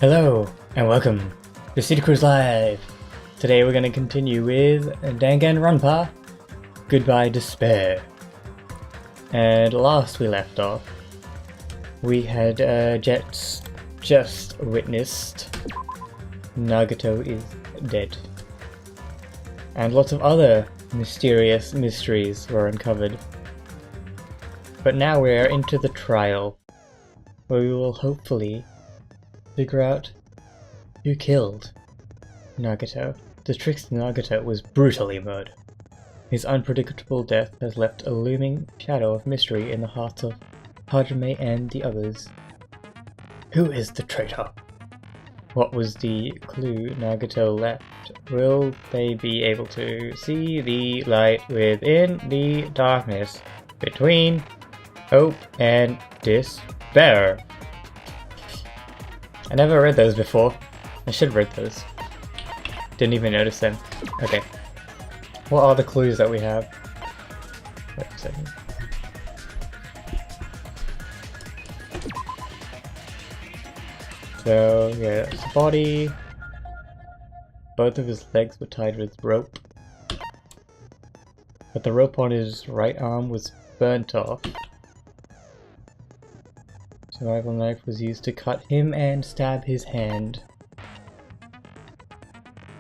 Hello, and welcome to City Cruise Live! Today we're going to continue with Danganronpa, Goodbye Despair. And last we left off, we had just witnessed Nagito is dead. And lots of other mysterious mysteries were uncovered. But now we're into the trial, where we will hopefully figure out who killed Nagito. The trickster Nagito was brutally murdered. His unpredictable death has left a looming shadow of mystery in the hearts of Hajime and the others. Who is the traitor? What was the clue Nagito left? Will they be able to see the light within the darkness between hope and despair? I never read those before. I should have read those. Didn't even notice them. Okay. What are the clues that we have? Wait a second. So, yeah, that's the body. Both of his legs were tied with rope. But the rope on his right arm was burnt off. Survival knife was used to cut him and stab his hand.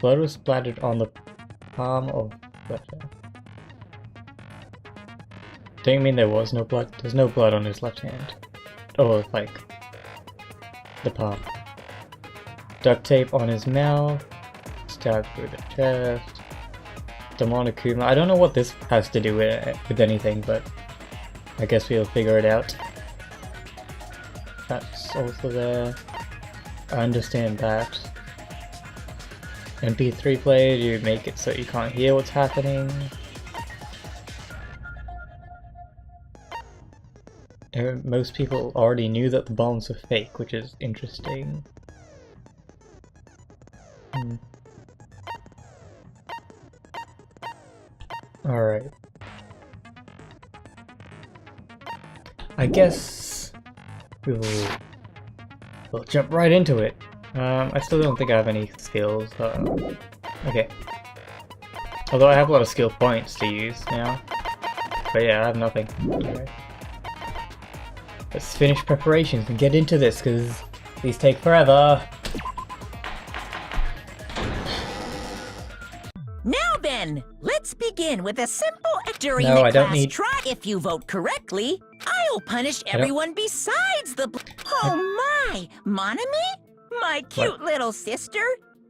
Blood was splattered on the palm of left hand. Don't you mean there was no blood? There's no blood on his left hand. Oh, like the palm. Duct tape on his mouth. Stabbed through the chest. Demonokuma. I don't know what this has to do with anything, but I guess we'll figure it out. That's also there. I understand that. MP3 player, you make it so you can't hear what's happening. Most people already knew that the bombs were fake, which is interesting. Alright. I guess we'll jump right into it. I still don't think I have any skills. Okay. Although I have a lot of skill points to use now. But yeah, I have nothing. Alright. Let's finish preparations and get into this, because these take forever. Now then, let's begin with a simple during No, the I don't class need- try. If you vote correctly, I'll punish everyone besides the. Oh my, Monami? My cute little sister?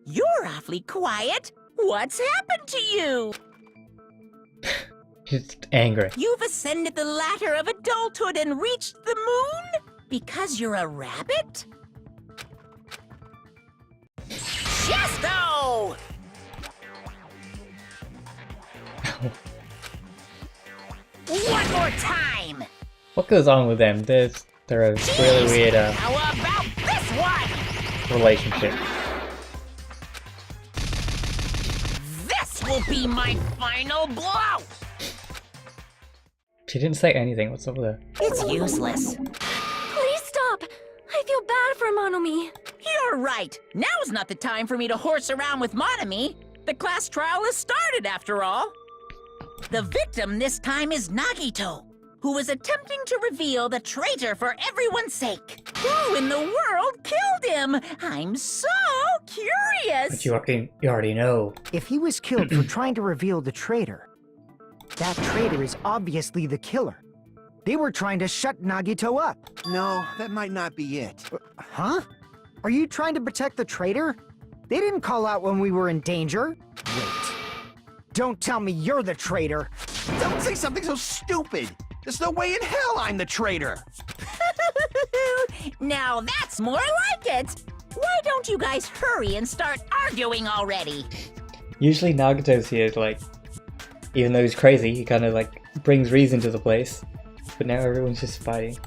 You're awfully quiet. What's happened to you? She's angry. You've ascended the ladder of adulthood and reached the moon? Because you're a rabbit? Chesto! One more time! What goes on with them? They're a really weird How about this one? relationship. This will be my final blow! She didn't say anything. What's over there? It's useless. Please stop! I feel bad for Monomi. You're right. Now's not the time for me to horse around with Monami. The class trial has started, after all. The victim this time is Nagito, who was attempting to reveal the traitor for everyone's sake. Who in the world killed him? I'm so curious. But you already know. If he was killed for trying to reveal the traitor, that traitor is obviously the killer. They were trying to shut Nagito up. No, that might not be it. Huh? Are you trying to protect the traitor? They didn't call out when we were in danger. Wait. Don't tell me you're the traitor. Don't say something so stupid! There's no way in hell I'm the traitor! Now that's more like it. Why don't you guys hurry and start arguing already? Usually Nagito's here, like, even though he's crazy, he kind of like brings reason to the place. But now everyone's just fighting.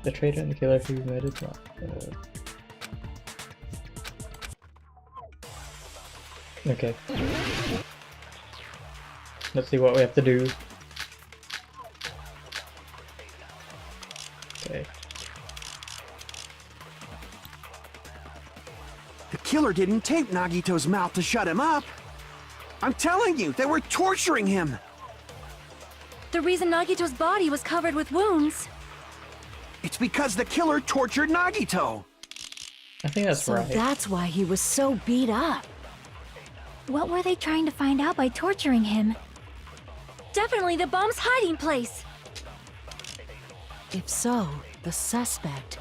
The traitor and the killer who murdered Nagito. Okay. Let's see what we have to do. Okay. killer didn't tape Nagito's mouth to shut him up. I'm telling you, they were torturing him. The reason Nagito's body was covered with wounds. It's because the killer tortured Nagito. I think that's So right. that's why he was so beat up. What were they trying to find out by torturing him? Definitely the bomb's hiding place. If so, the suspect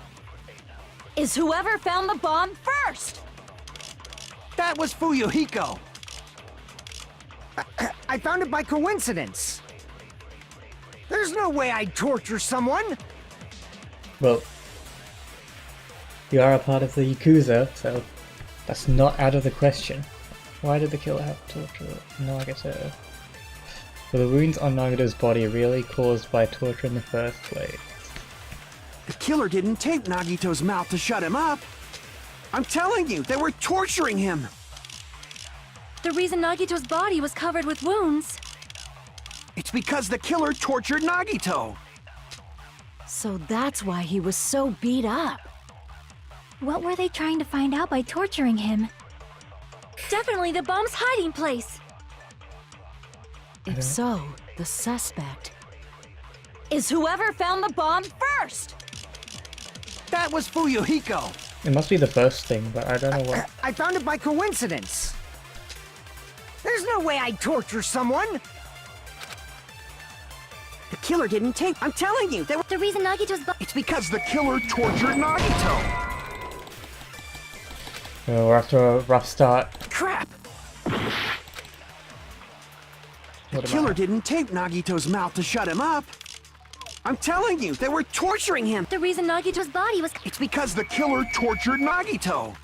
is whoever found the bomb first. That was Fuyuhiko. I found it by coincidence. There's no way I'd torture someone. Well, you are a part of the Yakuza, so that's not out of the question. Why did the killer have to torture Nagito? Were the wounds on Nagito's body really caused by torture in the first place? The killer didn't tape Nagito's mouth to shut him up. I'm telling you, they were torturing him. The reason Nagito's body was covered with wounds. It's because the killer tortured Nagito. So that's why he was so beat up. What were they trying to find out by torturing him? Definitely the bomb's hiding place. If so, the suspect is whoever found the bomb first. That was Fuyuhiko. It must be the first thing, but I don't know what. I found it by coincidence. There's no way I'd torture someone. The killer didn't tape. I'm telling you, they were. The reason Nagito's body. It's because the killer tortured Nagito. We're off to a rough start. Crap. The What killer about? didn't tape Nagito's mouth to shut him up. I'm telling you, they were torturing him. The reason Nagito's body was. It's because the killer tortured Nagito.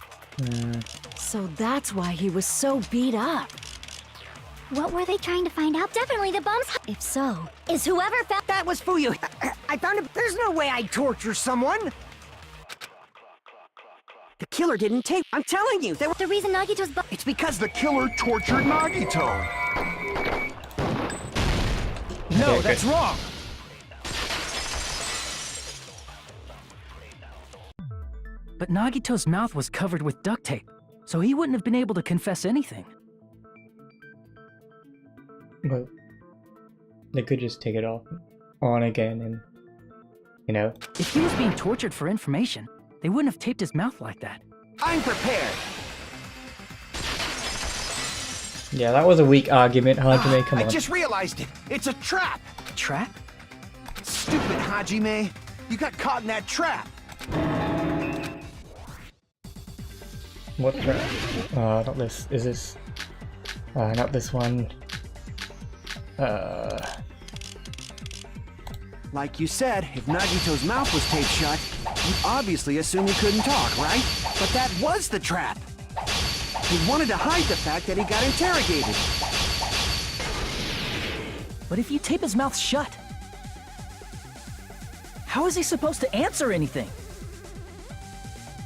So that's why he was so beat up. What were they trying to find out? Definitely the bomb's. If so, is whoever found. That was Fuyu. I found it. There's no way I'd torture someone. The killer didn't tape. I'm telling you, they were. The reason Nagito's body. It's because the killer tortured Nagito. No, Okay, that's good. wrong. But Nagito's mouth was covered with duct tape, so he wouldn't have been able to confess anything. Well, they could just take it off on again and, you know. If he was being tortured for information, they wouldn't have taped his mouth like that. I'm prepared. Yeah, that was a weak argument, Hajime, come I on. just realized it. It's a trap. Trap? Stupid Hajime. You got caught in that trap. What trap? Not this. Is this? Not this one. Like you said, if Nagito's mouth was taped shut, you obviously assume he couldn't talk, right? But that was the trap. He wanted to hide the fact that he got interrogated. But if you tape his mouth shut, how is he supposed to answer anything?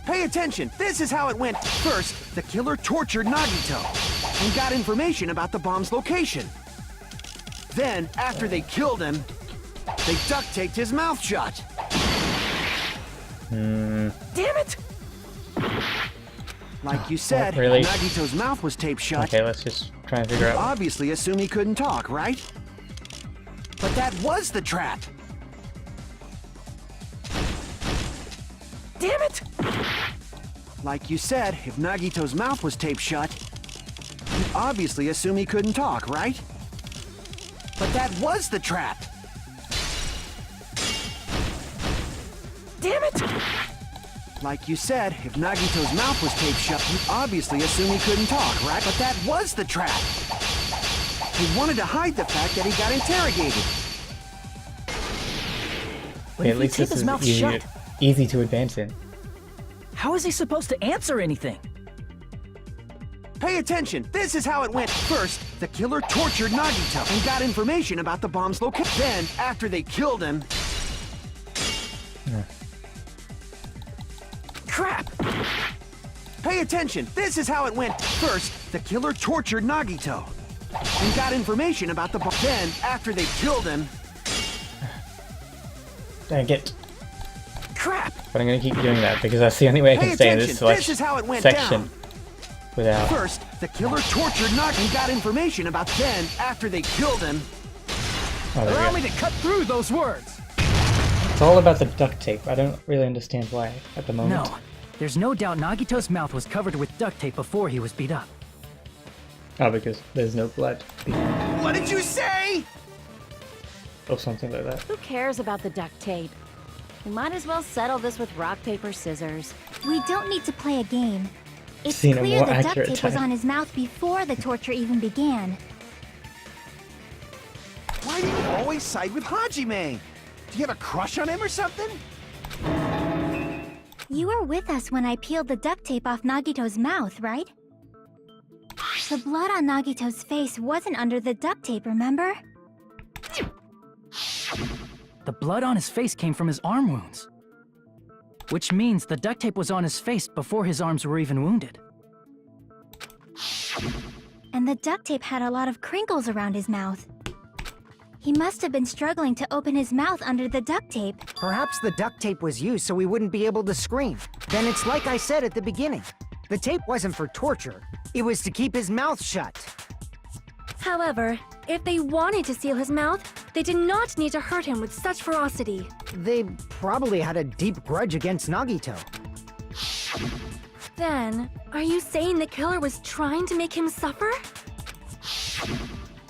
Pay attention, this is how it went. First, the killer tortured Nagito and got information about the bomb's location. Then, after they killed him, they duct taped his mouth shut. Damn it! Like you said, really? Nagito's mouth was taped shut. Okay, let's just try and figure out. Obviously assume he couldn't talk, right? But that was the trap. Damn it! Like you said, if Nagito's mouth was taped shut, you obviously assume he couldn't talk, right? But that was the trap. Damn it! Like you said, if Nagito's mouth was taped shut, you obviously assume he couldn't talk, right? But that was the trap. He wanted to hide the fact that he got interrogated. But Yeah, if at you least tape this his is mouth easy, shut, easy to advance in. how is he supposed to answer anything? Pay attention, this is how it went. First, the killer tortured Nagito and got information about the bomb's location. Then, after they killed him... Crap! Pay attention, this is how it went. First, the killer tortured Nagito and got information about the bomb. Then, after they killed him... Dang it. Crap! But I'm gonna keep doing that because that's the only way I Pay can stay in attention, this this is how it went section. down. without... First, the killer tortured Nagi and got information about then, after they killed him. Oh, there we Allow go. me to cut through those words! It's all about the duct tape. I don't really understand why at the moment. No, there's no doubt Nagito's mouth was covered with duct tape before he was beat up. Oh, because there's no blood. What did you say? Or something like that. Who cares about the duct tape? We might as well settle this with rock, paper, scissors. We don't need to play a game. It's Seen a clear more the duct accurate tape was time. on his mouth before the torture even began. Why do you always side with Hajime? Do you have a crush on him or something? You were with us when I peeled the duct tape off Nagito's mouth, right? The blood on Nagito's face wasn't under the duct tape, remember? The blood on his face came from his arm wounds. Which means the duct tape was on his face before his arms were even wounded. And the duct tape had a lot of crinkles around his mouth. He must have been struggling to open his mouth under the duct tape. Perhaps the duct tape was used so we wouldn't be able to scream. Then it's like I said at the beginning. The tape wasn't for torture. It was to keep his mouth shut. However, if they wanted to seal his mouth, they did not need to hurt him with such ferocity. They probably had a deep grudge against Nagito. Then, are you saying the killer was trying to make him suffer?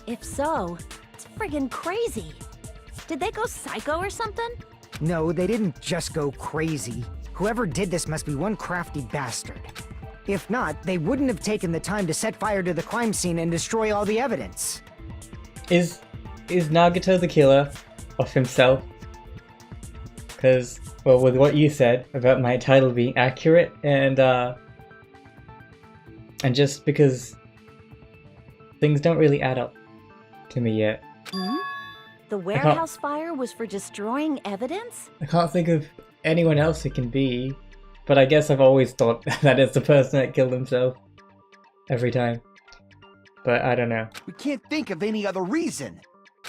If so, it's friggin' crazy. Did they go psycho or something? No, they didn't just go crazy. Whoever did this must be one crafty bastard. If not, they wouldn't have taken the time to set fire to the crime scene and destroy all the evidence. Is Nagito the killer of himself? Because, well, with what you said about my title being accurate, and just because things don't really add up to me yet. The warehouse fire was for destroying evidence? I can't think of anyone else it can be, but I guess I've always thought that it's the person that killed himself every time. But I don't know. We can't think of any other reason.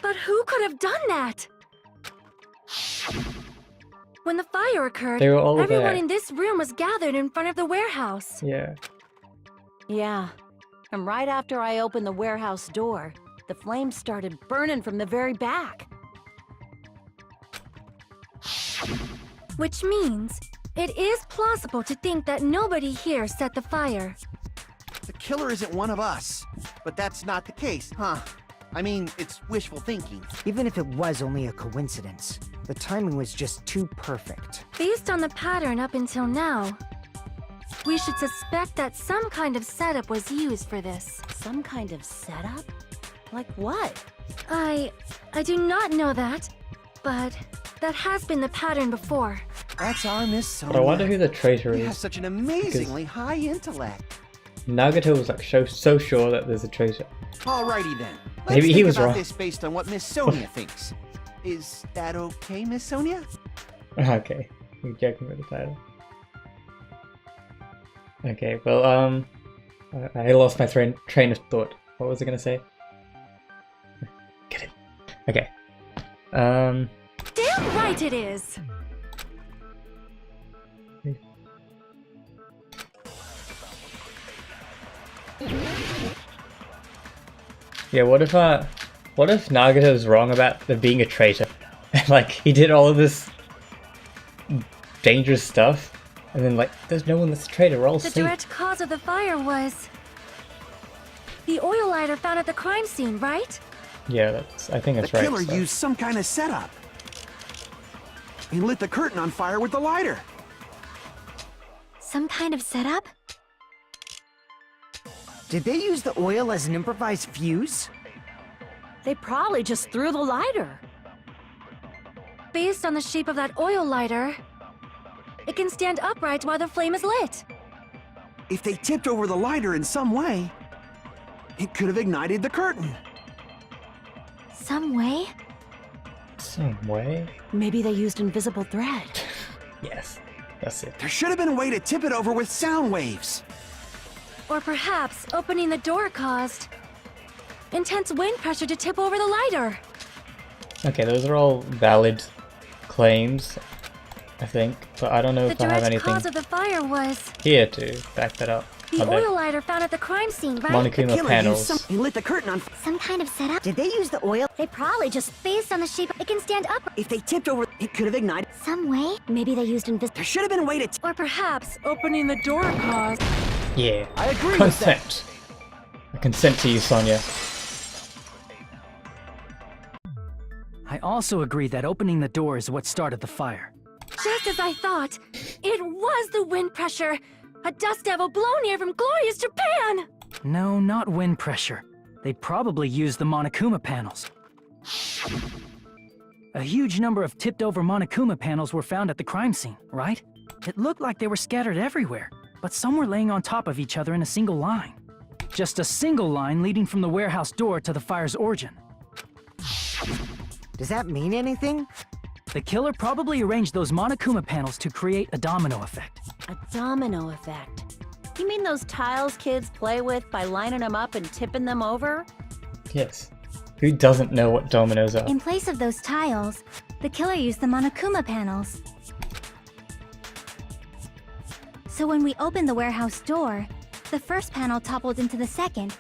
But who could have done that? When the fire occurred, They were all everyone there. in this room was gathered in front of the warehouse. Yeah. Yeah. And right after I opened the warehouse door, the flames started burning from the very back. Which means, it is plausible to think that nobody here set the fire. The killer isn't one of us. But that's not the case, huh? I mean, it's wishful thinking. Even if it was only a coincidence, the timing was just too perfect. Based on the pattern up until now, we should suspect that some kind of setup was used for this. Some kind of setup? Like what? I do not know that, but that has been the pattern before. That's our Miss Sonia. But I wonder who the traitor You have is. such an amazingly high intellect. Nagito was like so sure that there's a traitor. Alrighty then. Let's Maybe he think was about wrong. this based on what Miss Sonia thinks. Is that okay, Miss Sonia? Okay, you're joking with the title. Okay, well, I lost my train of thought. What was I gonna say? Get it. Okay. Damn right it is! Yeah, what if Nagito's wrong about there being a traitor? Like, he did all of this dangerous stuff, and then, like, there's no one that's a traitor, we're all The safe. direct cause of the fire was the oil lighter found at the crime scene, right? Yeah, I think The that's right. killer so- used some kind of setup. He lit the curtain on fire with the lighter. Some kind of setup? Did they use the oil as an improvised fuse? They probably just threw the lighter. Based on the shape of that oil lighter, it can stand upright while the flame is lit. If they tipped over the lighter in some way, it could have ignited the curtain. Some way? Some way? Maybe they used invisible thread. Yes, that's it. There should have been a way to tip it over with sound waves. Or perhaps opening the door caused intense wind pressure to tip over the lighter. Okay, those are all valid claims, I think, but I don't know The if I have direct anything cause of the fire was here to back that up. The Are they? oil lighter found at the crime scene, right? Monokuma panels. He lit the curtain on. Some kind of setup? Did they use the oil? They probably just based on the shape it can stand up If they tipped over, it could have ignited. some way. Maybe they used There should have been a way to. Or perhaps opening the door caused. Yeah. I agree with that. Consent. I consent to you, Sonia. I also agree that opening the door is what started the fire. Just as I thought, it was the wind pressure. A dust devil blown here from glorious Japan! No, not wind pressure. They probably used the Monokuma panels. A huge number of tipped-over Monokuma panels were found at the crime scene, right? It looked like they were scattered everywhere, but some were laying on top of each other in a single line. Just a single line leading from the warehouse door to the fire's origin. Does that mean anything? The killer probably arranged those Monokuma panels to create a domino effect. A domino effect. You mean those tiles kids play with by lining them up and tipping them over? Yes. Who doesn't know what dominoes are? In place of those tiles, the killer used the Monokuma panels. So when we opened the warehouse door, the first panel toppled into the second.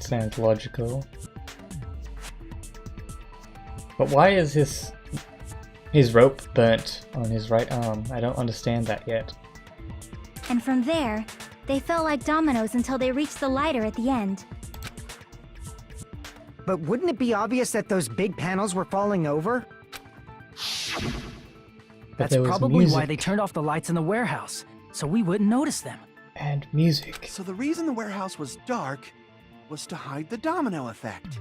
Sounds logical. But why is his rope burnt on his right arm? I don't understand that yet. And from there, they felt like dominoes until they reached the lighter at the end. But wouldn't it be obvious that those big panels were falling over? But That's there was probably why music they turned off the lights in the warehouse, so we wouldn't notice them. and music. So the reason the warehouse was dark was to hide the domino effect.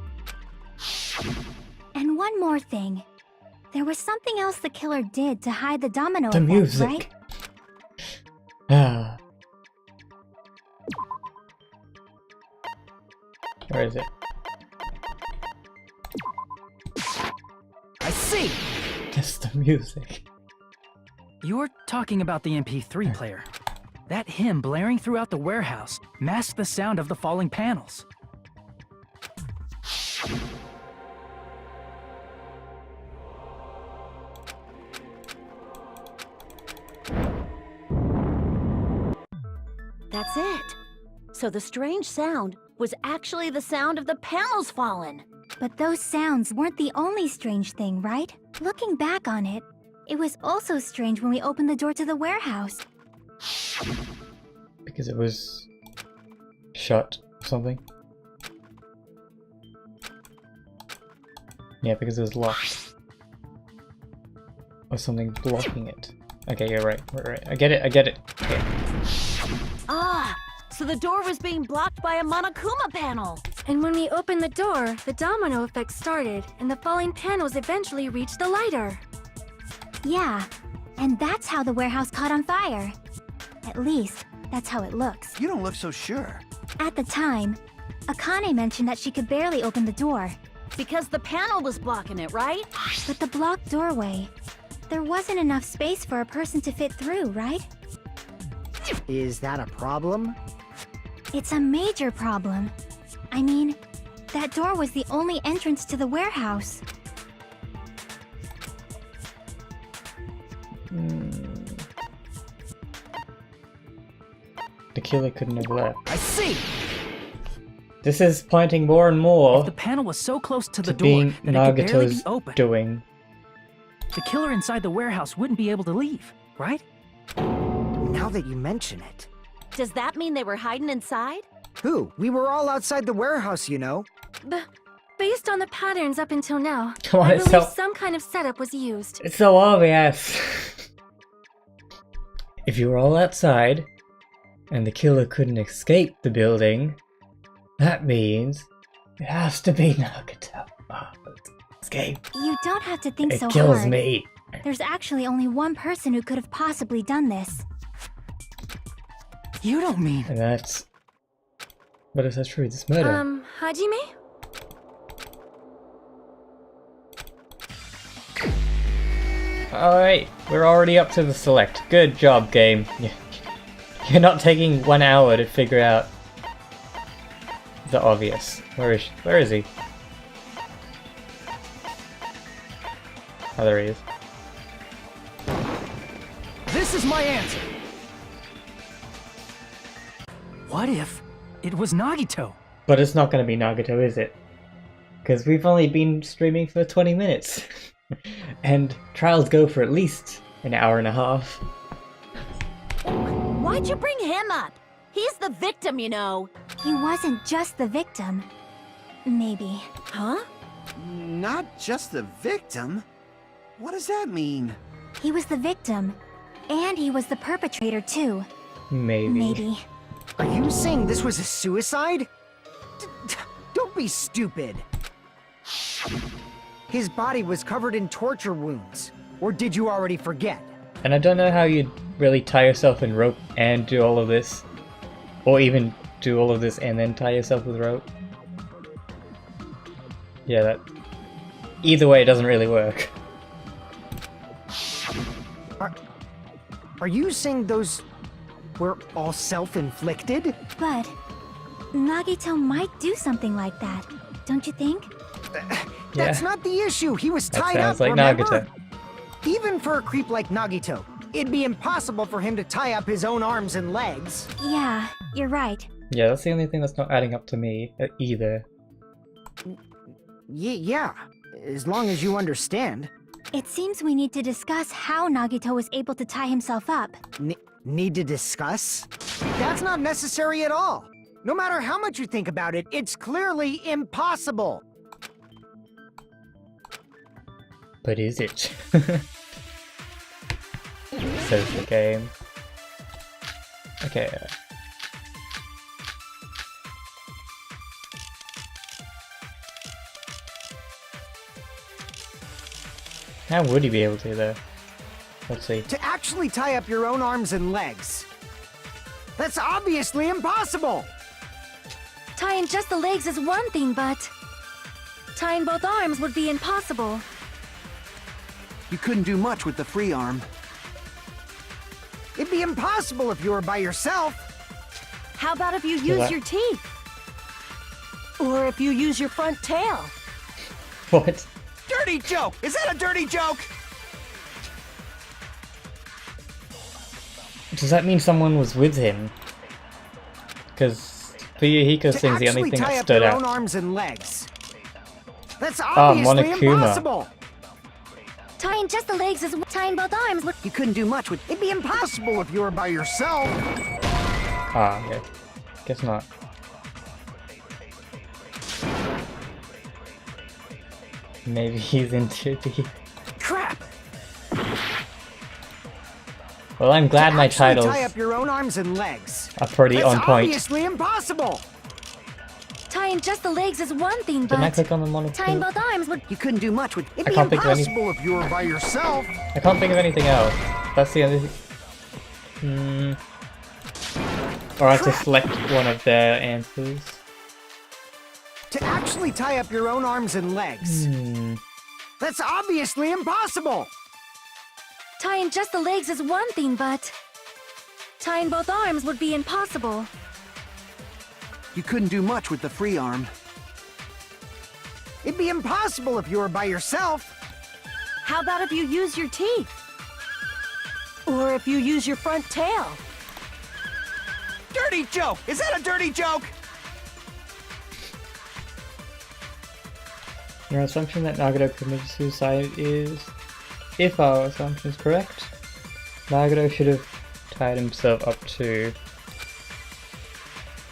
And one more thing. There was something else the killer did to hide the domino The effect, music. right? Ah. Where is it? I see! Just the music. You're talking about the MP3 player. That hymn blaring throughout the warehouse masked the sound of the falling panels. That's it. So the strange sound was actually the sound of the panels falling. But those sounds weren't the only strange thing, right? Looking back on it, it was also strange when we opened the door to the warehouse. Because it was shut or something. Yeah, because it was locked. Or something blocking it. Okay, you're right. Right. I get it. Okay. Ah, so the door was being blocked by a Monokuma panel. And when we opened the door, the domino effect started, and the falling panels eventually reached the lighter. Yeah, and that's how the warehouse caught on fire. At least, that's how it looks. You don't look so sure. At the time, Akane mentioned that she could barely open the door. Because the panel was blocking it, right? But the blocked doorway, there wasn't enough space for a person to fit through, right? Is that a problem? It's a major problem. I mean, that door was the only entrance to the warehouse. The killer couldn't have left. I see! This is pointing more and more If the panel was so close to the to door being that it could barely be Nagito's open, doing. the killer inside the warehouse wouldn't be able to leave, right? Now that you mention it. Does that mean they were hiding inside? Who? We were all outside the warehouse, you know. Based on the patterns up until now, Come on, I it's believe so- some kind of setup was used. It's so obvious. If you were all outside, and the killer couldn't escape the building, that means it has to be Nagito. Oh, escape. You don't have to think It so kills hard. me. There's actually only one person who could have possibly done this. You don't mean... And that's... What if that's true? It's murder. Hajime? Alright, we're already up to the select. Good job, game. You're not taking 1 hour to figure out the obvious. Where is he? Oh, there he is. This is my answer! What if it was Nagito? But it's not going to be Nagito, is it? Because we've only been streaming for 20 minutes. And trials go for at least an hour and a half. Why'd you bring him up? He's the victim, you know. He wasn't just the victim. Maybe. Huh? Not just the victim? What does that mean? He was the victim. And he was the perpetrator, too. Maybe. Are you saying this was a suicide? Don't be stupid. His body was covered in torture wounds. Or did you already forget? And I don't know how you'd really tie yourself in rope and do all of this. Or even do all of this and then tie yourself with rope. Yeah, that... Either way, it doesn't really work. Are you saying those were all self-inflicted? But Nagito might do something like that, don't you think? That's Yeah. not the issue. He was That tied sounds up, like remember? Nagito. Even for a creep like Nagito, it'd be impossible for him to tie up his own arms and legs. Yeah, you're right. Yeah, that's the only thing that's not adding up to me, either. Yeah, as long as you understand. It seems we need to discuss how Nagito was able to tie himself up. Need to discuss? That's not necessary at all. No matter how much you think about it, it's clearly impossible. But is it? Says the game. Okay. How would he be able to, though? Let's see. To actually tie up your own arms and legs. That's obviously impossible! Tying just the legs is one thing, but tying both arms would be impossible. You couldn't do much with the free arm. It'd be impossible if you were by yourself. How about if you use What? your teeth? Or if you use your front tail? What? Dirty joke! Is that a dirty joke? Does that mean someone was with him? Because Fuyuhiko To sings the only actually thing tie that up stood your own out. arms and legs. That's obviously Monokuma. impossible! Tying just the legs is tying both arms would. You couldn't do much with... It'd be impossible if you were by yourself. Ah, okay. Guess not. Maybe he's into the... Crap! Well, I'm glad To my actually titles tie up your own arms and legs. are pretty That's on point. obviously impossible! Tying just the legs is one thing, Didn't I but click on the Monokuma? tying both arms would. You couldn't do much with... It'd I be can't think of any- impossible if you were by yourself. I can't think of anything else. That's the only Or I have to select one of their answers. To actually tie up your own arms and legs. That's obviously impossible! Tying just the legs is one thing, but tying both arms would be impossible. You couldn't do much with the free arm. It'd be impossible if you were by yourself. How about if you use your teeth? Or if you use your front tail? Dirty joke! Is that a dirty joke? Your assumption that Nagito committed suicide is... If our assumption is correct, Nagito should have tied himself up too.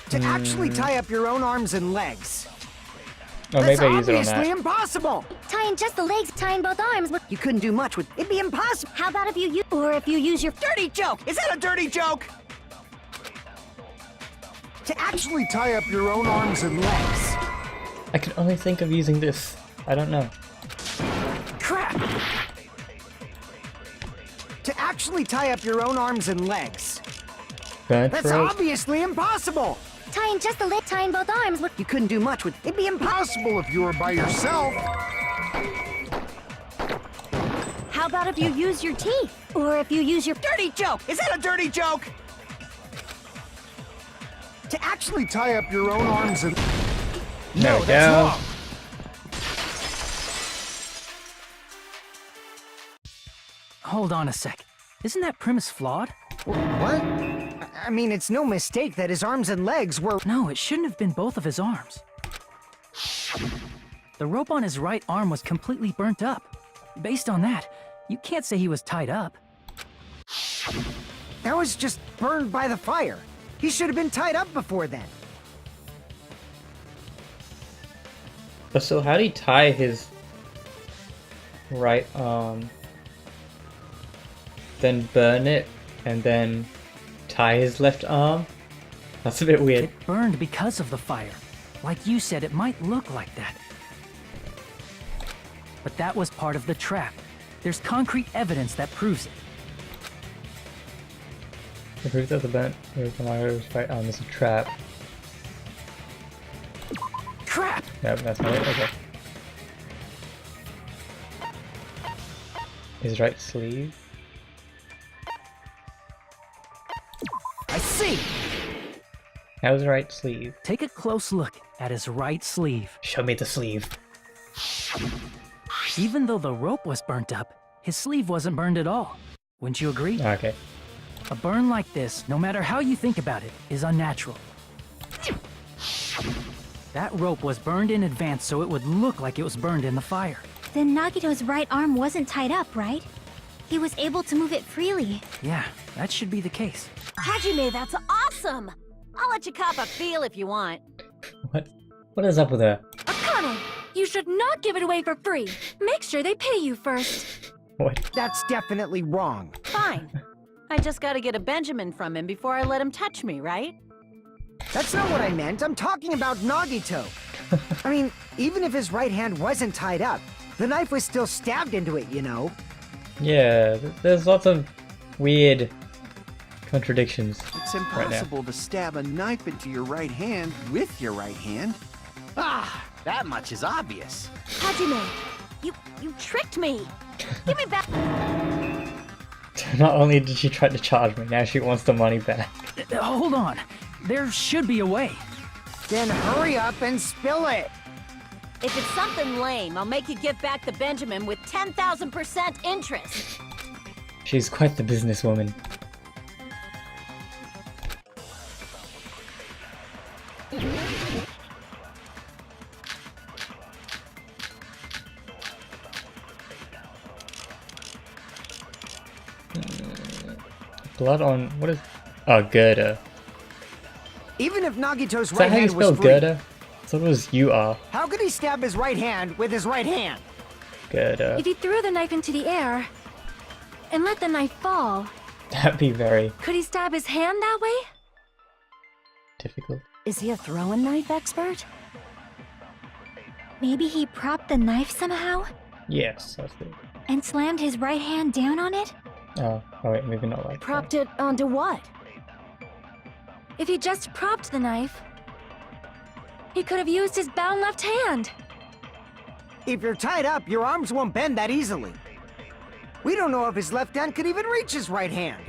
To actually tie up your own arms and legs. Or That's maybe I use it on obviously that. impossible! Tying just the legs, tying both arms would. You couldn't do much with... It'd be impossible! How about if you use, or if you use your. Dirty joke! Is that a dirty joke? To actually tie up your own arms and legs. I can only think of using this. I don't know. Crap! To actually tie up your own arms and legs. Going That's for it? obviously impossible! Tying just the leg, tying both arms would. You couldn't do much with... It'd be impossible if you were by yourself. How about if you use your teeth? Or if you use your. Dirty joke! Is that a dirty joke? To actually tie up your own arms and... There No, we that's go. wrong. Hold on a sec. Isn't that premise flawed? What? I mean, it's no mistake that his arms and legs were... No, it shouldn't have been both of his arms. The rope on his right arm was completely burnt up. Based on that, you can't say he was tied up. That was just burned by the fire. He should have been tied up before then. But so how do you tie his right arm, then burn it, and then tie his left arm? That's a bit weird. It burned because of the fire. Like you said, it might look like that. But that was part of the trap. There's concrete evidence that proves it. The proof that the burnt right arm is a trap. Trap! Yep, that's not it. Okay. His right sleeve. I see! How's his right sleeve? Take a close look at his right sleeve. Show me the sleeve. Even though the rope was burnt up, his sleeve wasn't burned at all. Wouldn't you agree? Okay. A burn like this, no matter how you think about it, is unnatural. That rope was burned in advance so it would look like it was burned in the fire. Then Nagito's right arm wasn't tied up, right? He was able to move it freely. Yeah, that should be the case. Hajime, that's awesome! I'll let you cop a feel if you want. What? What is up with her? Akane, you should not give it away for free. Make sure they pay you first. What? That's definitely wrong. Fine. I just gotta get a Benjamin from him before I let him touch me, right? That's not what I meant. I'm talking about Nagito. I mean, even if his right hand wasn't tied up, the knife was still stabbed into it, you know? Yeah, there's lots of weird contradictions. It's impossible to stab a knife into your right hand with your right hand. Ah, that much is obvious. Hajime, you tricked me! Give me back! Not only did she try to charge me, now she wants the money back. Hold on. There should be a way. Then hurry up and spill it. If it's something lame, I'll make you give back the Benjamin with 10,000% interest. She's quite the businesswoman. Blood on... what is... oh, girder. Even if Nagito's Is that right how you hand was spell free, girder? So it was you-are. how could he stab his right hand with his right hand? Girder. If he threw the knife into the air and let the knife fall, That'd be very could he stab his hand that way? difficult. Is he a throwing knife expert? Maybe he propped the knife somehow Yes, that's it. and slammed his right hand down on it? Oh wait, maybe not like Propped it onto what? If he just propped the knife, he could have used his bound left hand. If you're tied up, your arms won't bend that easily. We don't know if his left hand could even reach his right hand.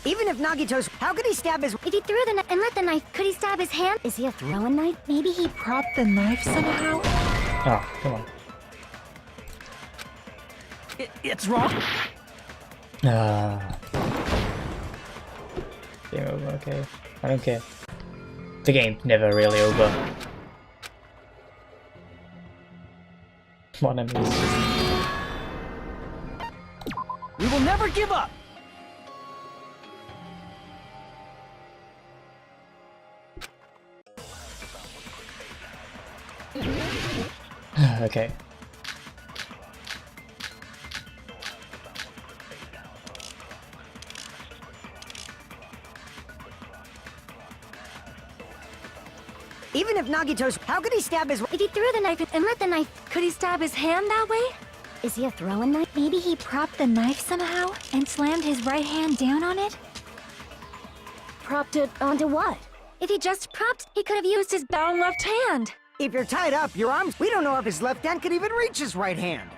Even if Nagito's... how could he stab his... If he threw the knife and let the knife, could he stab his hand? Is he a throwing knife? Maybe he propped the knife somehow? Oh, come on. It's wrong. Ah. Game over, okay. I don't care. The game's never really over. What I mean. We will never give up. Okay. Even if Nagito's... how could he stab his... If he threw the knife and let the knife, Could he stab his hand that way? is he a throwing knife? Maybe he propped the knife somehow and slammed his right hand down on it? Propped it onto what? If he just propped, he could have used his bound left hand. If you're tied up, your arms... we don't know if his left hand could even reach his right hand.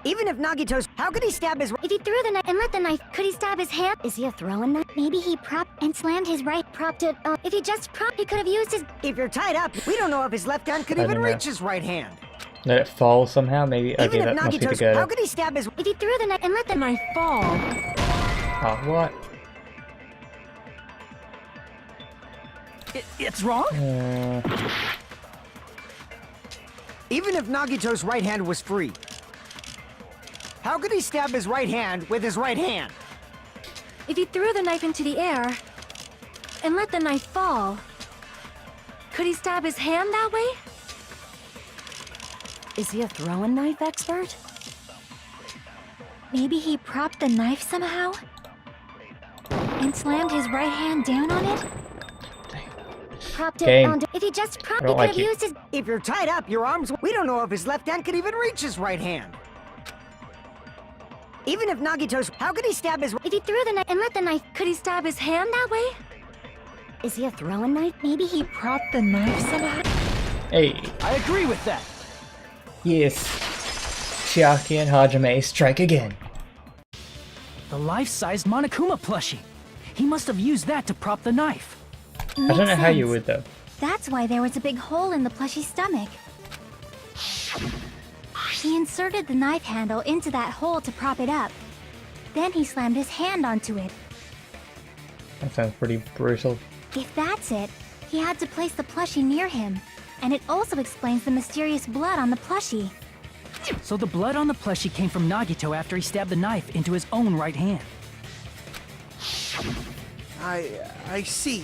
Even if Nagito's... how could he stab his... If he threw the knife and let the knife, could he stab his hand? Is he a throwing knife? Maybe he propped and slammed his right... propped it... if he just propped, he could have used his... if you're tied up, we don't know if his left hand could I even don't know. reach his right hand. Let it fall somehow, maybe? Okay, Even that if must be the Nagito's, girdle. how could he stab his... If he threw the knife and let the knife fall, Oh, what? It's wrong? Even if Nagito's right hand was free, how could he stab his right hand with his right hand? if he threw the knife into the air and let the knife fall, could he stab his hand that way? Is he a throwing knife expert? Maybe he propped the knife somehow? And slammed his right hand down on it? Propped it Game. onto... If he just propped I it, don't could like have you. used his... If you're tied up, your arms... We don't know if his left hand could even reach his right hand. Even if Nagito's... How could he stab his... If he threw the knife and let the knife, could he stab his hand that way? Is he a throwing knife? Maybe he propped the knife somehow? Hey, I agree with that. yes. Chiaki and Hajime strike again. The life-sized Monokuma plushie. He must have used that to prop the knife. I don't know how you Makes would though. sense. That's why there was a big hole in the plushie's stomach. He inserted the knife handle into that hole to prop it up. Then he slammed his hand onto it. That sounds pretty brutal. If that's it, he had to place the plushie near him. And it also explains the mysterious blood on the plushie. So the blood on the plushie came from Nagito after he stabbed the knife into his own right hand. I see.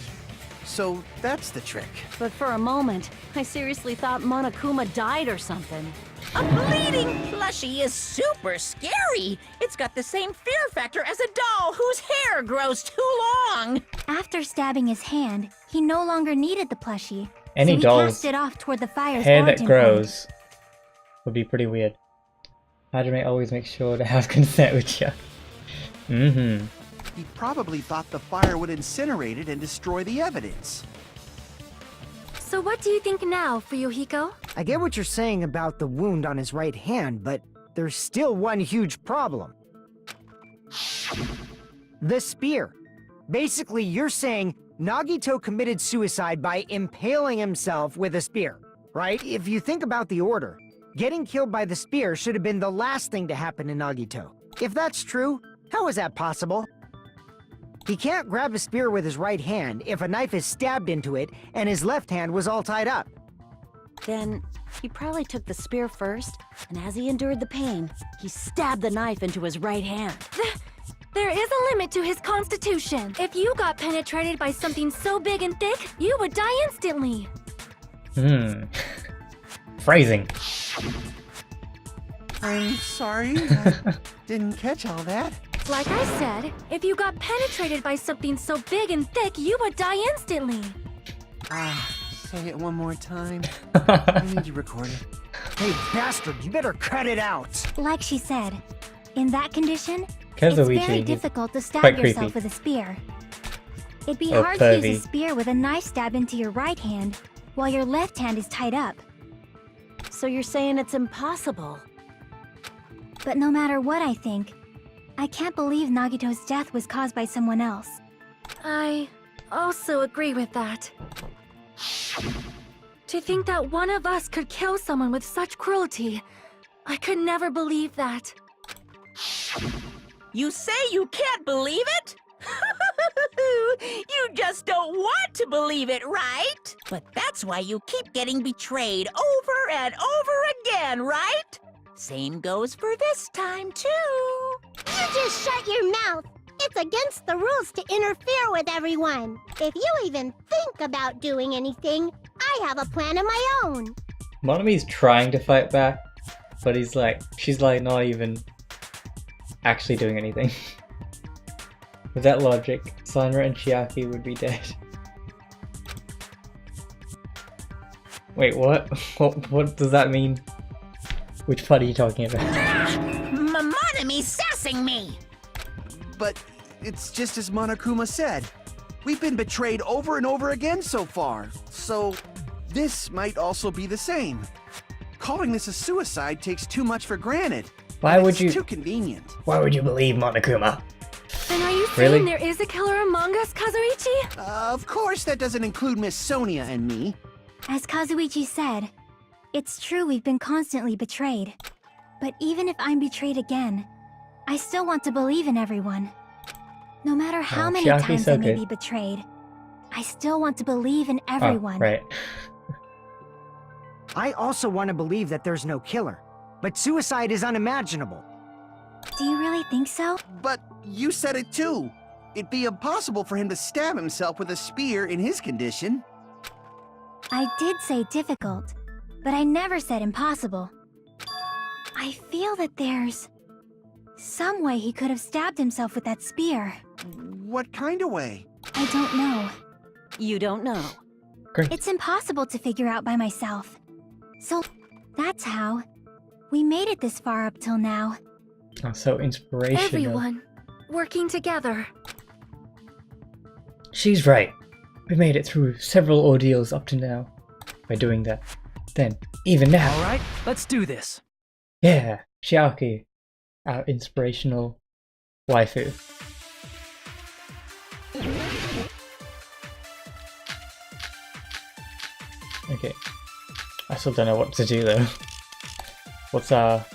So that's the trick. But for a moment, I seriously thought Monokuma died or something. A bleeding plushie is super scary. It's got the same fear factor as a doll whose hair grows too long. After stabbing his hand, he no longer needed the plushie. Any so he doll's cast it off toward the fire's hair that origin grows would be pretty weird. Hajime always makes sure to have consent with you. Mm-hmm. He probably thought the fire would incinerate it and destroy the evidence. point. So what do you think now, Fuyuhiko? I get what you're saying about the wound on his right hand, but there's still one huge problem. The spear. Basically, you're saying Nagito committed suicide by impaling himself with a spear, right? If you think about the order, getting killed by the spear should have been the last thing to happen to Nagito. If that's true, how is that possible? He can't grab a spear with his right hand if a knife is stabbed into it and his left hand was all tied up. Then he probably took the spear first, and as he endured the pain, he stabbed the knife into his right hand. There is a limit to his constitution. If you got penetrated by something so big and thick, you would die instantly. Phrasing. I'm sorry, I didn't catch all that. Like I said, if you got penetrated by something so big and thick, you would die instantly. Say it one more time. I need you recorded. Hey, bastard, you better cut it out! Like she said, in that condition, Kazuichi, it's very he's difficult to stab quite yourself creepy. with a spear. It'd be Or hard to pervy. use a spear with a knife stab into your right hand while your left hand is tied up. So you're saying it's impossible? But no matter what I think, I can't believe Nagito's death was caused by someone else. I also agree with that. To think that one of us could kill someone with such cruelty, I could never believe that. You say you can't believe it? You just don't want to believe it, right? But that's why you keep getting betrayed over and over again, right? Same goes for this time, too. You just shut your mouth. It's against the rules to interfere with everyone. If you even think about doing anything, I have a plan of my own. Monomi's trying to fight back, but she's like not even actually doing anything. With that logic, Sanra and Chiaki would be dead. Wait, what? What does that mean? Which part are you talking about? Monomi's sassing me! But it's just as Monokuma said. We've been betrayed over and over again so far, so this might also be the same. Calling this a suicide takes too much for granted. It's too convenient. Why would you believe Monokuma? And are you Really? saying there is a killer among us, Kazuichi? Of course that doesn't include Miss Sonia and me. As Kazuichi said, It's true we've been constantly betrayed. But even if I'm betrayed again, I still want to believe in everyone. No matter how many Chiaki's times so I may good. be betrayed, I still want to believe in everyone. Oh, right. I also want to believe that there's no killer, but suicide is unimaginable. Do you really think so? But you said it too. It'd be impossible for him to stab himself with a spear in his condition. I did say difficult, but I never said impossible. I feel that there's some way he could have stabbed himself with that spear. What kind of way? I don't know. You don't know. Great. It's impossible to figure out by myself. So, that's how. We made it this far up till now. Oh, so inspirational. Everyone working together. She's right. We made it through several ordeals up to now. By doing that. Then, even now. Alright, let's do this. Yeah, Chiaki. Our inspirational waifu. Okay. I still don't know what to do though. What's our...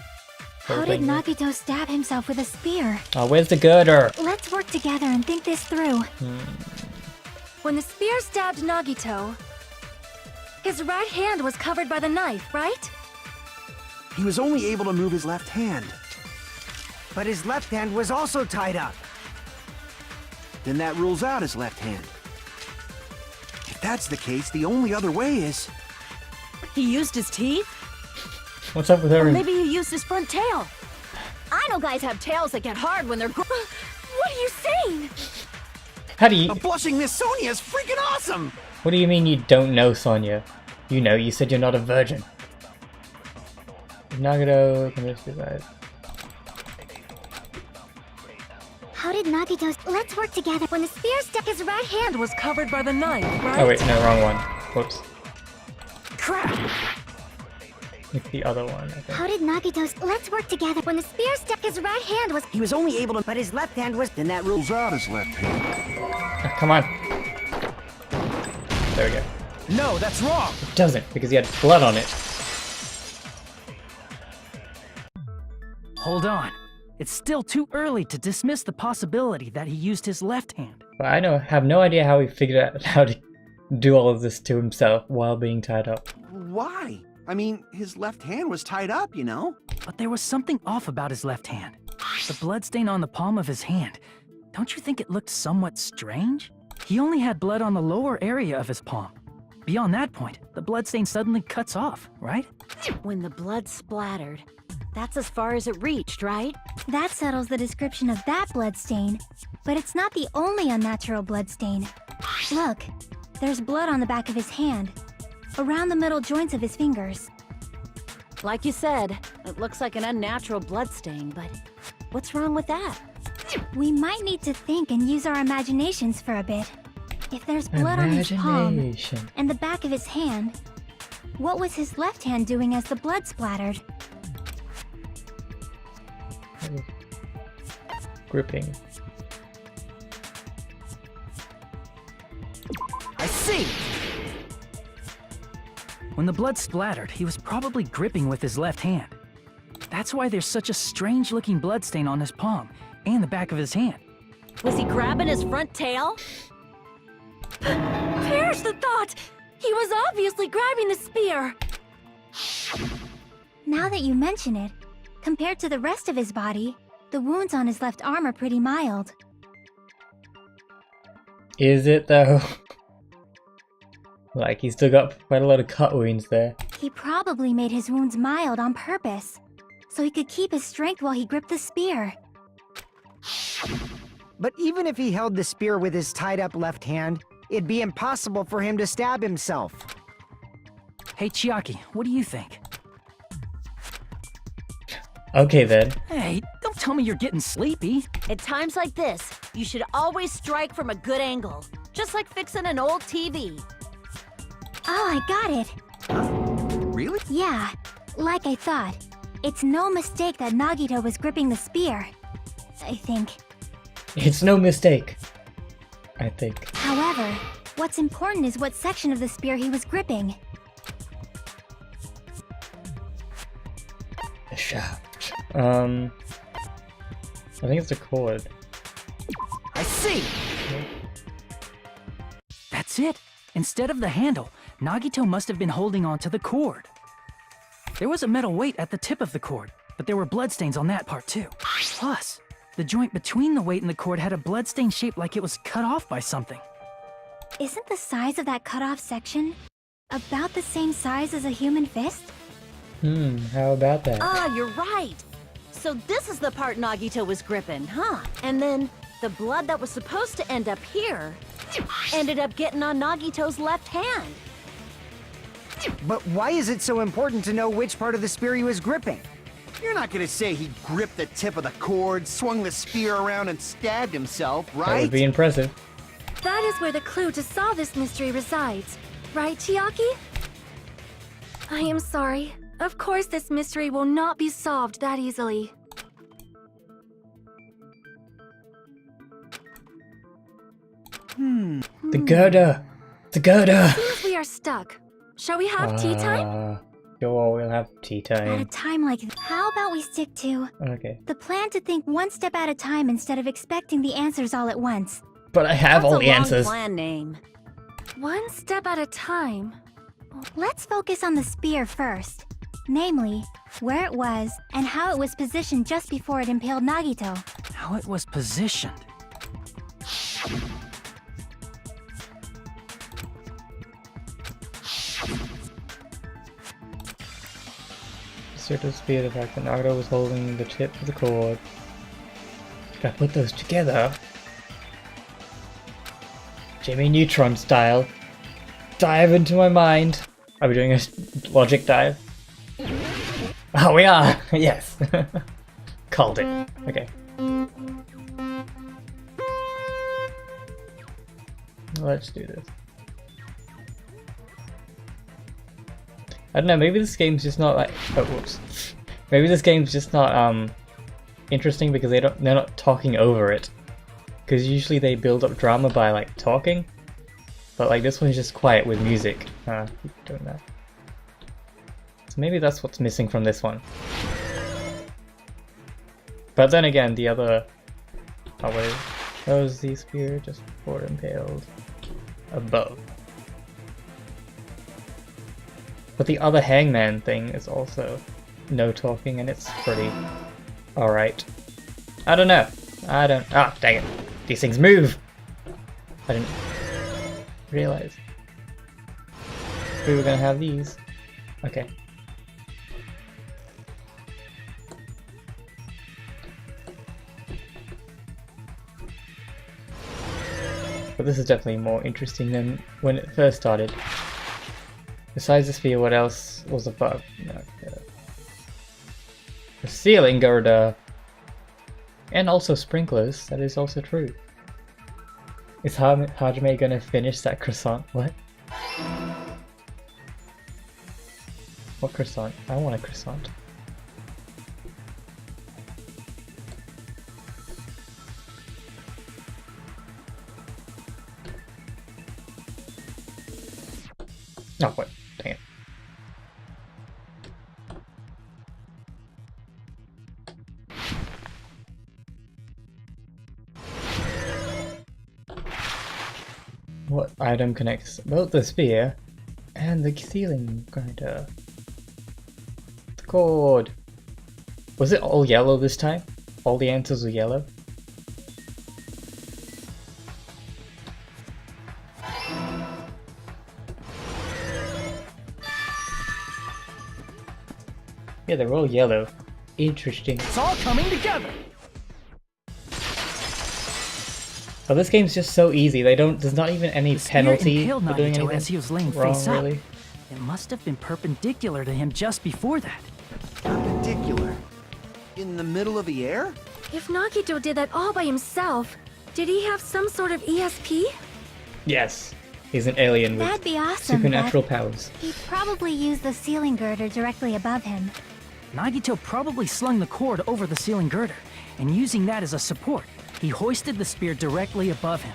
How did Nagito stab himself with a spear? Oh, where's the girder? Let's work together and think this through. When the spear stabbed Nagito, his right hand was covered by the knife, right? He was only able to move his left hand. But his left hand was also tied up. Then that rules out his left hand. If that's the case, the only other way is... He used his teeth? What's up with her? Or maybe he used his front tail. I know guys have tails that get hard when they're What are you saying? How do you... The blushing Miss Sonia is freaking awesome! What do you mean you don't know Sonya? You know, you said you're not a virgin. Nagito commits suicide. How did Nagito... Let's work together. When the spear stuck his right hand Was covered by the knife, right? Oh wait, no, wrong one. Whoops. Crap! It's the other one, I think. How did Nagito... Let's work together. When the spear stuck his right hand was... He was only able to... But his left hand was... Then that rules out his left hand. Ah, come on. There we go. No, that's wrong! It doesn't, because he had blood on it. Hold on. It's still too early to dismiss the possibility that he used his left hand. But I have no idea how he figured out how to do all of this to himself while being tied up. Why? I mean, his left hand was tied up, you know? But there was something off about his left hand. The bloodstain on the palm of his hand. Don't you think it looked somewhat strange? He only had blood on the lower area of his palm. Beyond that point, the bloodstain suddenly cuts off, right? When the blood splattered. That's as far as it reached, right? That settles the description of that bloodstain. But it's not the only unnatural bloodstain. Look, there's blood on the back of his hand, around the middle joints of his fingers. Like you said, it looks like an unnatural bloodstain, but what's wrong with that? We might need to think and use our imaginations for a bit. If there's blood on his palm Imagination. and the back of his hand, what was his left hand doing as the blood splattered? Gripping. I see! When the blood splattered, he was probably gripping with his left hand. That's why there's such a strange-looking bloodstain on his palm and the back of his hand. Was he grabbing his front tail? Perish the thought! He was obviously grabbing the spear! Now that you mention it, compared to the rest of his body, the wounds on his left arm are pretty mild. Is it though? Like, he's still got quite a lot of cut wounds there. He probably made his wounds mild on purpose, so he could keep his strength while he gripped the spear. But even if he held the spear with his tied-up left hand, it'd be impossible for him to stab himself. Hey, Chiaki, what do you think? Okay then. Hey, don't tell me you're getting sleepy. At times like this, you should always strike from a good angle. Just like fixing an old TV. Oh, I got it! Really? Yeah, like I thought. It's no mistake that Nagito was gripping the spear. I think. It's no mistake. I think. However, what's important is what section of the spear he was gripping. shaft. I think it's a cord. I see! That's it. Instead of the handle, Nagito must have been holding on to the cord. There was a metal weight at the tip of the cord, but there were bloodstains on that part too. Plus, the joint between the weight and the cord had a bloodstain shaped like it was cut off by something. Isn't the size of that cut-off section about the same size as a human fist? How about that? Ah, you're right. So this is the part Nagito was gripping, huh? And then the blood that was supposed to end up here ended up getting on Nagito's left hand. But why is it so important to know which part of the spear he was gripping? You're not gonna say he gripped the tip of the cord, swung the spear around, and stabbed himself, That right? would be impressive. That is where the clue to solve this mystery resides. Right, Chiaki? I am sorry. Of course this mystery will not be solved that easily. The girder! The girder! Seems we are stuck. Shall we have tea time? Sure, we'll have tea At a time. time like this, how about we stick to Okay. the plan to think one step at a time instead of expecting the answers all at once? But I have That's all a the long answers. plan name. One step at a time. Let's focus on the spear first. Namely, where it was and how it was positioned just before it impaled Nagito. How it was positioned. Sort of spear the fact that Nagito was holding the tip of the cord. If I put those together, Jimmy Neutron style, dive into my mind. Are we doing a logic dive? Oh, we are! Yes! Called it. Okay. Let's do this. I don't know, maybe this game's just not like... Oh, whoops. Maybe this game's just not, interesting because they're not talking over it. Because usually they build up drama by, like, talking. But, like, this one's just quiet with music. Keep doing that. So maybe that's what's missing from this one. But then again, the other... Oh, wait. That was the spear just before it impaled. Above. But the other hangman thing is also no talking, and it's pretty alright. I don't know. Ah, dang it. These things move! I didn't realize we were gonna have these. Okay. But this is definitely more interesting than when it first started. Besides the spear, what else was above? No, the ceiling girder. And also sprinklers, that is also true. Is Hajime gonna finish that croissant? What? What croissant? I want a croissant. Oh, what? Dang it. What item connects both the spear and the ceiling grinder? The cord. Was it all yellow this time? All the answers were yellow? Yeah, they're all yellow. Interesting. It's all coming together. But this game's just so easy. There's not even any The spear penalty impaled for doing Nagito anything as he was laying wrong, face up. really. It must have been perpendicular to him just before that. Perpendicular. In the middle of the air? If Nagito did that all by himself, did he have some sort of ESP? Yes, he's an alien with That'd be awesome, supernatural but powers. he'd probably use the ceiling girder directly above him. Nagito probably slung the cord over the ceiling girder, and using that as a support, he hoisted the spear directly above him.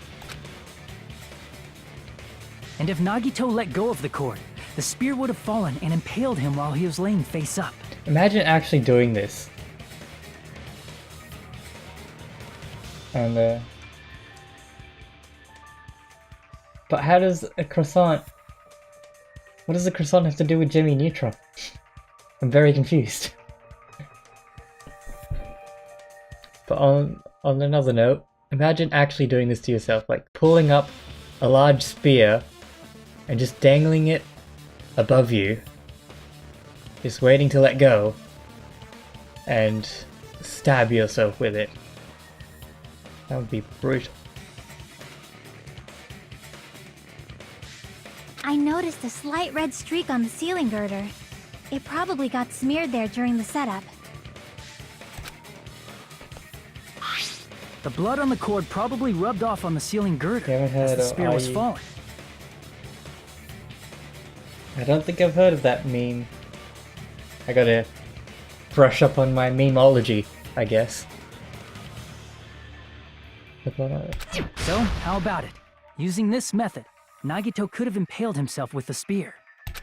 And if Nagito let go of the cord, the spear would have fallen and impaled him while he was laying face up. Imagine actually doing this. And but how does a croissant... What does a croissant have to do with Jimmy Neutron? I'm very confused. But on another note, imagine actually doing this to yourself, like pulling up a large spear and just dangling it above you, just waiting to let go, and stab yourself with it. That would be brutal. I noticed a slight red streak on the ceiling girder. It probably got smeared there during the setup. The blood on the cord probably rubbed off on the ceiling girder as the spear was falling. I don't think I've heard of that meme. I gotta brush up on my memeology, I guess. So, how about it? Using this method, Nagito could have impaled himself with the spear.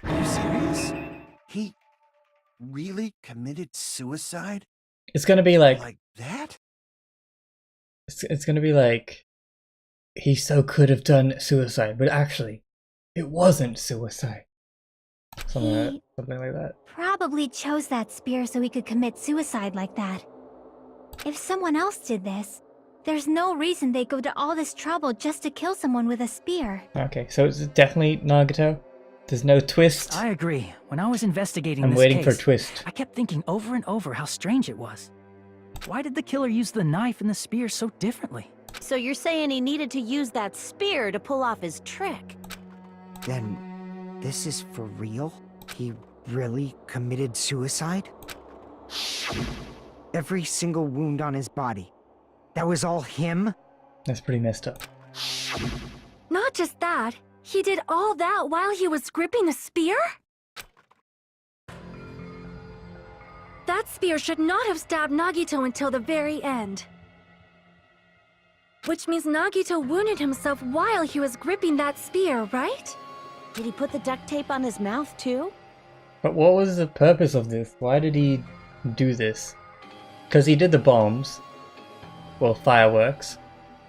Are you serious? He really committed suicide? It's gonna be like that? It's gonna be like, he so could have done suicide, but actually, it wasn't suicide. Something like that. Probably chose that spear so he could commit suicide like that. If someone else did this, there's no reason they'd go to all this trouble just to kill someone with a spear. Okay, so it's definitely Nagito. There's no twist. I agree. When I was investigating I'm this waiting case, for a twist. I kept thinking over and over how strange it was. Why did the killer use the knife and the spear so differently? So you're saying he needed to use that spear to pull off his trick? Then, this is for real? He really committed suicide? Every single wound on his body. That was all him? That's pretty messed up. Not just that, he did all that while he was gripping the spear? That spear should not have stabbed Nagito until the very end. Which means Nagito wounded himself while he was gripping that spear, right? Did he put the duct tape on his mouth too? But what was the purpose of this? Why did he do this? Because he did the bombs, well, fireworks,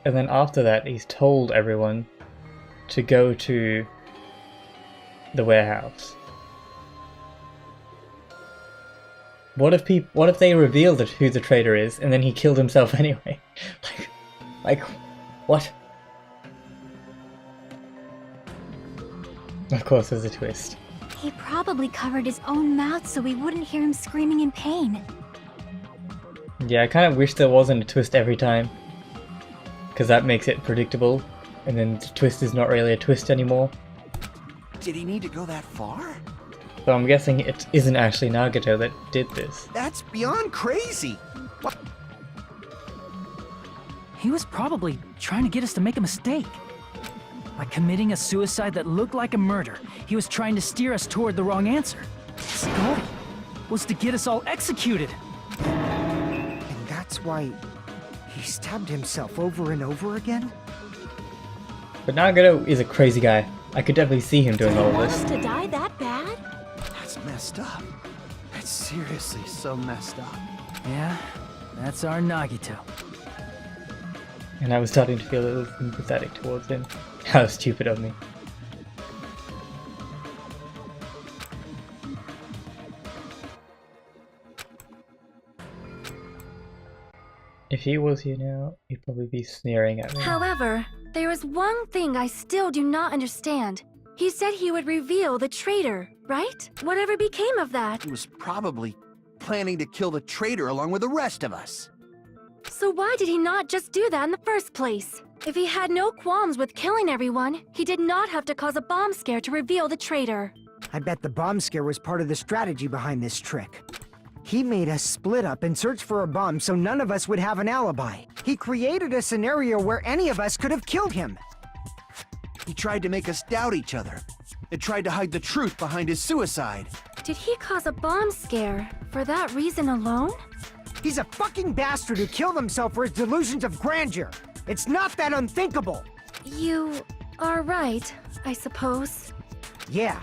and then after that he's told everyone to go to the warehouse. What if they revealed who the traitor is and then he killed himself anyway? like what? Of course there's a twist. He probably covered his own mouth so we wouldn't hear him screaming in pain. Yeah, I kind of wish there wasn't a twist every time, because that makes it predictable, and then the twist is not really a twist anymore. Did he need to go that far? So I'm guessing it isn't actually Nagito that did this. That's beyond crazy! What? He was probably trying to get us to make a mistake. By committing a suicide that looked like a murder, he was trying to steer us toward the wrong answer. His goal was to get us all executed. And that's why he stabbed himself over and over again? But Nagito is a crazy guy. I could definitely see him doing all Want this. us to die that bad? That's messed up. That's seriously so messed up. Yeah, that's our Nagito. And I was starting to feel a little sympathetic towards him. How stupid of me. If he was here now, he'd probably be sneering at me. However, there is one thing I still do not understand. He said he would reveal the traitor, right? Whatever became of that? He was probably planning to kill the traitor along with the rest of us. So why did he not just do that in the first place? If he had no qualms with killing everyone, he did not have to cause a bomb scare to reveal the traitor. I bet the bomb scare was part of the strategy behind this trick. He made us split up and search for a bomb so none of us would have an alibi. He created a scenario where any of us could have killed him. He tried to make us doubt each other. It tried to hide the truth behind his suicide. Did he cause a bomb scare for that reason alone? He's a fucking bastard who killed himself for his delusions of grandeur. It's not that unthinkable. You are right, I suppose. Yeah,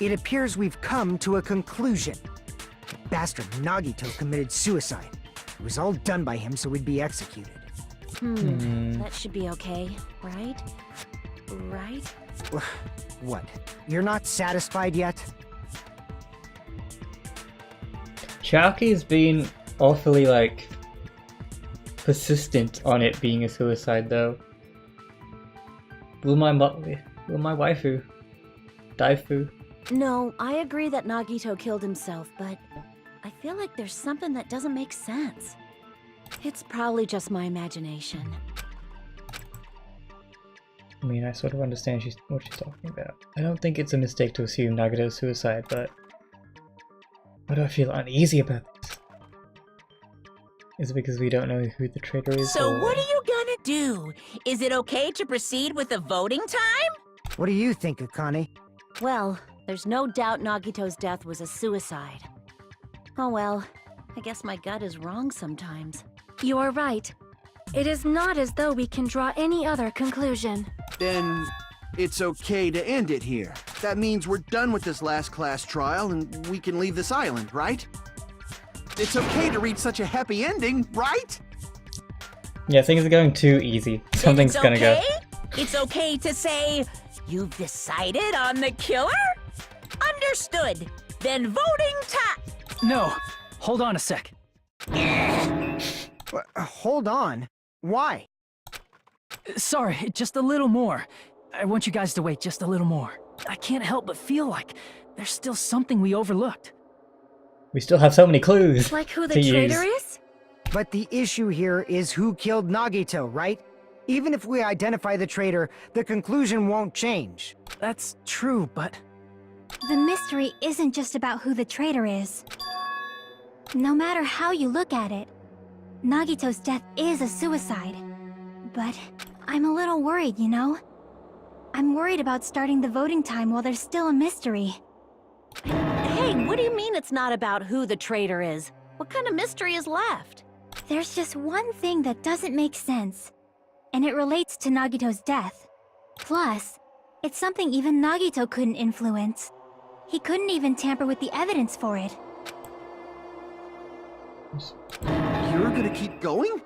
it appears we've come to a conclusion. bastard Nagito committed suicide. It was all done by him so he'd be executed. That should be okay, right? Right? What? You're not satisfied yet? Chiaki's been awfully, like, persistent on it being a suicide, though. Will my waifu, Daifu? No, I agree that Nagito killed himself, but I feel like there's something that doesn't make sense. It's probably just my imagination. I mean, I sort of understand what she's talking about. I don't think it's a mistake to assume Nagito's suicide, but why do I feel uneasy about this? Is it because we don't know who the traitor is? So or... what are you gonna do? Is it okay to proceed with the voting time? What do you think, Akane? Well, there's no doubt Nagito's death was a suicide. Oh well, I guess my gut is wrong sometimes. You are right. It is not as though we can draw any other conclusion. Then it's okay to end it here. That means we're done with this last class trial and we can leave this island, right? It's okay to reach such a happy ending, right? Yeah, things are going too easy. Something's gonna go. It's okay to say, you've decided on the killer? Understood. Then voting time. No! Hold on a sec. Hold on. Why? Sorry, just a little more. I want you guys to wait just a little more. I can't help but feel like there's still something we overlooked. We still have so many clues. Like who the to traitor use. is? But the issue here is who killed Nagito, right? Even if we identify the traitor, the conclusion won't change. That's true, but... The mystery isn't just about who the traitor is. No matter how you look at it, Nagito's death is a suicide. But I'm a little worried, you know? I'm worried about starting the voting time while there's still a mystery. Hey, what do you mean it's not about who the traitor is? What kind of mystery is left? There's just one thing that doesn't make sense, and it relates to Nagito's death. Plus, it's something even Nagito couldn't influence. He couldn't even tamper with the evidence for it. You're gonna keep going?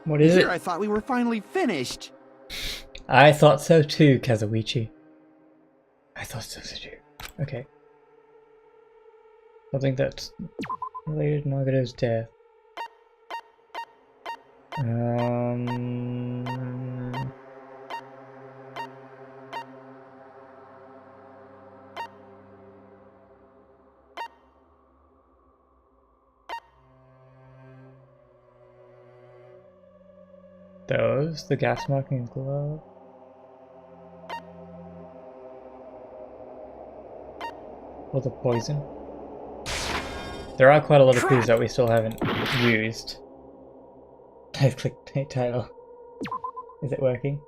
What is Here, it? I thought we were finally finished. I thought so too, Kazuichi. I thought so too. Okay. Something that's related to Nagito's death. Those, the gas marking glove. Or the poison. There are quite a lot of clues that we still haven't used. I've clicked title. Is it working?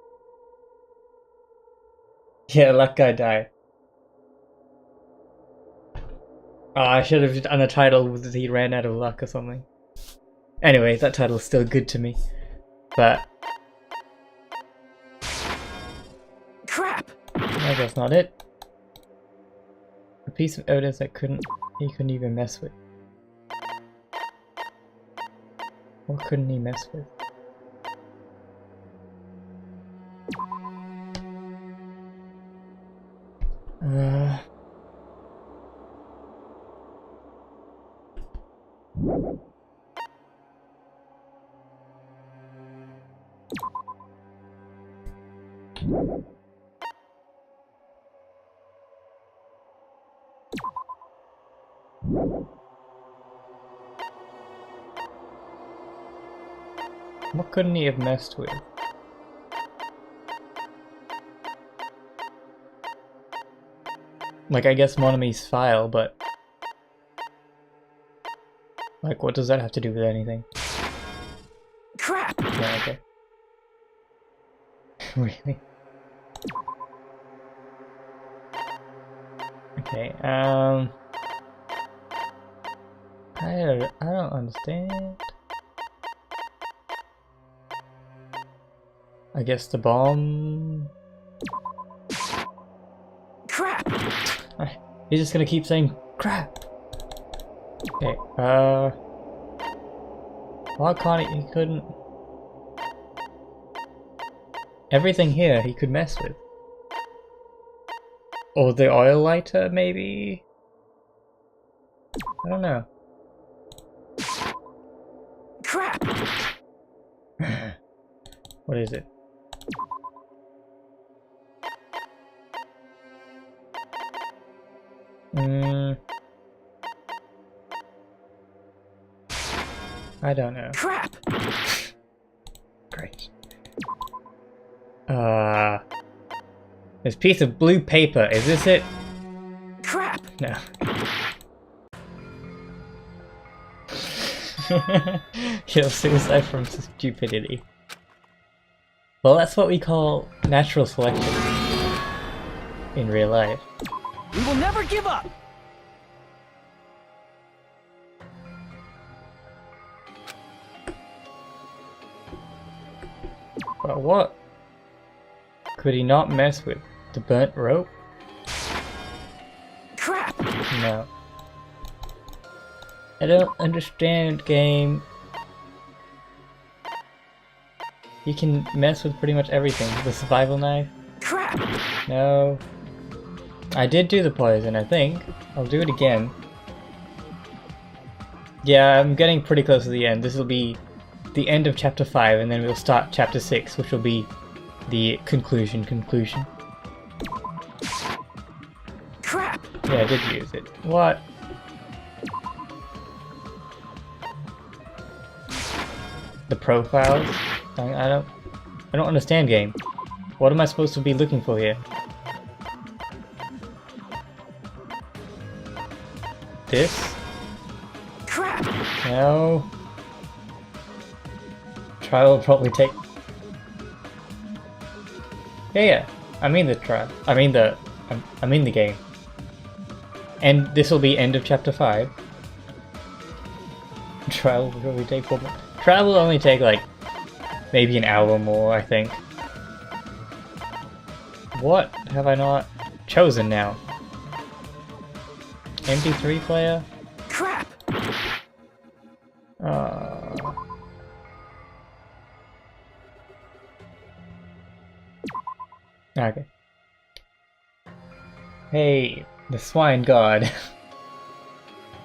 Yeah, luck guy died. Oh, I should have done a title that he ran out of luck or something. Anyway, that title's still good to me. But... Crap! no, that's not it. A piece of evidence that he couldn't even mess with. What couldn't he mess with? What couldn't he have messed with? Like, I guess Monami's file, but... like, what does that have to do with anything? Crap! Yeah, okay. Really? Okay, I don't understand. I guess the bomb... Crap! He's just gonna keep saying crap. Okay, why can't he couldn't... Everything here he could mess with. Or the oil lighter, maybe? I don't know. Crap! What is it? I don't know. Crap! Great. This piece of blue paper, is this it? Crap! No. Kill suicide from stupidity. Well, that's what we call natural selection in real life. We will never give up! But what could he not mess with? The burnt rope? Crap! No. I don't understand, game. You can mess with pretty much everything. The survival knife? Crap! No. I did do the poison, I think. I'll do it again. Yeah, I'm getting pretty close to the end. This will be the end of chapter 5, and then we'll start chapter 6, which will be the conclusion. Crap! Yeah, I did use it. What? The profiles? I don't understand, game. What am I supposed to be looking for here? This? Crap! No. Trial will probably take... Yeah. I mean the trial. I mean the game. And this will be end of chapter 5. Trial will probably take 4 months. Trial will only take like maybe an hour more, I think. What have I not chosen now? MP3 player? Crap! Okay. Hey, the swine god.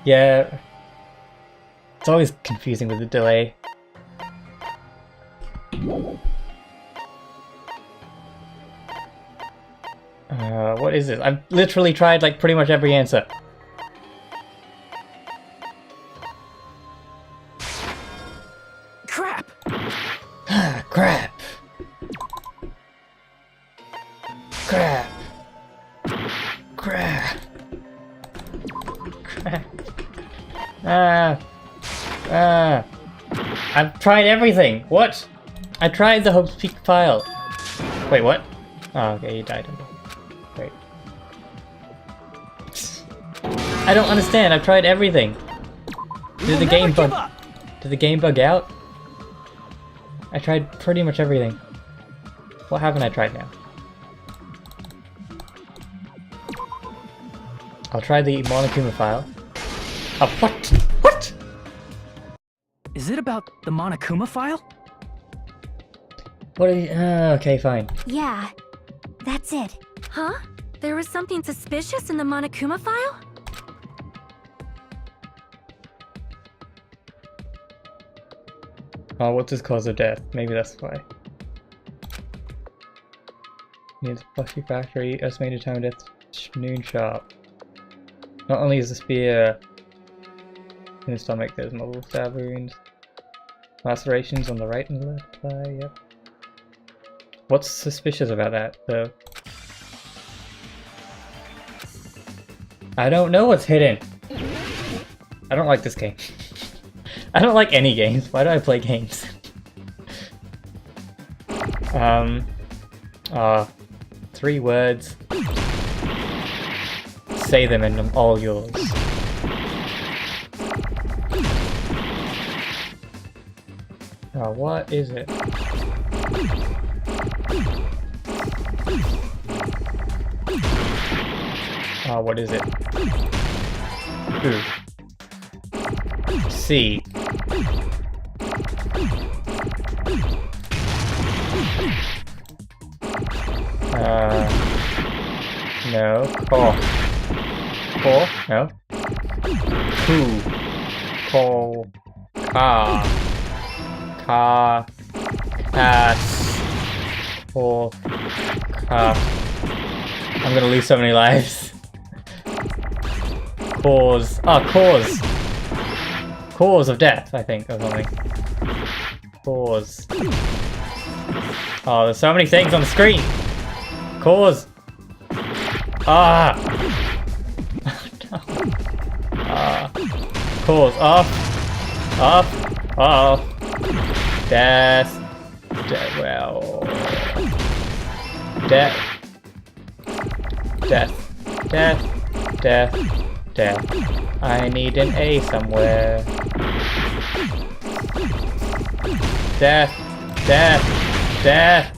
Yeah. It's always confusing with the delay. What is this? I've literally tried like pretty much every answer. Crap! Crap! Crap! Crap! Crap! I've tried everything! What? I tried the Hope's Peak file. Wait, what? Oh, okay, you died. Wait. I don't understand, I've tried everything. Did the game bug? Did the game bug out? I tried pretty much everything. What haven't I tried now? I'll try the Monokuma file. Oh, what? What? Is it about the Monokuma file? What are you... okay, fine. Yeah, that's it. Huh? There was something suspicious in the Monokuma file? Oh, what's his cause of death? Maybe that's why. Near the Fluffy Factory, estimated time of death, noon sharp. Not only is the spear in his stomach, there's multiple stab wounds. Lacerations on the right and left thigh, yep. What's suspicious about that, though? I don't know what's hidden! I don't like this game. I don't like any games. Why do I play games? 3 words. Say them and I'm all yours. What is it? What is it? Ooh. C. No. Call. Call? No. Who? Call. Car. Car. Cats. Call. Car. I'm gonna lose so many lives. Cause. Oh, cause. Cause of death, I think, or something. Cause. Oh, there's so many things on the screen. Cause. Ah. Cause. Off. Off. Off. Death. Well. Death. Death. Death. Death. Death. I need an A somewhere. Death. Death. Death.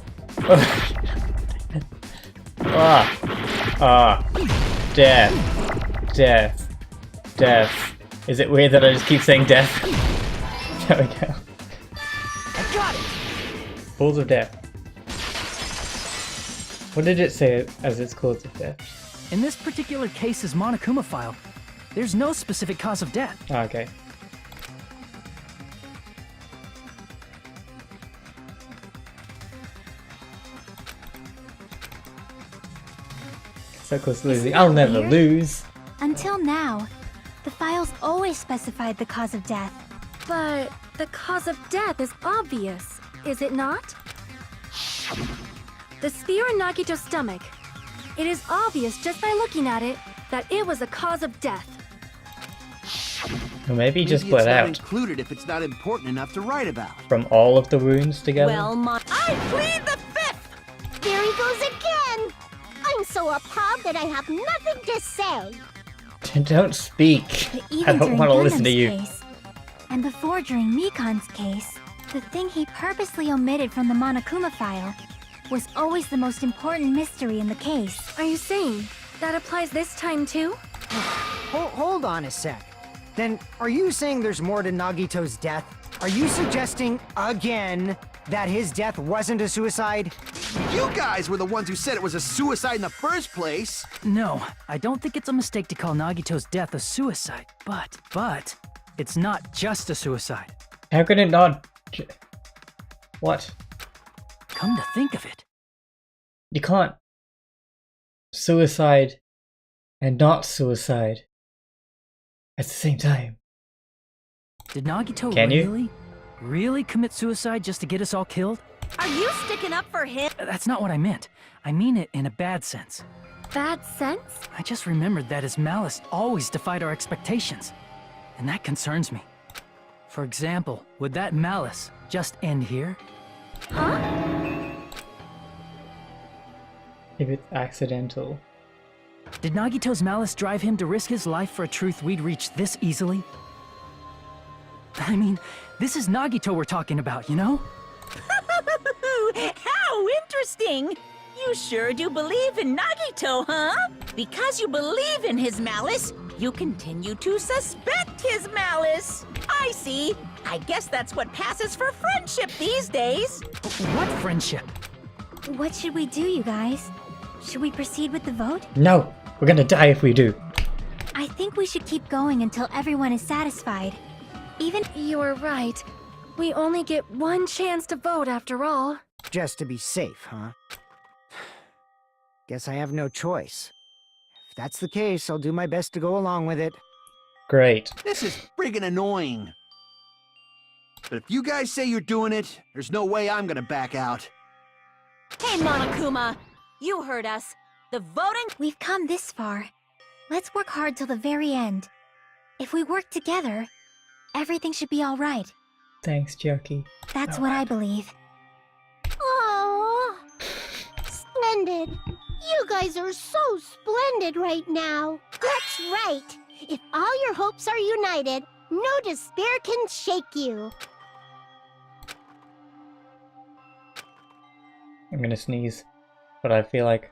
Death. Death. Death. Is it weird that I just keep saying death? There we go. I got it! Cause of death. What did it say as its cause of death? In this particular case's Monokuma file, there's no specific cause of death. Oh, okay. So close to losing. I'll never weird? lose. Until now, the files always specified the cause of death. But the cause of death is obvious, is it not? The spear in Nagito's stomach. It is obvious just by looking at it that it was a cause of death. Or maybe just Maybe bled it's not out included if it's not important enough to write about. from all of the wounds together. Well, I plead the fifth! There he goes again! I'm so appalled that I have nothing to say. Don't speak. But I even don't during want to listen to Gundam's you. case, and before during Mikan's case, the thing he purposely omitted from the Monokuma file was always the most important mystery in the case. Are you saying that applies this time too? Hold on a sec. Then, are you saying there's more to Nagito's death? Are you suggesting, again, that his death wasn't a suicide? You guys were the ones who said it was a suicide in the first place. No, I don't think it's a mistake to call Nagito's death a suicide, but it's not just a suicide. How could it not? What? Come to think of it. You can't suicide and not suicide at the same time. Did Nagito Can you? really commit suicide just to get us all killed? Are you sticking up for him? That's not what I meant. I mean it in a bad sense. Bad sense? I just remembered that his malice always defied our expectations, and that concerns me. For example, would that malice just end here? If it's accidental. Did Nagito's malice drive him to risk his life for a truth we'd reach this easily? I mean, this is Nagito we're talking about, you know? How interesting! You sure do believe in Nagito, huh? Because you believe in his malice, you continue to suspect his malice. I see. I guess that's what passes for friendship these days. What friendship? What should we do, you guys? Should we proceed with the vote? No! We're gonna die if we do. I think we should keep going until everyone is satisfied. Even— You're right. We only get one chance to vote after all. Just to be safe, huh? Guess I have no choice. If that's the case, I'll do my best to go along with it. Great. This is friggin' annoying. But if you guys say you're doing it, there's no way I'm gonna back out. Hey, Monokuma! You heard us. The voting— We've come this far. Let's work hard till the very end. If we work together, everything should be all right. Thanks, Jokey. That's what I believe. Aww. Splendid. You guys are so splendid right now. That's right. If all your hopes are united, no despair can shake you. I'm gonna sneeze, but I feel like...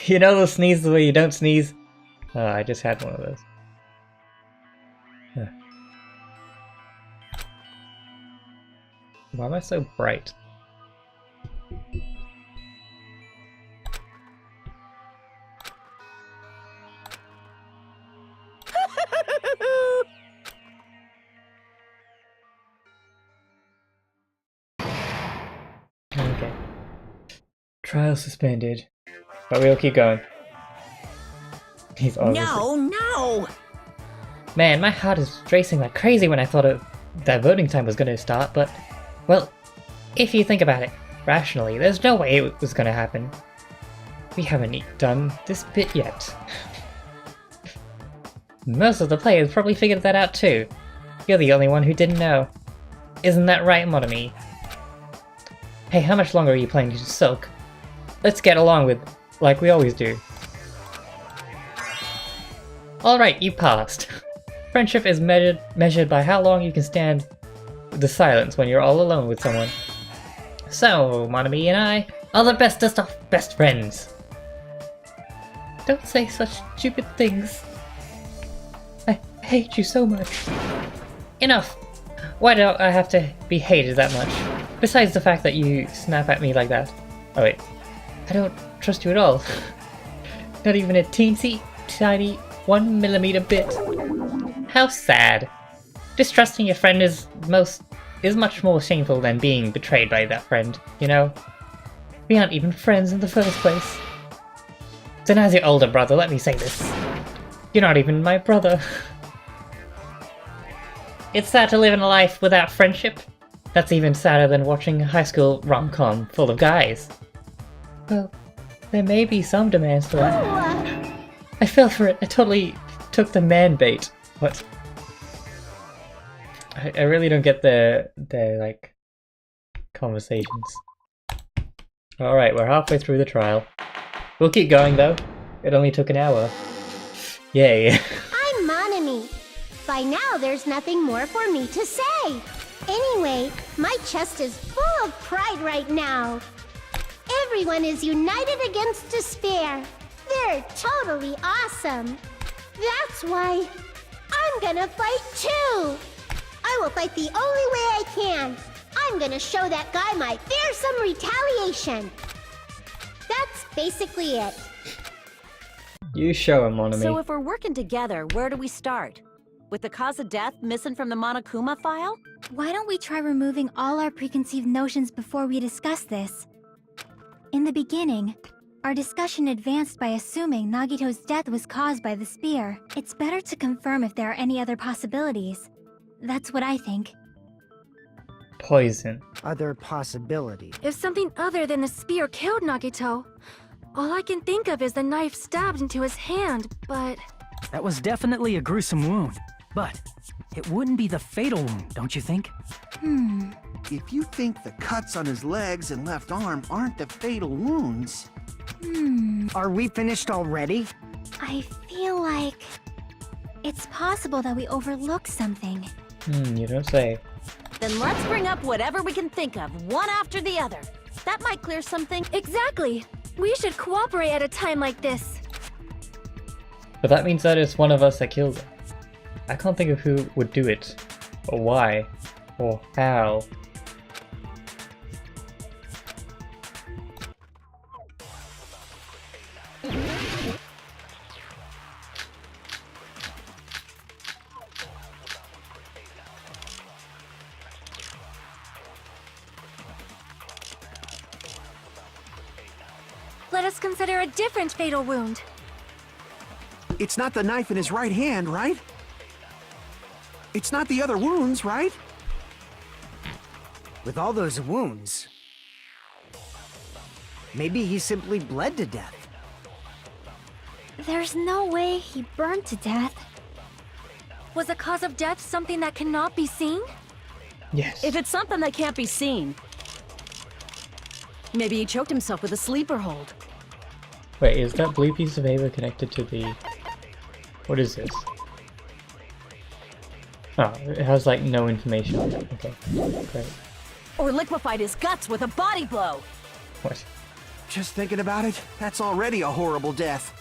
You know those sneezes where you don't sneeze, Oh, I just had one of those. Huh. Why am I so bright? Okay. Trial suspended. But we'll keep going. He's obviously... No! Man, my heart is racing like crazy when I thought that voting time was gonna start, but... Well, if you think about it rationally, there's no way it was gonna happen. We haven't done this bit yet. Most of the players probably figured that out too. You're the only one who didn't know. Isn't that right, Monomi? Hey, how much longer are you planning to sulk? Let's get along with like we always do. Alright, you passed. Friendship is measured by how long you can stand the silence when you're all alone with someone. So, Monomi and I are the bestest of best friends. Don't say such stupid things. I hate you so much. Enough! Why do I have to be hated that much? Besides the fact that you snap at me like that. Oh wait. I don't trust you at all. Not even a teensy tiny 1mm bit. How sad. Distrusting your friend is much more shameful than being betrayed by that friend, you know? We aren't even friends in the first place. Then as your older brother, let me say this. You're not even my brother. It's sad to live in a life without friendship. That's even sadder than watching a high school rom-com full of guys. Well, there may be some demands for that. I fell for it. I totally took the man bait. What? I really don't get their like conversations. Alright, we're halfway through the trial. We'll keep going though. It only took an hour. Yay. I'm Monomi. By now, there's nothing more for me to say. Anyway, my chest is full of pride right now. Everyone is united against despair. They're totally awesome. That's why I'm gonna fight too. I will fight the only way I can. I'm gonna show that guy my fearsome retaliation. That's basically it. You show him, Monomi. So if we're working together, where do we start? With the cause of death missing from the Monokuma file? Why don't we try removing all our preconceived notions before we discuss this? In the beginning, our discussion advanced by assuming Nagito's death was caused by the spear. It's better to confirm if there are any other possibilities. That's what I think. Poison. Other possibilities. If something other than the spear killed Nagito, all I can think of is the knife stabbed into his hand, but... That was definitely a gruesome wound. But it wouldn't be the fatal wound, don't you think? If you think the cuts on his legs and left arm aren't the fatal wounds... Are we finished already? I feel like... it's possible that we overlooked something. You don't say. Then let's bring up whatever we can think of, one after the other. That might clear something. Exactly! We should cooperate at a time like this. But that means that it's one of us that killed him. I can't think of who would do it, or why, or how. Let us consider a different fatal wound. It's not the knife in his right hand, right? It's not the other wounds, right? With all those wounds, maybe he simply bled to death. There's no way he burned to death. Was the cause of death something that cannot be seen? Yes. If it's something that can't be seen, maybe he choked himself with a sleeper hold. Wait, is that blue piece of paper connected to the... What is this? Oh, it has like no information on it. Okay, great. Or liquefied his guts with a body blow. What? Just thinking about it, that's already a horrible death.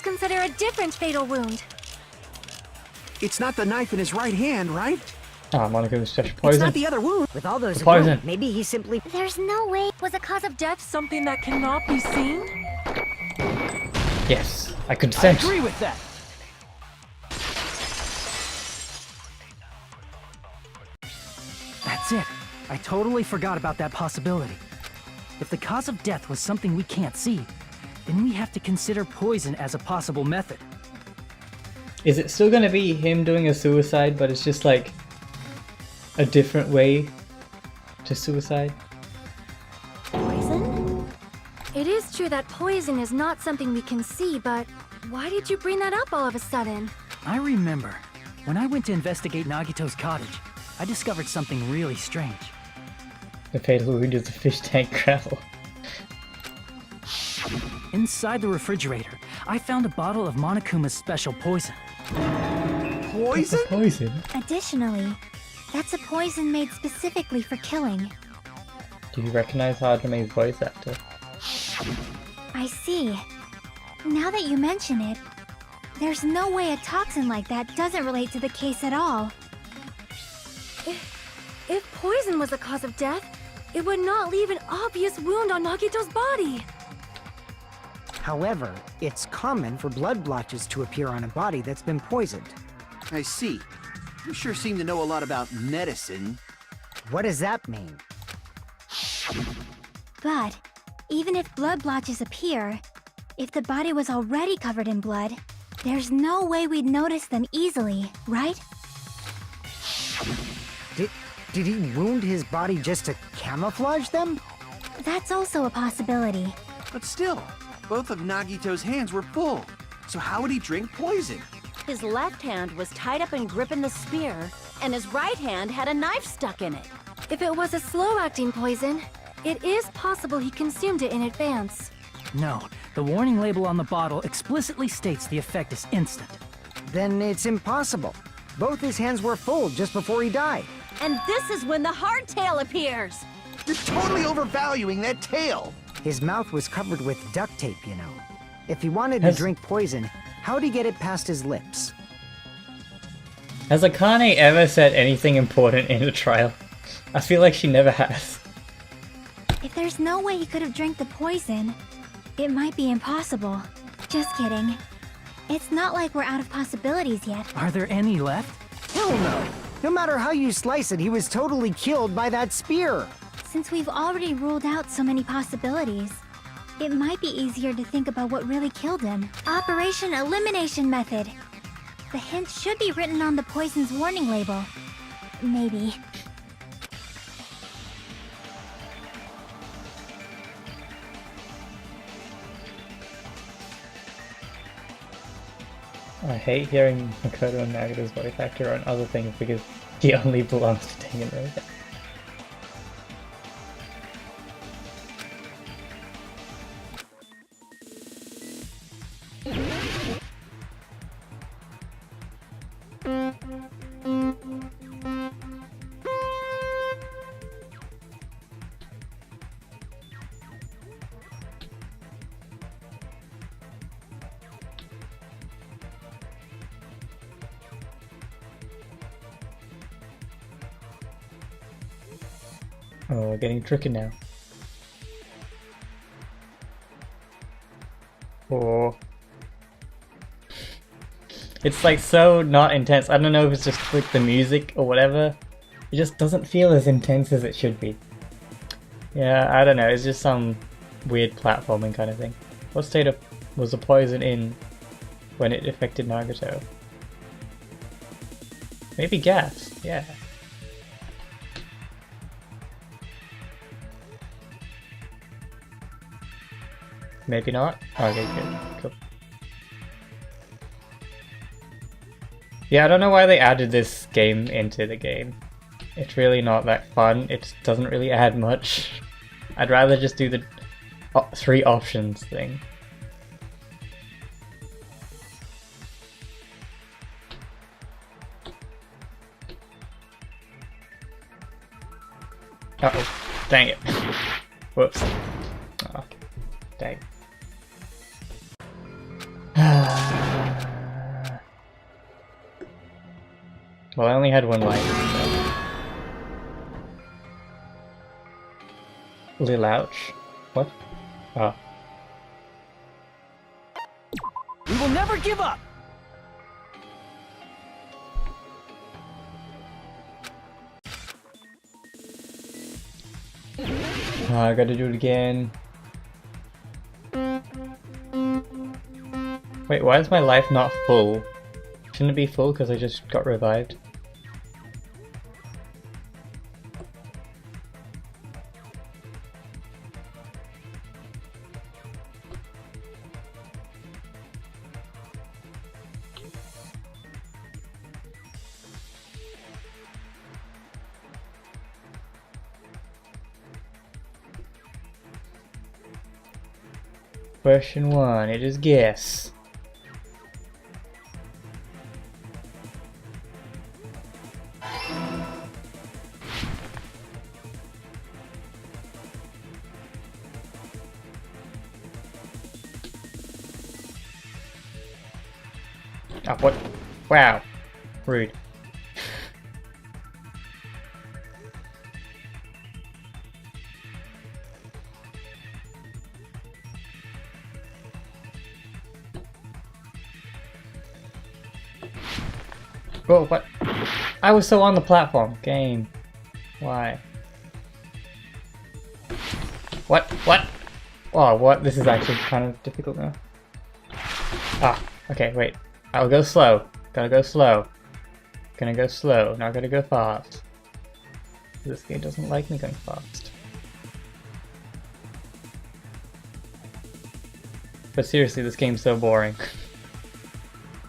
consider a different fatal wound. It's not the knife in his right hand, right? Ah, Monikuma's special It's poison. not the other wound. With all those Poison. maybe he simply... There's no way. Was a cause of death something that cannot be seen? Yes, I I consent. agree with that. That's it. I totally forgot about that possibility. If the cause of death was something we can't see, then we have to consider poison as a possible method. Is it still gonna be him doing a suicide, but it's just like a different way to suicide? Poison? It is true that poison is not something we can see, but why did you bring that up all of a sudden? I remember, when I went to investigate Nagito's cottage, I discovered something really strange. The fatal wound is the fish tank gravel. Inside the refrigerator, I found a bottle of Monokuma's special poison. Poison? Poison? Additionally, that's a poison made specifically for killing. Do you recognize Hajame's voice actor? I see. Now that you mention it, there's no way a toxin like that doesn't relate to the case at all. If poison was the cause of death, it would not leave an obvious wound on Nagito's body. However, it's common for blood blotches to appear on a body that's been poisoned. I see. You sure seem to know a lot about medicine. What does that mean? But, even if blood blotches appear, if the body was already covered in blood, there's no way we'd notice them easily, right? Did he wound his body just to camouflage them? That's also a possibility. But still, both of Nagito's hands were full. So how would he drink poison? His left hand was tied up and gripping the spear, and his right hand had a knife stuck in it. If it was a slow-acting poison, it is possible he consumed it in advance. No, the warning label on the bottle explicitly states the effect is instant. Then it's impossible. Both his hands were full just before he died. And this is when the hardtail appears. You're totally overvaluing that tail. His mouth was covered with duct tape, you know. If he wanted to drink poison, how'd he get it past his lips? Has Akane ever said anything important in a trial? I feel like she never has. If there's no way he could have drank the poison, it might be impossible. Just kidding. It's not like we're out of possibilities yet. Are there any left? Hell no! No matter how you slice it, he was totally killed by that spear. Since we've already ruled out so many possibilities, it might be easier to think about what really killed him. Operation Elimination Method. The hint should be written on the poison's warning label. Maybe. I hate hearing Makoto and Nagito's voice actor on other things because he only belongs to Danganronpa. Oh, we're getting tricky now. Oh. It's like so not intense. I don't know if it's just like the music or whatever. It just doesn't feel as intense as it should be. Yeah, I don't know. It's just some weird platforming kind of thing. What state of was the poison in when it affected Nagito? Maybe gas. Yeah. Maybe not? Okay, good. Cool. Yeah, I don't know why they added this game into the game. It's really not that fun. It doesn't really add much. I'd rather just do the 3 options thing. Uh-oh. Dang it. Whoops. Oh, dang. Well, I only had one life. So. Lil ouch. What? Oh. We will never give up! Oh, I gotta do it again. Wait, why is my life not full? Shouldn't it be full because I just got revived? Question 1, it is guess. Oh, what? Wow. Rude. Oh, what? I was so on the platform. Game. Why? What? What? Oh, what? This is actually kind of difficult now. Ah, okay, wait. I'll go slow. Gotta go slow. Gonna go slow, not gonna go fast. This game doesn't like me going fast. But seriously, this game's so boring.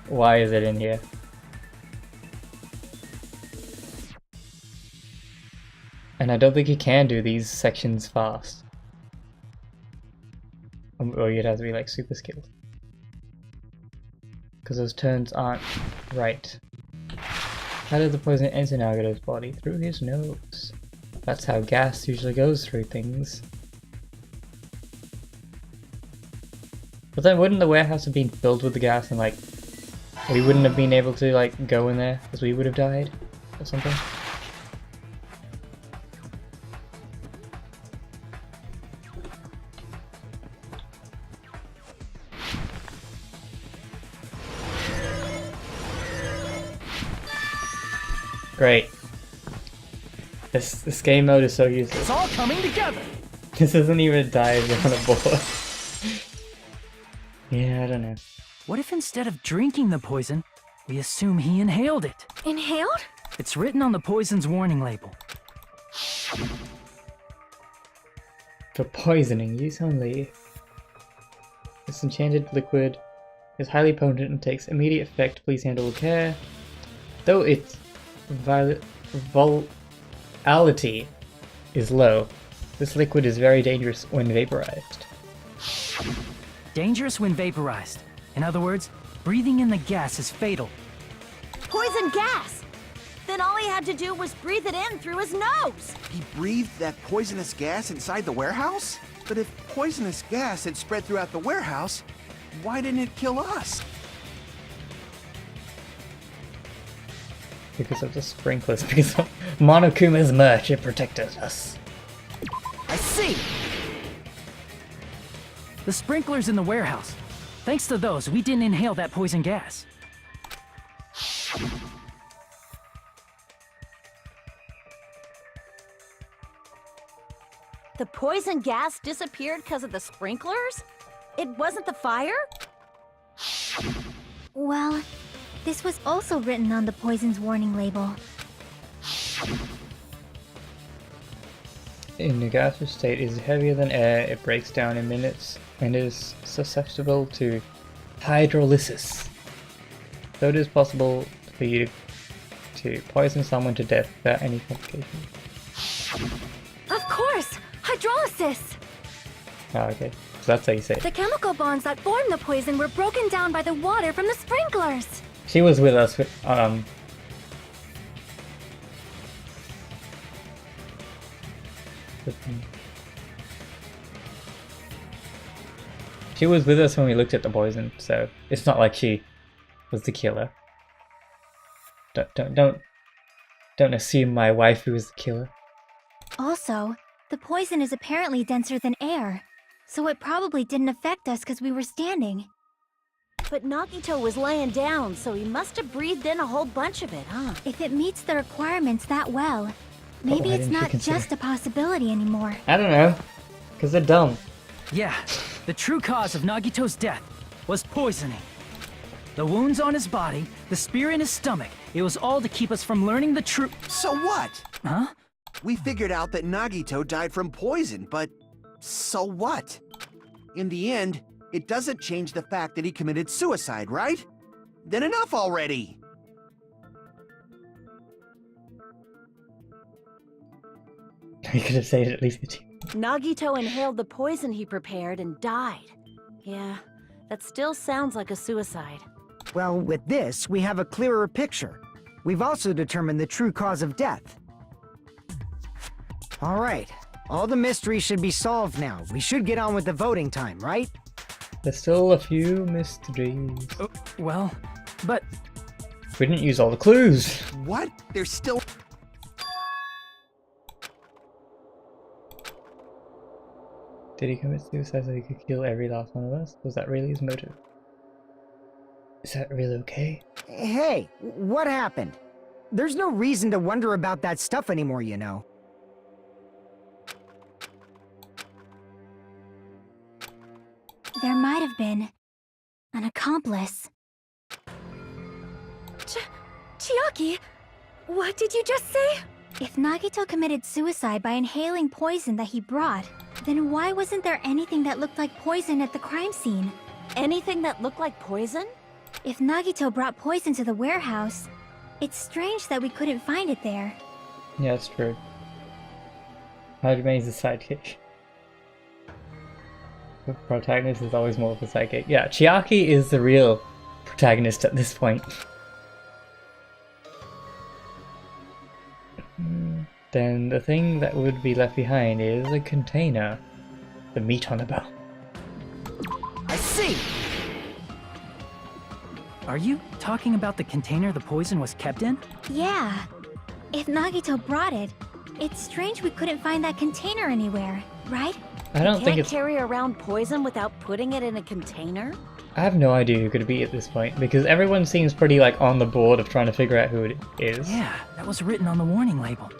Why is it in here? And I don't think you can do these sections fast. Or you'd have to be like super skilled. Because those turns aren't right. How did the poison enter Nagito's body? Through his nose. That's how gas usually goes through things. But then wouldn't the warehouse have been filled with the gas and like we wouldn't have been able to like go in there because we would have died or something? Great. This game mode is so useless. It's all coming together! This isn't even a dive on a board. Yeah, I don't know. What if instead of drinking the poison, we assume he inhaled it? Inhaled? It's written on the poison's warning label. For poisoning, use only. This enchanted liquid is highly potent and takes immediate effect. Please handle with care. Though its volatility is low, this liquid is very dangerous when vaporized. Dangerous when vaporized. In other words, breathing in the gas is fatal. Poison gas! Then all he had to do was breathe it in through his nose! He breathed that poisonous gas inside the warehouse? But if poisonous gas had spread throughout the warehouse, why didn't it kill us? Because of the sprinklers, because of Monokuma's merch, it protected us. I see! The sprinklers in the warehouse. Thanks to those, we didn't inhale that poison gas. The poison gas disappeared because of the sprinklers? It wasn't the fire? Well, this was also written on the poison's warning label. In a gaseous state, it is heavier than air, it breaks down in minutes, and is susceptible to hydrolysis. So it is possible for you to poison someone to death without any complications. Of course! Hydrolysis! Oh, okay. So that's how you say it. The chemical bonds that formed the poison were broken down by the water from the sprinklers! She was with us, she was with us when we looked at the poison, so it's not like she was the killer. Don't assume my waifu was the killer. Also, the poison is apparently denser than air, so it probably didn't affect us because we were standing. But Nagito was laying down, so he must have breathed in a whole bunch of it, huh? If it meets the requirements that well, maybe why it's didn't you not consider- just a possibility anymore. I don't know. Because they're dumb. Yeah, the true cause of Nagito's death was poisoning. The wounds on his body, the spear in his stomach, it was all to keep us from learning the truth. So what? Huh? We figured out that Nagito died from poison, but so what? In the end, it doesn't change the fact that he committed suicide, right? Then enough already! You could have said at least the two. Nagito inhaled the poison he prepared and died. Yeah, that still sounds like a suicide. Well, with this, we have a clearer picture. We've also determined the true cause of death. All right, all the mysteries should be solved now. We should get on with the voting time, right? There's still a few mysteries. Well, but We didn't use all the clues. What? There's still... Did he commit suicide so he could kill every last one of us? Was that really his motive? Is that really okay? Hey, what happened? There's no reason to wonder about that stuff anymore, you know. There might have been an accomplice. Chiaki, what did you just say? If Nagito committed suicide by inhaling poison that he brought, then why wasn't there anything that looked like poison at the crime scene? Anything that looked like poison? If Nagito brought poison to the warehouse, it's strange that we couldn't find it there. Yeah, that's true. Hajime's the sidekick. The protagonist is always more of a sidekick. Yeah, Chiaki is the real protagonist at this point. Then the thing that would be left behind is a container. The meat on a bone. I see! are you talking about the container the poison was kept in? Yeah. If Nagito brought it, it's strange we couldn't find that container anywhere, right? I don't think Can't it's... carry around poison without putting it in a container? I have no idea who could be at this point, because everyone seems pretty like on the board of trying to figure out who it is. Yeah, that was written on the warning label.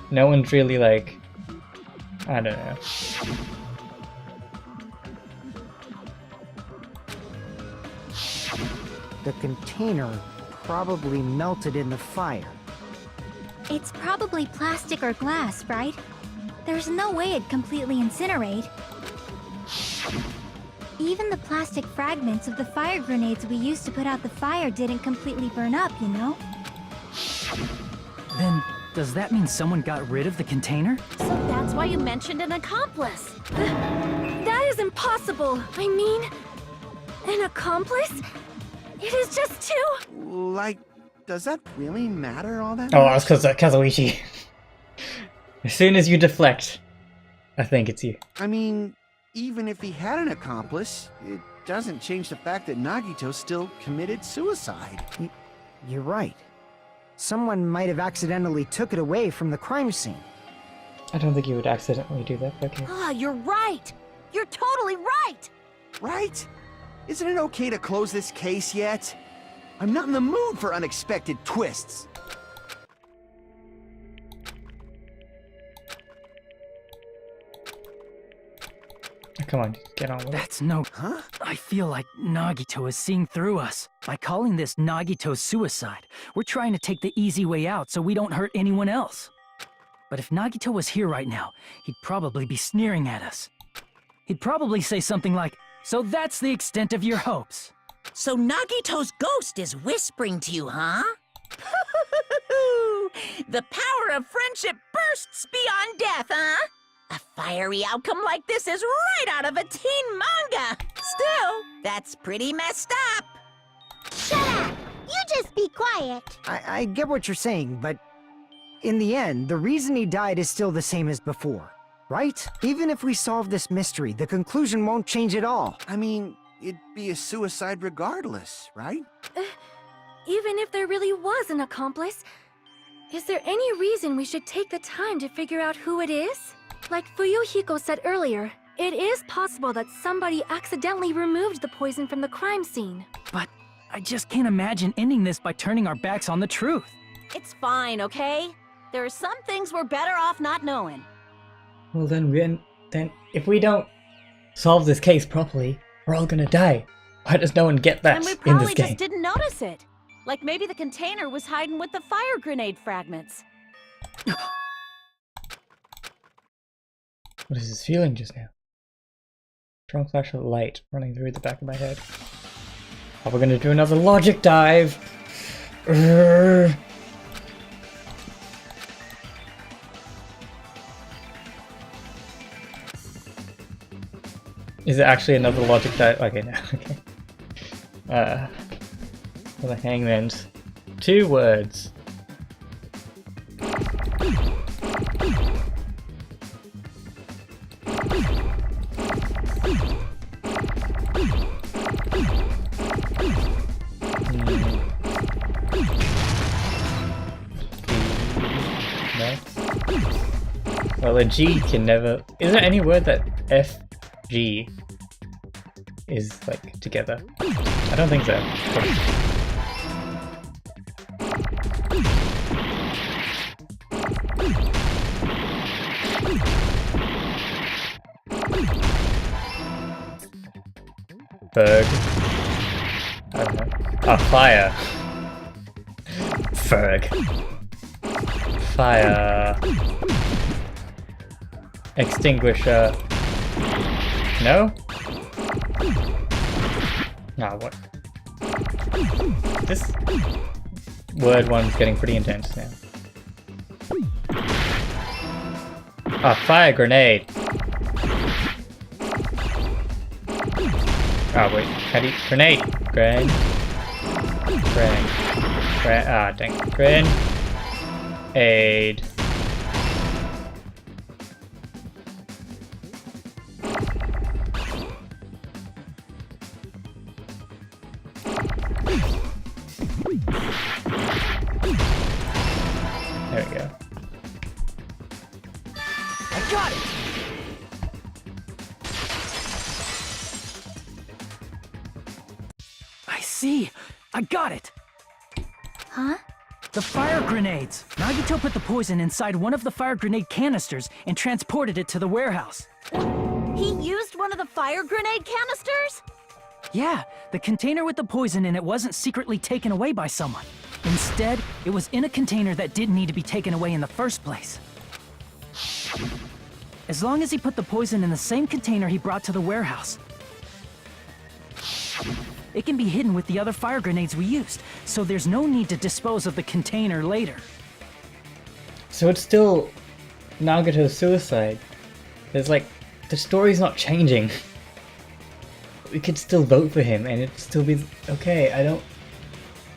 No one's really like... I don't know. The container probably melted in the fire. It's probably plastic or glass, right? There's no way it'd completely incinerate. Even the plastic fragments of the fire grenades we used to put out the fire didn't completely burn up, you know? Then, does that mean someone got rid of the container? So that's why you mentioned an accomplice. That is impossible. I mean, an accomplice? It is just two. Like, does that really matter all that Oh, much? that's because of Kazuichi. As soon as you deflect, I think it's you. I mean, even if he had an accomplice, it doesn't change the fact that Nagito still committed suicide. You're right. Someone might have accidentally took it away from the crime scene. I don't think you would accidentally do that, but okay. Ah, you're right. You're totally right. Right? Isn't it okay to close this case yet? I'm not in the mood for unexpected twists. Come on, get on with it. That's no... Huh? I feel like Nagito is seeing through us. By calling this Nagito's suicide, we're trying to take the easy way out so we don't hurt anyone else. But if Nagito was here right now, he'd probably be sneering at us. He'd probably say something like, "So that's the extent of your hopes." So Nagito's ghost is whispering to you, huh? The power of friendship bursts beyond death, huh? A fiery outcome like this is right out of a teen manga. Still, that's pretty messed up. Shut up! You just be quiet. I get what you're saying, but in the end, the reason he died is still the same as before, right? Even if we solve this mystery, the conclusion won't change at all. I mean, it'd be a suicide regardless, right? Even if there really was an accomplice, Is there any reason we should take the time to figure out who it is? Like Fuyuhiko said earlier, it is possible that somebody accidentally removed the poison from the crime scene. But I just can't imagine ending this by turning our backs on the truth. It's fine, okay? There are some things we're better off not knowing. Well, then if we don't solve this case properly, we're all gonna die. Why does no one get that And we in this probably game? just didn't notice it. Like maybe the container was hiding with the fire grenade fragments. What is this feeling just now? Strong flash of light running through the back of my head. Oh, we're gonna do another logic dive! Urgh. Is it actually another logic dive? Okay, no, okay. For the hangman's 2 words. Well, a G can never... Is there any word that F, G is, like, together? I don't think so. Ferg. I don't know. Ah, fire. Ferg. Fire. Extinguisher. No? Ah, what? This word one's getting pretty intense now. Ah, fire grenade. Oh wait, how do you... Grenade! Gren. Ah, dang. Gren. Aid. There we go. I got it! I see! I got it! Huh? The fire grenades! Nagito put the poison inside one of the fire grenade canisters and transported it to the warehouse. He used one of the fire grenade canisters? Yeah, the container with the poison in it wasn't secretly taken away by someone. Instead, it was in a container that didn't need to be taken away in the first place. As long as he put the poison in the same container he brought to the warehouse, it can be hidden with the other fire grenades we used, so there's no need to dispose of the container later. So it's still Nagito's suicide. There's like, the story's not changing. We could still vote for him and it'd still be okay. I don't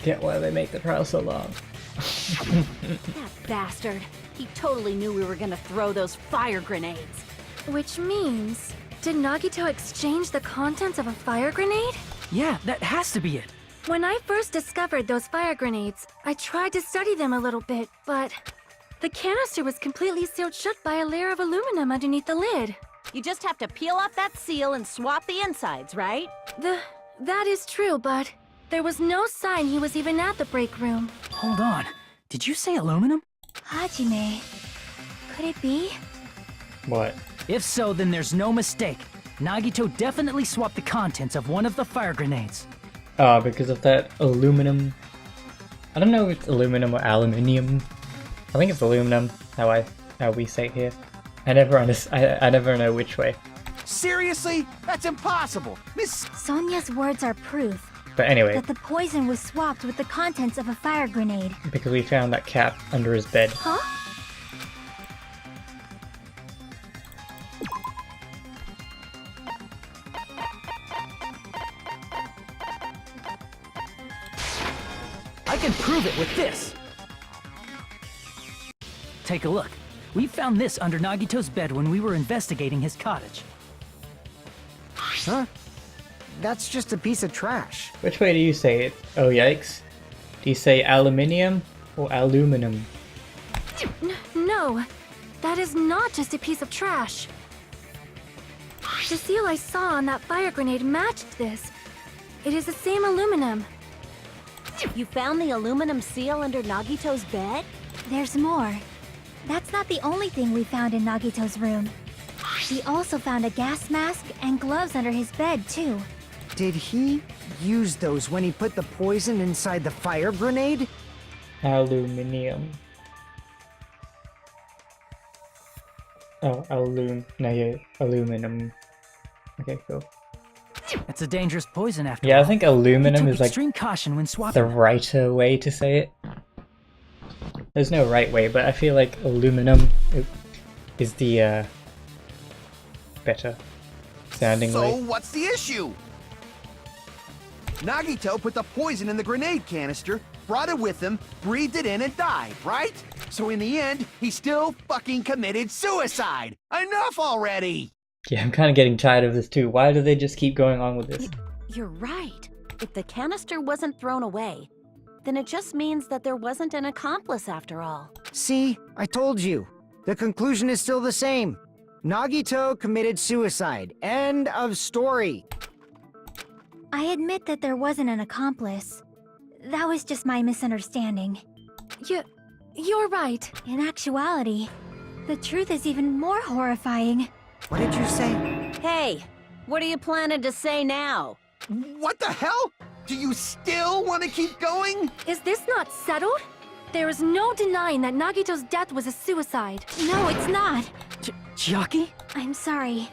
get why they make the trial so long. That bastard. He totally knew we were gonna throw those fire grenades. Which means, did Nagito exchange the contents of a fire grenade? Yeah, that has to be it. When I first discovered those fire grenades, I tried to study them a little bit, but the canister was completely sealed shut by a layer of aluminum underneath the lid. You just have to peel off that seal and swap the insides, right? That is true, but there was no sign he was even at the break room. Hold on. Did you say aluminum? Hajime, could it be? What? If so, then there's no mistake. Nagito definitely swapped the contents of one of the fire grenades. Ah, because of that aluminum. I don't know if it's aluminum or aluminium. I think it's aluminum, how we say it here. I never know which way. Seriously? That's impossible! Miss... Sonia's words are proof But anyway, that the poison was swapped with the contents of a fire grenade. because we found that cap under his bed. Huh? I can prove it with this! Take a look. We found this under Nagito's bed when we were investigating his cottage. Huh? That's just a piece of trash. Which way do you say it? Oh yikes. Do you say aluminium or aluminum? No, that is not just a piece of trash. The seal I saw on that fire grenade matched this. It is the same aluminum. You found the aluminum seal under Nagito's bed? There's more. That's not the only thing we found in Nagito's room. We also found a gas mask and gloves under his bed, too. Did he use those when he put the poison inside the fire grenade? Aluminium. Oh, no, yeah, aluminum. Okay, cool. It's a dangerous poison after Yeah, all. I think aluminum He is took like extreme caution when swapping the them. righter way to say it. There's no right way, but I feel like aluminum is the better sounding So way. what's the issue? Nagito put the poison in the grenade canister, brought it with him, breathed it in, and died, right? So in the end, he still fucking committed suicide! Enough already! Yeah, I'm kind of getting tired of this too. Why do they just keep going on with this? You're right. If the canister wasn't thrown away, then it just means that there wasn't an accomplice after all. See, I told you. The conclusion is still the same. Nagito committed suicide. End of story. I admit that there wasn't an accomplice. That was just my misunderstanding. You're right. In actuality, the truth is even more horrifying. What did you say? Hey, what are you planning to say now? What the hell? Do you still want to keep going? Is this not settled? There is no denying that Nagito's death was a suicide. No, it's not. Chiaki? I'm sorry,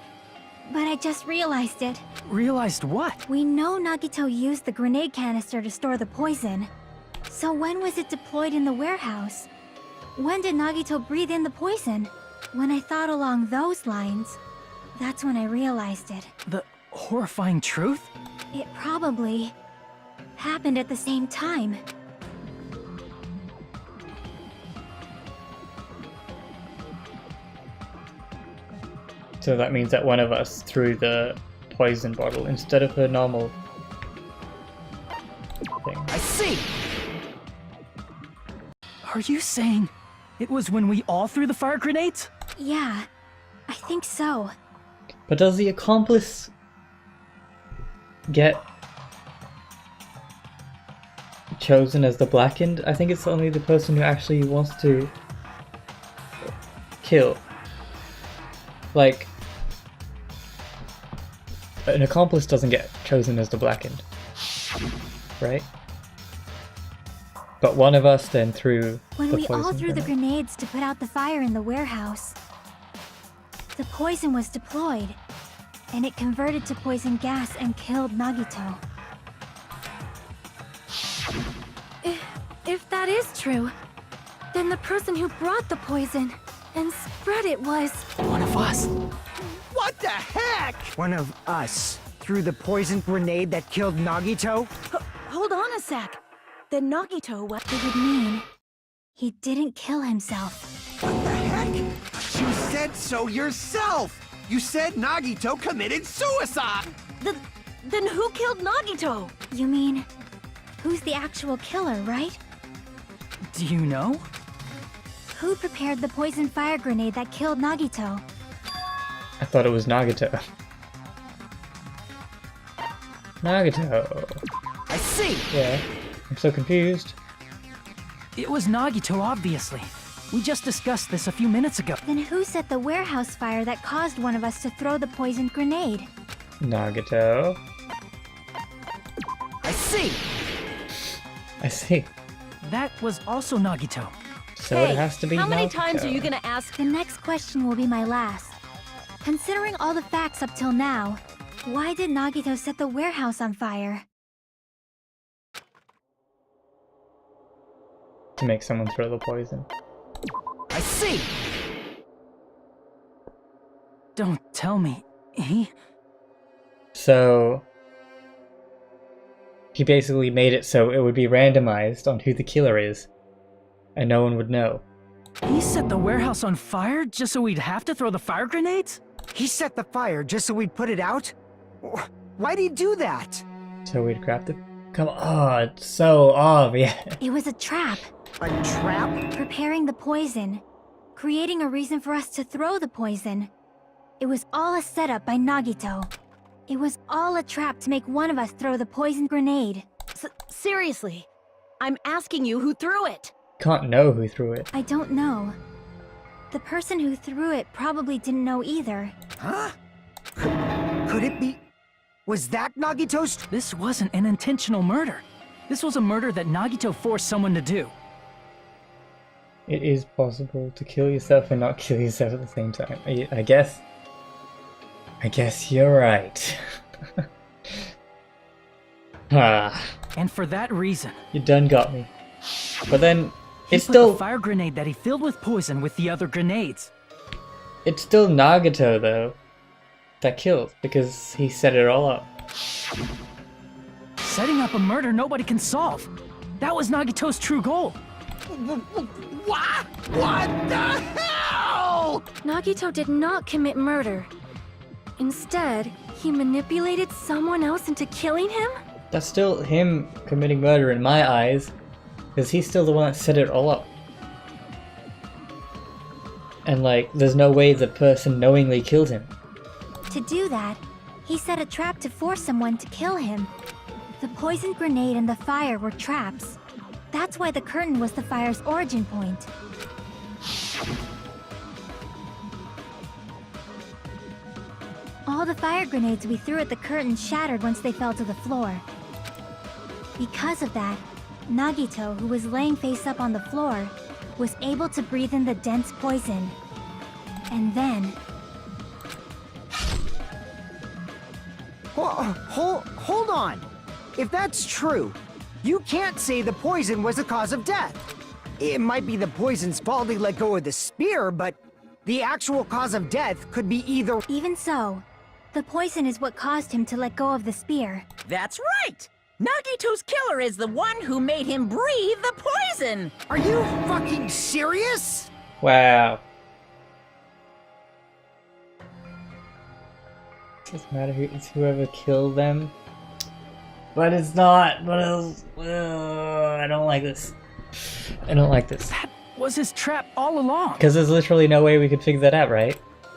but I just realized it. Realized what? We know Nagito used the grenade canister to store the poison. So when was it deployed in the warehouse? When did Nagito breathe in the poison? When I thought along those lines, that's when I realized it. The horrifying truth? It probably happened at the same time. So that means that one of us threw the poison bottle instead of her normal thing. I see! Are you saying it was when we all threw the fire grenades? Yeah, I think so. But does the accomplice get chosen as the blackened? I think it's only the person who actually wants to kill. Like, an accomplice doesn't get chosen as the blackened, right? But one of us then threw When the we poison all threw the grenade. grenades to put out the fire in the warehouse, the poison was deployed, and it converted to poison gas and killed Nagito. If that is true, then the person who brought the poison and spread it was... One of us. What the heck? One of us threw the poison grenade that killed Nagito? Hold on a sec. Then Nagito what? It would mean he didn't kill himself. What the heck? You said so yourself! You said Nagito committed suicide! Then who killed Nagito? You mean, who's the actual killer, right? Do you know? Who prepared the poison fire grenade that killed Nagito? I thought it was Nagito. Nagito. I see! Yeah, I'm so confused. It was Nagito, obviously. We just discussed this a few minutes ago. Then who set the warehouse fire that caused one of us to throw the poisoned grenade? Nagito. I see! I see. That was also Nagito. So Hey, it has to be how many Nagito. times are you gonna ask? The next question will be my last. Considering all the facts up till now, why did Nagito set the warehouse on fire? To make someone throw the poison. I see! Don't tell me. So he basically made it so it would be randomized on who the killer is, and no one would know. He set the warehouse on fire just so we'd have to throw the fire grenades? He set the fire just so we'd put it out? Why'd he do that? So we'd grab the... Come on, it's so obvious. It was a trap. A trap? Preparing the poison. Creating a reason for us to throw the poison. It was all a setup by Nagito. It was all a trap to make one of us throw the poison grenade. Seriously, I'm asking you who threw it. Can't know who threw it. I don't know. The person who threw it probably didn't know either. Huh? Could it be... Was that Nagito's... This wasn't an intentional murder. This was a murder that Nagito forced someone to do. It is possible to kill yourself and not kill yourself at the same time. I guess you're right. And for that reason, You done got me. But then, he it's put still... the fire grenade that he filled with poison with the other grenades. It's still Nagito, though, that killed, because he set it all up. Setting up a murder nobody can solve. That was Nagito's true goal. What? What the hell? Nagito did not commit murder. Instead, he manipulated someone else into killing him? That's still him committing murder in my eyes, because he's still the one that set it all up. And like, there's no way the person knowingly killed him. To do that, he set a trap to force someone to kill him. The poison grenade and the fire were traps. That's why the curtain was the fire's origin point. All the fire grenades we threw at the curtain shattered once they fell to the floor. Because of that, Nagito, who was laying face up on the floor, was able to breathe in the dense poison. And then... Hold on! If that's true, you can't say the poison was the cause of death. It might be the poison's fault he let go of the spear, but the actual cause of death could be either... Even so, the poison is what caused him to let go of the spear. That's right! Nagito's killer is the one who made him breathe the poison! Are you fucking serious? Wow. Doesn't matter who, it's whoever killed them. But it's not. But I don't like this. I don't like this. That was his trap all along. Because there's literally no way we could figure that out, right?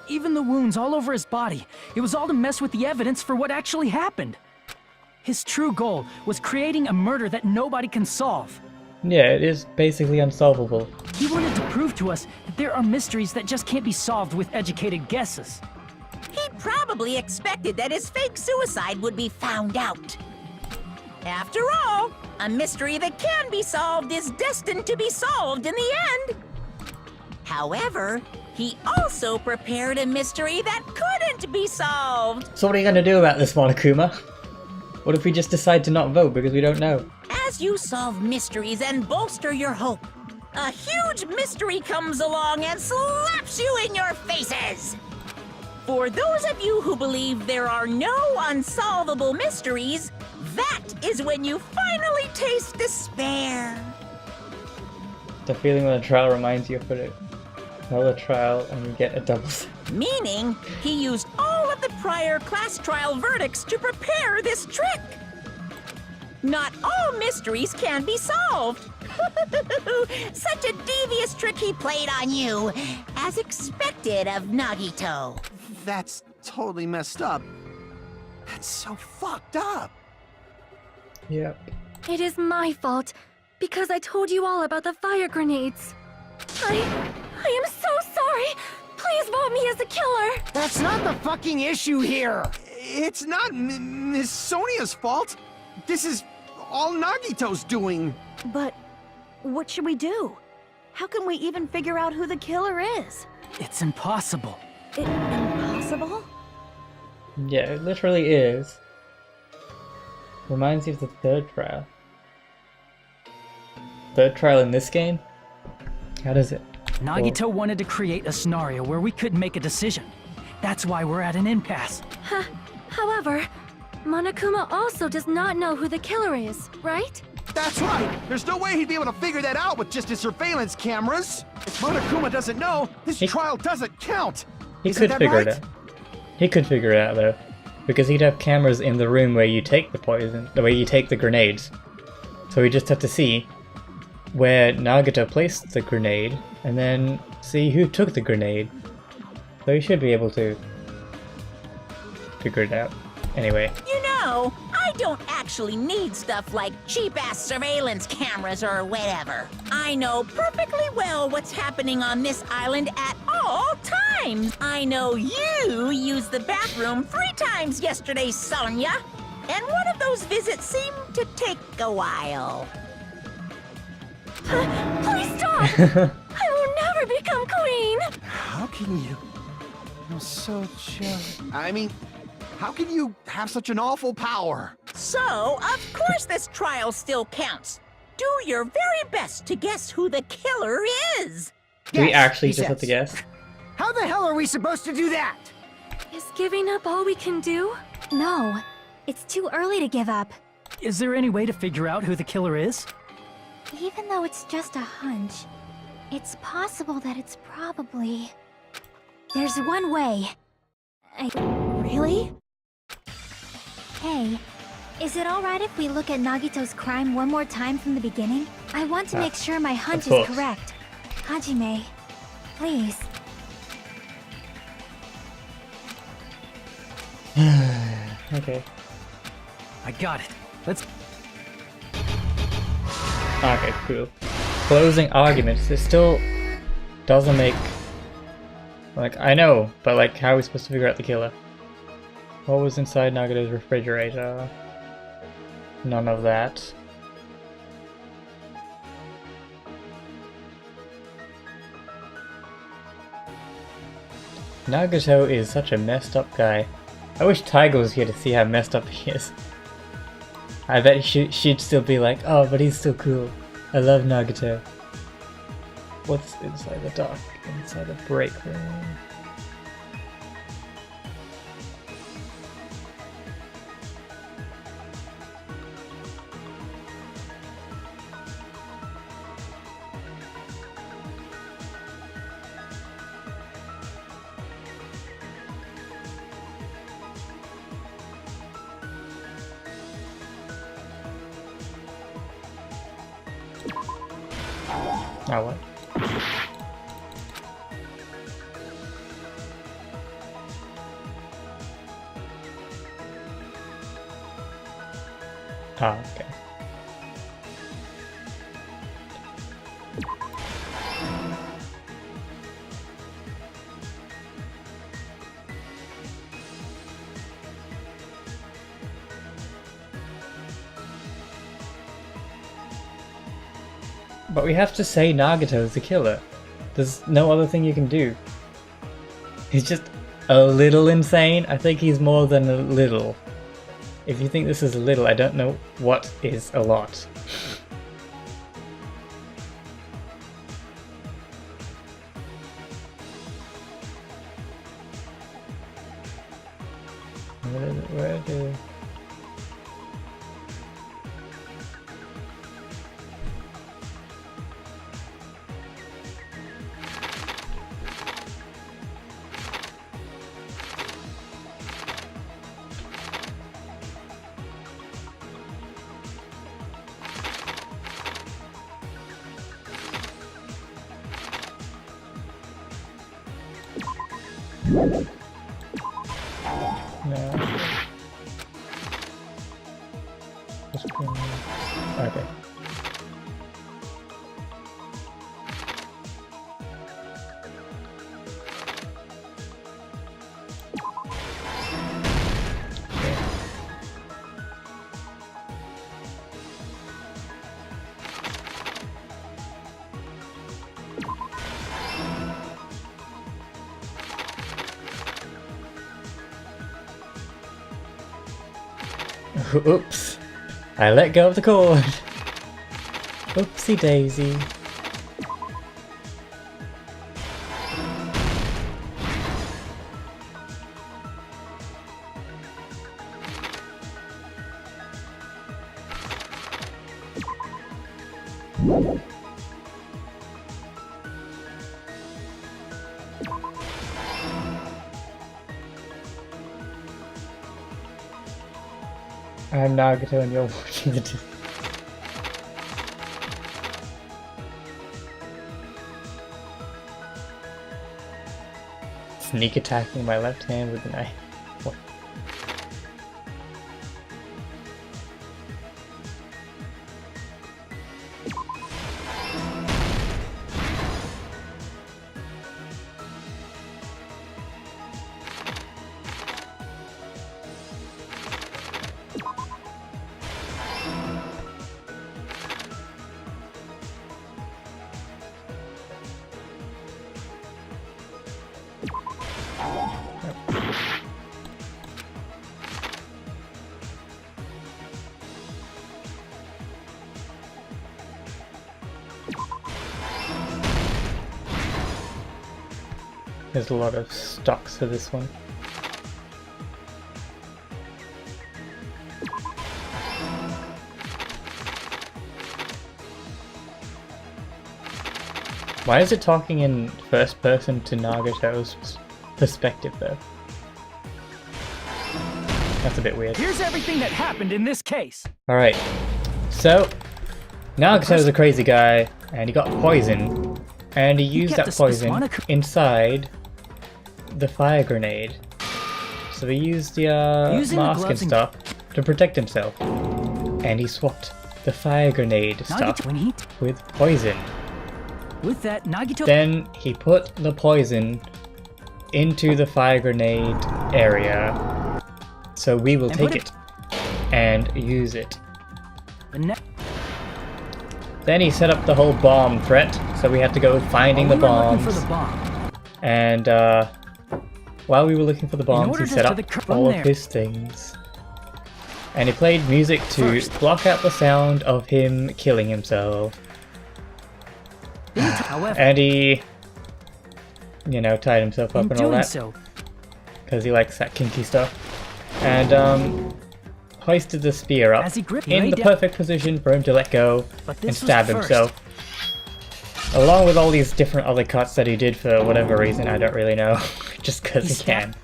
Even the wounds all over his body. It was all to mess with the evidence for what actually happened. His true goal was creating a murder that nobody can solve. Yeah, it is basically unsolvable. He wanted to prove to us that there are mysteries that just can't be solved with educated guesses. He probably expected that his fake suicide would be found out. After all, a mystery that can be solved is destined to be solved in the end. However, he also prepared a mystery that couldn't be solved. So what are you gonna do about this, Monokuma? What if we just decide to not vote because we don't know? As you solve mysteries and bolster your hope, a huge mystery comes along and slaps you in your faces. For those of you who believe there are no unsolvable mysteries, that is when you finally taste despair. The feeling when a trial reminds you of it. Another trial and you get a double. Meaning, he used all of the prior class trial verdicts to prepare this trick. Not all mysteries can be solved. Such a devious trick he played on you, as expected of Nagito. That's totally messed up. That's so fucked up. Yep. It is my fault, because I told you all about the fire grenades. I am so sorry! Please vote me as the killer! That's not the fucking issue here! It's not Miss Sonia's fault. This is all Nagito's doing. But what should we do? How can we even figure out who the killer is? It's impossible. Impossible? Yeah, it literally is. Reminds you of the third trial. Third trial in this game? How does it? Nagito wanted to create a scenario where we couldn't make a decision. That's why we're at an impasse. However, Monokuma also does not know who the killer is, right? That's right. There's no way he'd be able to figure that out with just his surveillance cameras. If Monokuma doesn't know, this trial doesn't count. He Isn't could that figure it right? out. He could figure it out though. Because he'd have cameras in the room where you take the poison, the way you take the grenades. So we just have to see where Nagito placed the grenade and then see who took the grenade. So you should be able to figure it out. Anyway. You know, I don't actually need stuff like cheap-ass surveillance cameras or whatever. I know perfectly well what's happening on this island at all times. I know you used the bathroom 3 times yesterday, Sonia. And one of those visits seemed to take a while. Please stop! I will never become queen! How can you? You're so jealous. I mean, how can you have such an awful power? So, of course this trial still counts. Do your very best to guess who the killer is. Do we Yes, actually he just have to says. guess? How the hell are we supposed to do that? Is giving up all we can do? No, it's too early to give up. Is there any way to figure out who the killer is? Even though it's just a hunch, it's possible that it's probably... There's one way. Really? Hey, is it alright if we look at Nagito's crime one more time from the beginning? I want to make sure my hunch is course. correct. Hajime, please. Okay. I got it. Let's... Okay, cool. Closing arguments. It still doesn't make... Like, I know, but like, how are we supposed to figure out the killer? What was inside Nagito's refrigerator? None of that. Nagito is such a messed up guy. I wish Taiga was here to see how messed up he is. I bet she'd still be like, oh, but he's still cool. I love Nagito. What's inside the dock? Inside the break room. Now what? Ah, okay. But we have to say Nagito's the killer. There's no other thing you can do. He's just a little insane. I think he's more than a little. If you think this is a little, I don't know what is a lot. Where do... No. Okay. Oops. I let go of the cord. Oopsie daisy. I'm Nagito and you're watching the sneak attacking my left hand with a knife. What? There's a lot of stocks for this one. Why is it talking in first person to Nagito's perspective though? That's a bit weird. Here's everything that happened in this case. Alright, so Nagito's a crazy guy and he got poison and he used that poison inside the fire grenade. So he used the mask and stuff to protect himself. And he swapped the fire grenade stuff with poison. With that, Nagito... Then he put the poison into the fire grenade area. So we will take it and use it. Then he set up the whole bomb threat, so we had to go finding the bombs. And while we were looking for the bombs, he set up all of his things. And he played music to block out the sound of him killing himself. And he, you know, tied himself up and all that. Because he likes that kinky stuff. And hoisted the spear up in the perfect position for him to let go and stab himself. Along with all these different other cuts that he did for whatever reason, I don't really know. Just because he can.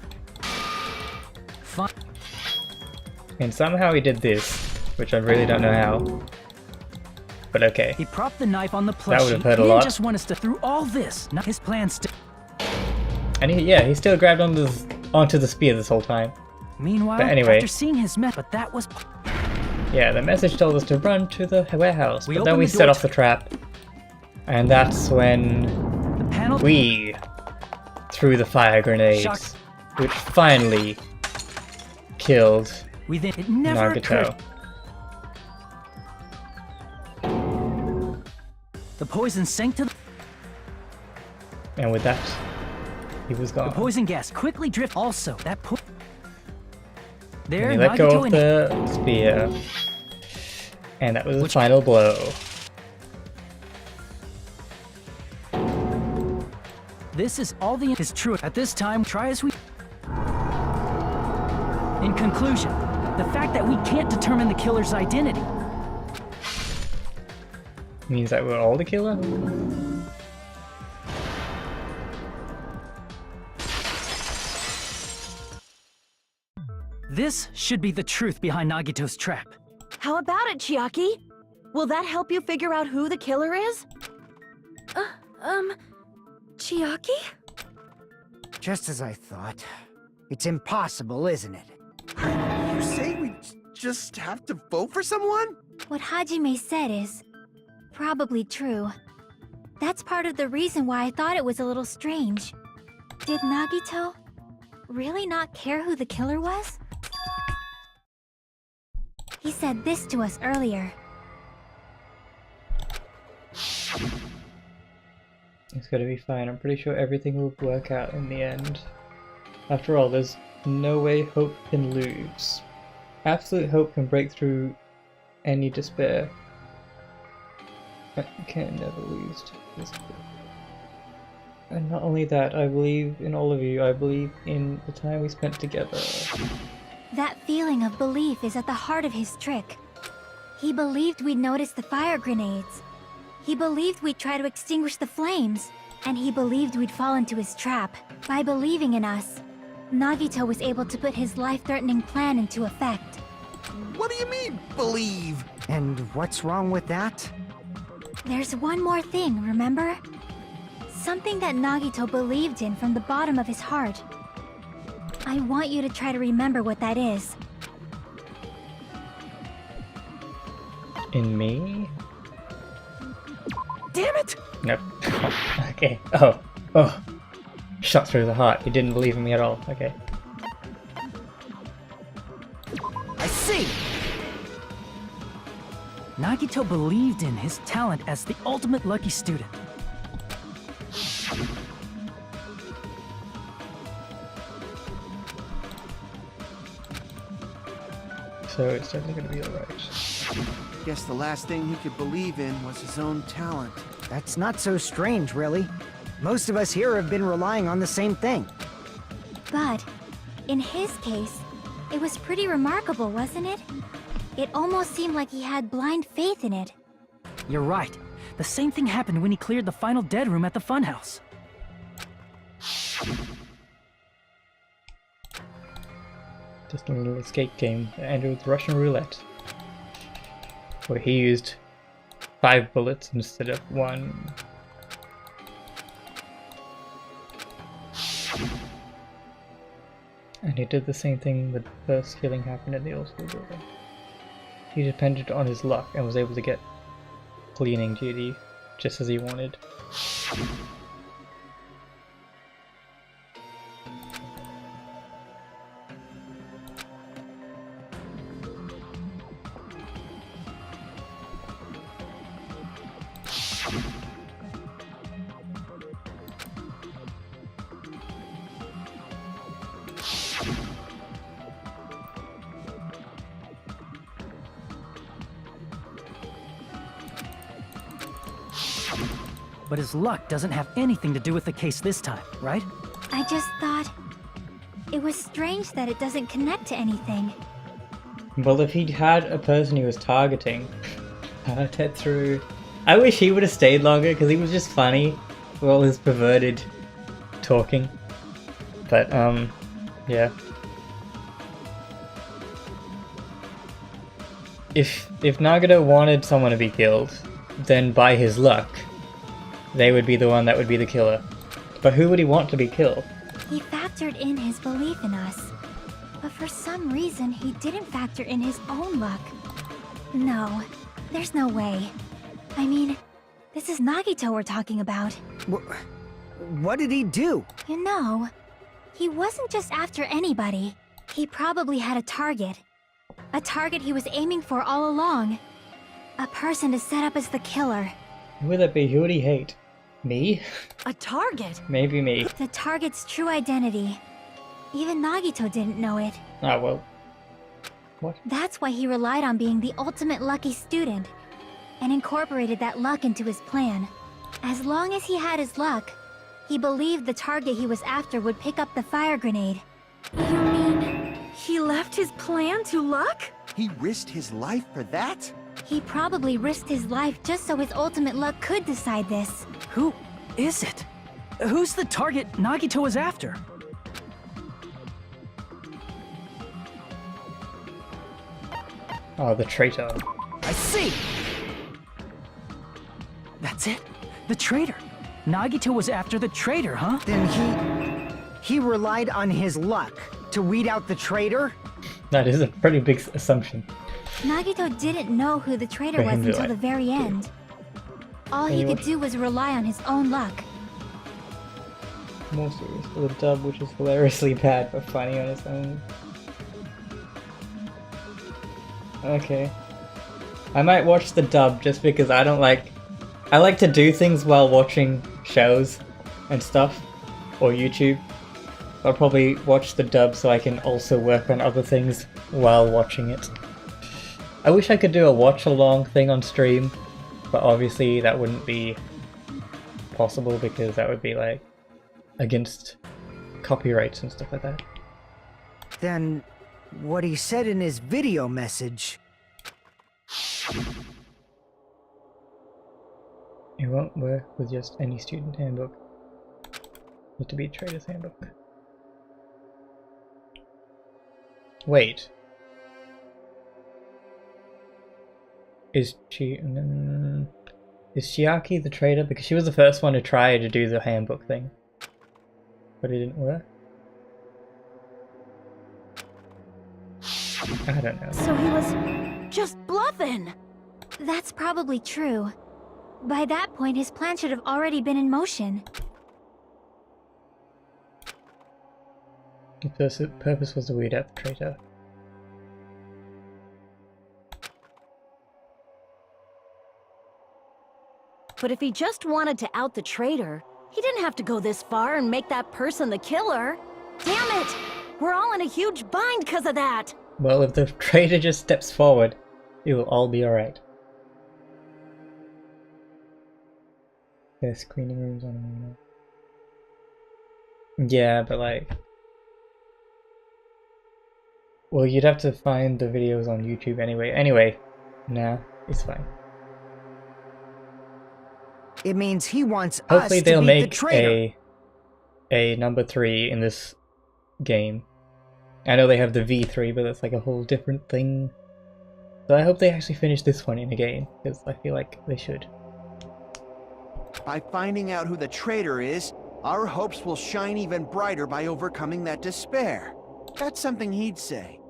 And somehow he did this, which I really don't know how. But okay. He propped the knife on the plushie. That would have hurt a He lot. didn't just want us to through all this. Not his plan still. And he still grabbed onto the spear this whole time. Meanwhile, but anyway, after seeing his mess, but that was... Yeah, the message told us to run to the warehouse, but then we set off the trap. And that's when we threw the fire grenades, which finally killed Nagito. The poison sank to the... And with that, he was gone. The poison gas quickly drift also. That there, and he let go of the spear. And that was the final blow. This is all the is true. At this time, try as we... In conclusion, the fact that we can't determine the killer's identity means that we're all the killer? This should be the truth behind Nagito's trap. How about it, Chiaki? Will that help you figure out who the killer is? Chiaki? Just as I thought. It's impossible, isn't it? You say we just have to vote for someone? What Hajime said is probably true. That's part of the reason why I thought it was a little strange. Did Nagito really not care who the killer was? He said this to us earlier. It's gonna be fine. I'm pretty sure everything will work out in the end. After all, there's no way hope can lose. Absolute hope can break through any despair. But you can never lose to despair. And not only that, I believe in all of you. I believe in the time we spent together. That feeling of belief is at the heart of his trick. He believed we'd notice the fire grenades. He believed we'd try to extinguish the flames. And he believed we'd fall into his trap. By believing in us, Nagito was able to put his life-threatening plan into effect. What do you mean, believe? And what's wrong with that? There's one more thing, remember? something that Nagito believed in from the bottom of his heart. I want you to try to remember what that is. In me? Damn it! Nope. Okay. Oh. Oh. Shot through the heart. He didn't believe in me at all. Okay. I see! Nagito believed in his talent as the ultimate lucky student. So it's definitely gonna be alright. Guess the last thing he could believe in was his own talent. That's not so strange, really. Most of us here have been relying on the same thing. But, in his case, it was pretty remarkable, wasn't it? It almost seemed like he had blind faith in it. You're right. The same thing happened when he cleared the final dead room at the funhouse. Just a little escape game that ended with Russian roulette, where he used 5 bullets instead of 1. And he did the same thing with the first killing happened in the old school building. He depended on his luck and was able to get cleaning duty just as he wanted. But his luck doesn't have anything to do with the case this time, right? I just thought... it was strange that it doesn't connect to anything. Well, if he'd had a person he was targeting, Tetsu, I wish he would have stayed longer because he was just funny with all his perverted talking. But, yeah. If Nagito wanted someone to be killed, then by his luck, they would be the one that would be the killer. But who would he want to be killed? He factored in his belief in us. But for some reason, he didn't factor in his own luck. No, there's no way. I mean, this is Nagito we're talking about. What did he do? You know, he wasn't just after anybody. He probably had a target. A target he was aiming for all along. A person to set up as the killer. Who would that be? Who would he hate? Me? A target? Maybe me. The target's true identity. Even Nagito didn't know it. Oh, well. What? That's why he relied on being the ultimate lucky student, and incorporated that luck into his plan. As long as he had his luck, he believed the target he was after would pick up the fire grenade. You mean he left his plan to luck? He risked his life for that? He probably risked his life just so his ultimate luck could decide this. Who is it? Who's the target Nagito was after? Oh, the traitor. I see! That's it? The traitor. Nagito was after the traitor, huh? Then he relied on his luck to weed out the traitor? That is a pretty big assumption. Nagito didn't know who the traitor For was him to, until like- the very end. All he Anyone? could do was rely on his own luck. More serious for the dub, which is hilariously bad but funny on its own. Okay. I might watch the dub just because I like to do things while watching shows and stuff, or YouTube. I'll probably watch the dub so I can also work on other things while watching it. I wish I could do a watch-along thing on stream, but obviously that wouldn't be possible because that would be like against copyrights and stuff like that. Then what he said in his video message... It won't work with just any student handbook. Need to be a trader's handbook. Wait. Is she... Is Chiaki the traitor? Because she was the first one to try to do the handbook thing. But it didn't work? I don't know. So he was just bluffing. That's probably true. By that point, his plan should have already been in motion. The purpose was to weed out the traitor. But if he just wanted to out the traitor, he didn't have to go this far and make that person the killer. Damn it! We're all in a huge bind because of that! Well, if the traitor just steps forward, it will all be alright. There's cleaning rooms on the Yeah, but like... Well, you'd have to find the videos on YouTube anyway. Anyway, nah, it's fine. It means he wants Hopefully us to they'll beat make the traitor. a number 3 in this game. I know they have the V3, but that's like a whole different thing. So I hope they actually finish this one in a game, because I feel like they should. By finding out who the traitor is, our hopes will shine even brighter by overcoming that despair. That's something he'd say.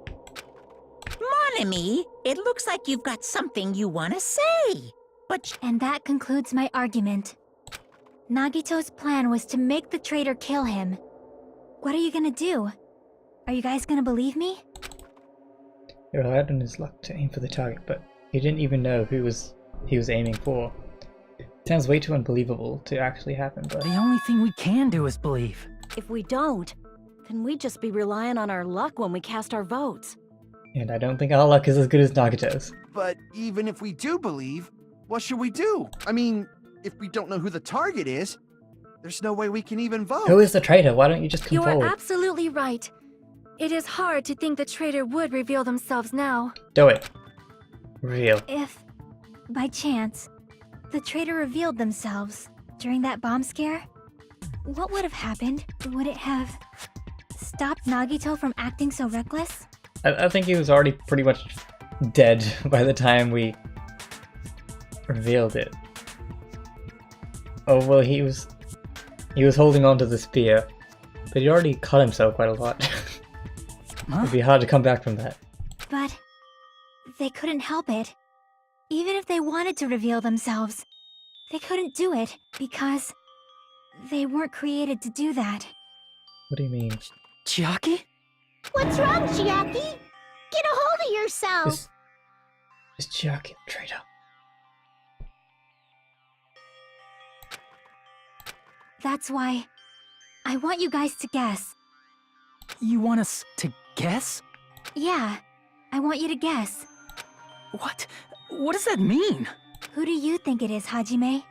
Monami, it looks like you've got something you want to say. But And that concludes my argument. Nagito's plan was to make the traitor kill him. What are you gonna do? Are you guys gonna believe me? It relied on his luck to aim for the target, but he didn't even know who he was aiming for. It sounds way too unbelievable to actually happen, but... The only thing we can do is believe. If we don't, then we'd just be relying on our luck when we cast our votes. And I don't think our luck is as good as Nagito's. But even if we do believe, what should we do? I mean, if we don't know who the target is, there's no way we can even vote. Who is the traitor? Why don't you just come You forward? are absolutely right. It is hard to think the traitor would reveal themselves now. Do it. Real. If, by chance, the traitor revealed themselves during that bomb scare, what would have happened? Would it have stopped Nagito from acting so reckless? I think he was already pretty much dead by the time we revealed it. Oh well, he was holding on to the spear, but he already cut himself quite a lot. It'd be hard to come back from that. But they couldn't help it. Even if they wanted to reveal themselves, they couldn't do it because they weren't created to do that. What do you mean? Chiaki? What's wrong, Chiaki? Get a hold of yourself! Is Chiaki the traitor? That's why I want you guys to guess. You want us to guess? Yeah, I want you to guess. What? What does that mean? Who do you think it is, Hajime?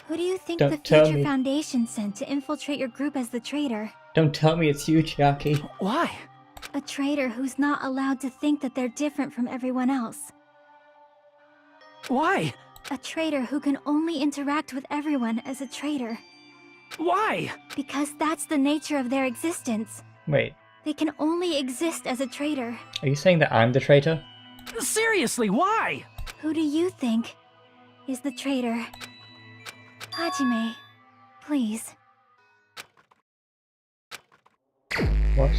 Who do you think Don't the tell Future me. Foundation sent to infiltrate your group as the traitor? Don't tell me it's you, Chiaki. Why? A traitor who's not allowed to think that they're different from everyone else. Why? A traitor who can only interact with everyone as a traitor. Why? Because that's the nature of their existence. Wait, They can only exist as a traitor. are you saying that I'm the traitor? Seriously, why? Who do you think is the traitor? Hajime, please. What?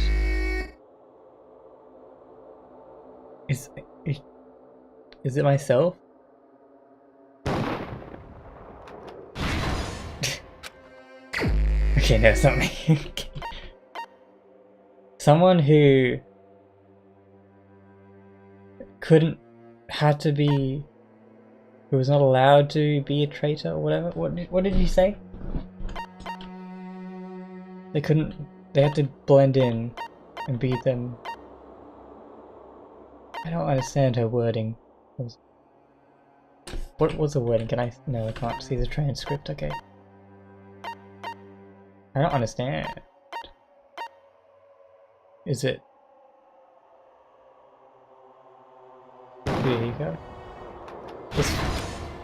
Is it myself? Okay, no, it's not me. Someone who who was not allowed to be a traitor or whatever. What did you say? They had to blend in and be them. I don't understand her wording. What was the wording? No, I can't see the transcript, okay. I don't understand. Is it Fuyuhiko? It's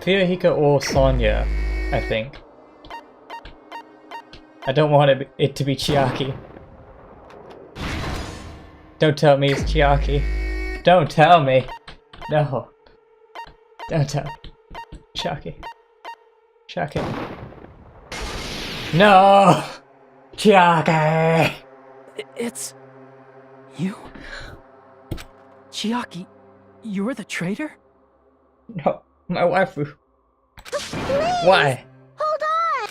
Fuyuhiko or Sonya, I think. I don't want it to be Chiaki. Don't tell me it's Chiaki. Don't tell me. No. Don't tell me. Chiaki. Check it. No! Chiaki! It's... you? Chiaki, you're the traitor? No, my waifu. Please! Why? Hold on!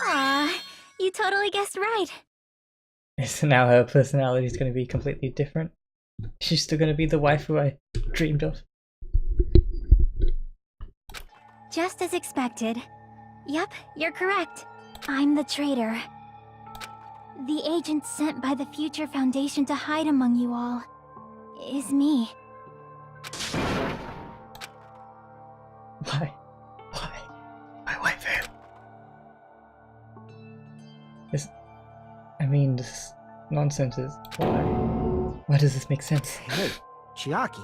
Aw, you totally guessed right. Is now her personality is going to be completely different? She's still going to be the waifu I dreamed of. Just as expected. Yep, you're correct. I'm the traitor. The agent sent by the Future Foundation to hide among you all is me. Why? Why? My waifu? This nonsense is... Why? Why does this make sense? Hey, Chiaki.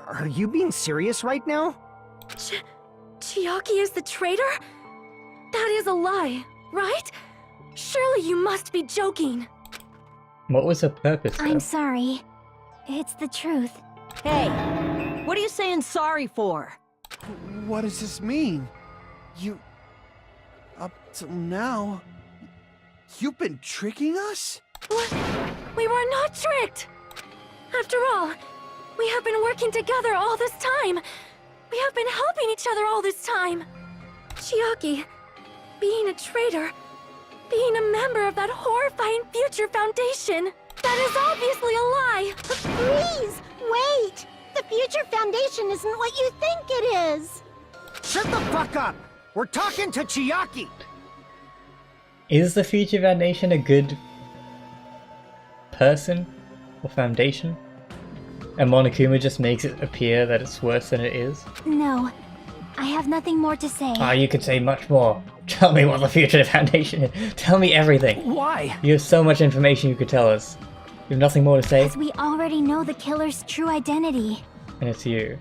Are you being serious right now? Chiaki is the traitor? That is a lie, right? Surely you must be joking. What was her purpose, though? I'm sorry. It's the truth. Hey, what are you saying sorry for? What does this mean? You... Up till now... You've been tricking us? What? We were not tricked! After all, we have been working together all this time. We have been helping each other all this time. Chiaki, being a traitor, being a member of that horrifying Future Foundation, that is obviously a lie! Please, wait! The Future Foundation isn't what you think it is! Shut the fuck up! We're talking to Chiaki! Is the Future Foundation a good person or foundation? And Monokuma just makes it appear that it's worse than it is? No, I have nothing more to say. Ah, you could say much more. Tell me what the Future Foundation is. Tell me everything. Why? You have so much information you could tell us. You have nothing more to say? As we already know the killer's true identity. And it's you.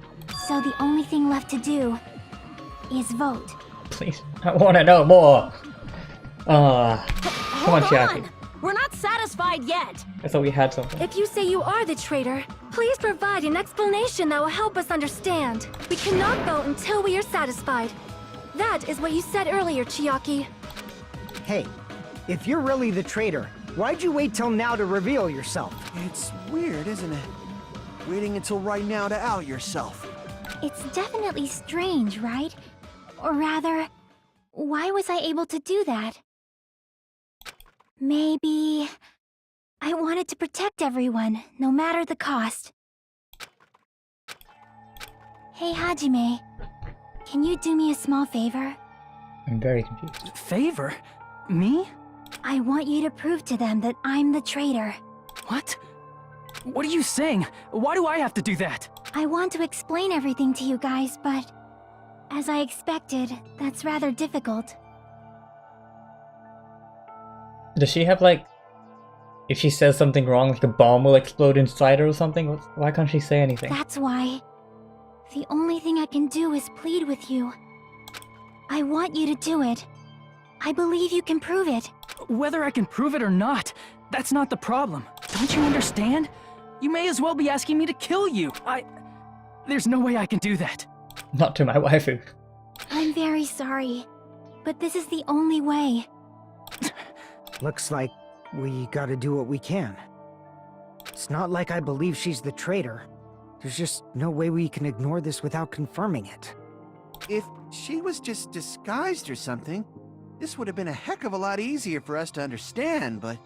So the only thing left to do is vote. Please, I want to know more. Come on, Hold Chiaki. on! We're not satisfied yet! I thought we had something. If you say you are the traitor, please provide an explanation that will help us understand. We cannot vote until we are satisfied. That is what you said earlier, Chiaki. Hey, if you're really the traitor, why'd you wait till now to reveal yourself? It's weird, isn't it? Waiting until right now to out yourself. It's definitely strange, right? Or rather, why was I able to do that? Maybe... I wanted to protect everyone, no matter the cost. Hey, Hajime. Can you do me a small favor? I'm very confused. Favor? Me? I want you to prove to them that I'm the traitor. What? What are you saying? Why do I have to do that? I want to explain everything to you guys, but... as I expected, that's rather difficult. Does she have, like... If she says something wrong, like a bomb will explode inside her or something? Why can't she say anything? That's why. The only thing I can do is plead with you. I want you to do it. I believe you can prove it. Whether I can prove it or not, that's not the problem. Don't you understand? You may as well be asking me to kill you. There's no way I can do that. Not to my waifu. I'm very sorry, but this is the only way. Looks like we gotta do what we can. It's not like I believe she's the traitor. There's just no way we can ignore this without confirming it. If she was just disguised or something, this would have been a heck of a lot easier for us to understand, but...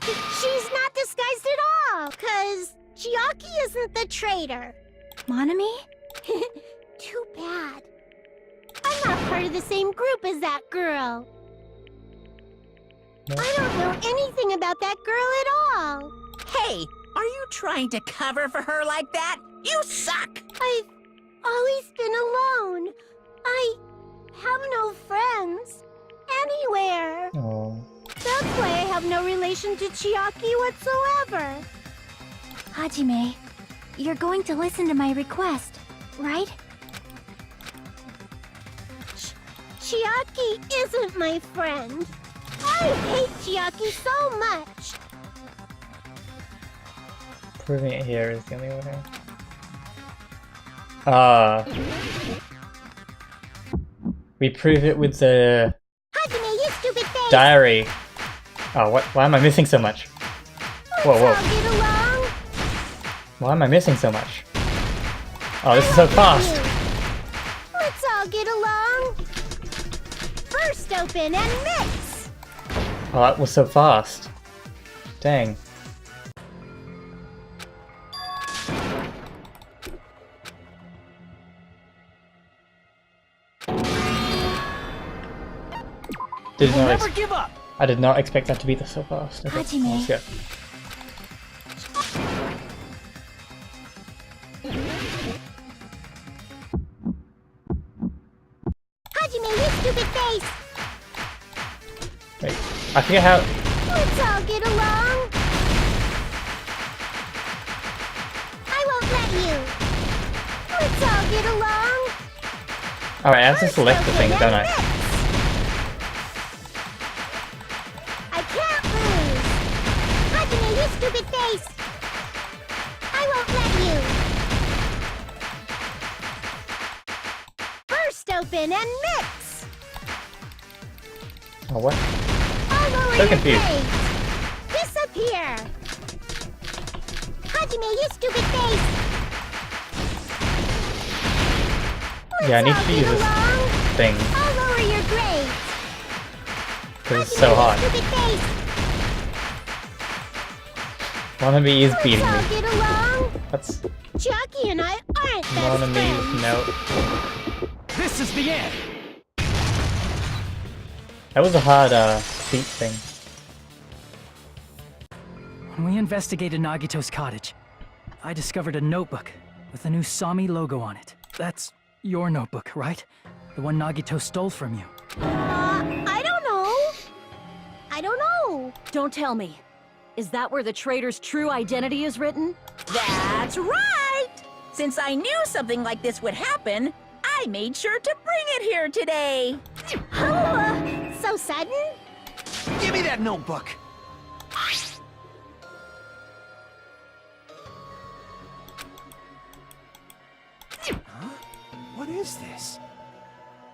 She's not disguised at all, 'cause Chiaki isn't the traitor. Monami? Too bad. I'm not part of the same group as that girl. I don't know anything about that girl at all. Hey, are you trying to cover for her like that? You suck! I've always been alone. I have no friends. Anywhere. Oh. That's why I have no relation to Chiaki whatsoever. Hajime, you're going to listen to my request, right? Chiaki isn't my friend. I hate Chiaki so much. Proving it here is the only way. We prove it with the Hajime, you stupid face! diary. Oh, what? Why am I missing so much? Whoa, Let's all whoa. get along. Why am I missing so much? Oh, this is so fast. Let's all get along. First open and mix. Oh, that was so fast. Dang. Did not Never give up! I did not expect that to be so fast. Okay, Hajime. let's go. Hajime, you stupid face. Wait, I forget how. Let's all get along. I won't let you. Let's all get along. Alright, I have to select the thing, don't I? I can't lose. Hajime, you stupid face. I won't let you. First open and mix. Oh, what? All over So your confused. face. Disappear. Hajime, you stupid face. Yeah, I need Let's to all use get this along. thing All over your grave. because it's so hard. Stupid face. Monami is beating Let's all me. get along. That's Chucky and I aren't best Monami. friends. No, This is the end! that was a hard feat thing. When we investigated Nagito's cottage, I discovered a notebook with the new Sami logo on it. That's your notebook, right? The one Nagito stole from you. I don't know. I don't know. Don't tell me. Is that where the traitor's true identity is written? That's right! Since I knew something like this would happen, I made sure to bring it here today. Oh, so sudden? Give me that notebook! Huh? What is this?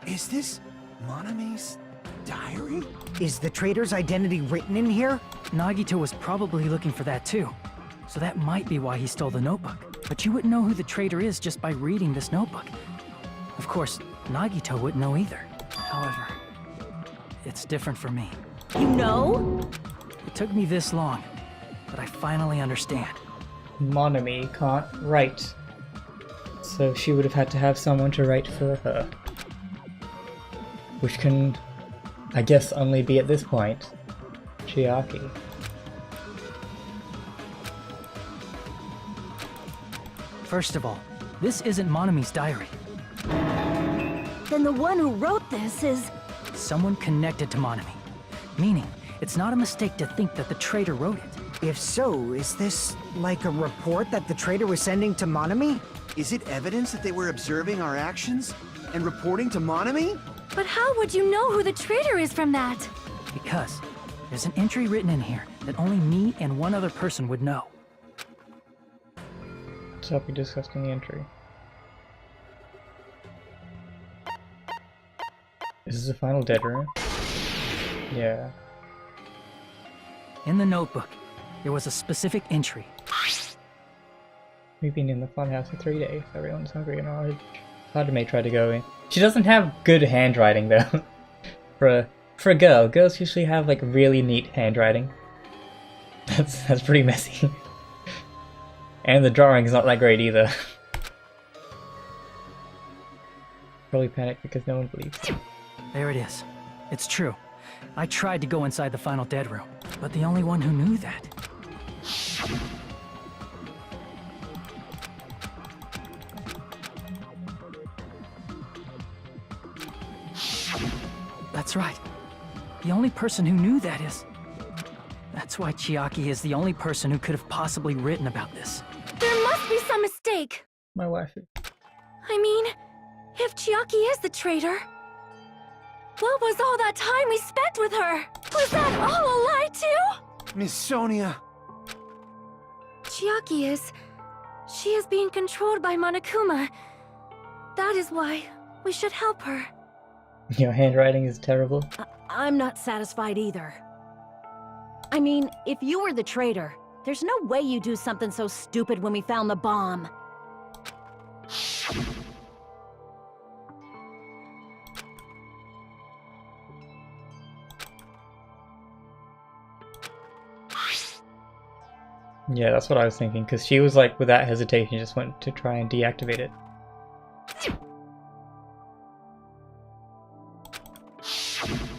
Is this Monami's diary? Is the traitor's identity written in here? Nagito was probably looking for that too. So that might be why he stole the notebook. But you wouldn't know who the traitor is just by reading this notebook. Of course, Nagito wouldn't know either. However, it's different for me. You know? It took me this long, but I finally understand. Monami can't write, so she would have had to have someone to write for her. Which can, I guess, only be at this point, Chiaki. First of all, this isn't Monami's diary. Then the one who wrote this is... Someone connected to Monami. Meaning, it's not a mistake to think that the traitor wrote it. If so, is this like a report that the traitor was sending to Monami? Is it evidence that they were observing our actions and reporting to Monami? But how would you know who the traitor is from that? Because there's an entry written in here that only me and one other person would know. So we discussed in the entry. Is this the final dead room? Yeah. In the notebook, there was a specific entry. We've been in the funhouse for 3 days. Everyone's hungry and orange. Hajime tried to go in. She doesn't have good handwriting though. for a girl, girls usually have like really neat handwriting. That's pretty messy. And the drawing's not that great either. Probably panicked because no one believes her. There it is. It's true. I tried to go inside the final dead room, but the only one who knew that. That's right. The only person who knew that is... That's why Chiaki is the only person who could have possibly written about this. There must be some mistake. My wife. I mean, if Chiaki is the traitor, what was all that time we spent with her? Was that all a lie too? Miss Sonia. Chiaki is... She is being controlled by Monokuma. That is why we should help her. Your handwriting is terrible. I'm not satisfied either. I mean, if you were the traitor, there's no way you do something so stupid when we found the bomb. Yeah, that's what I was thinking, because she was like, without hesitation, just went to try and deactivate it.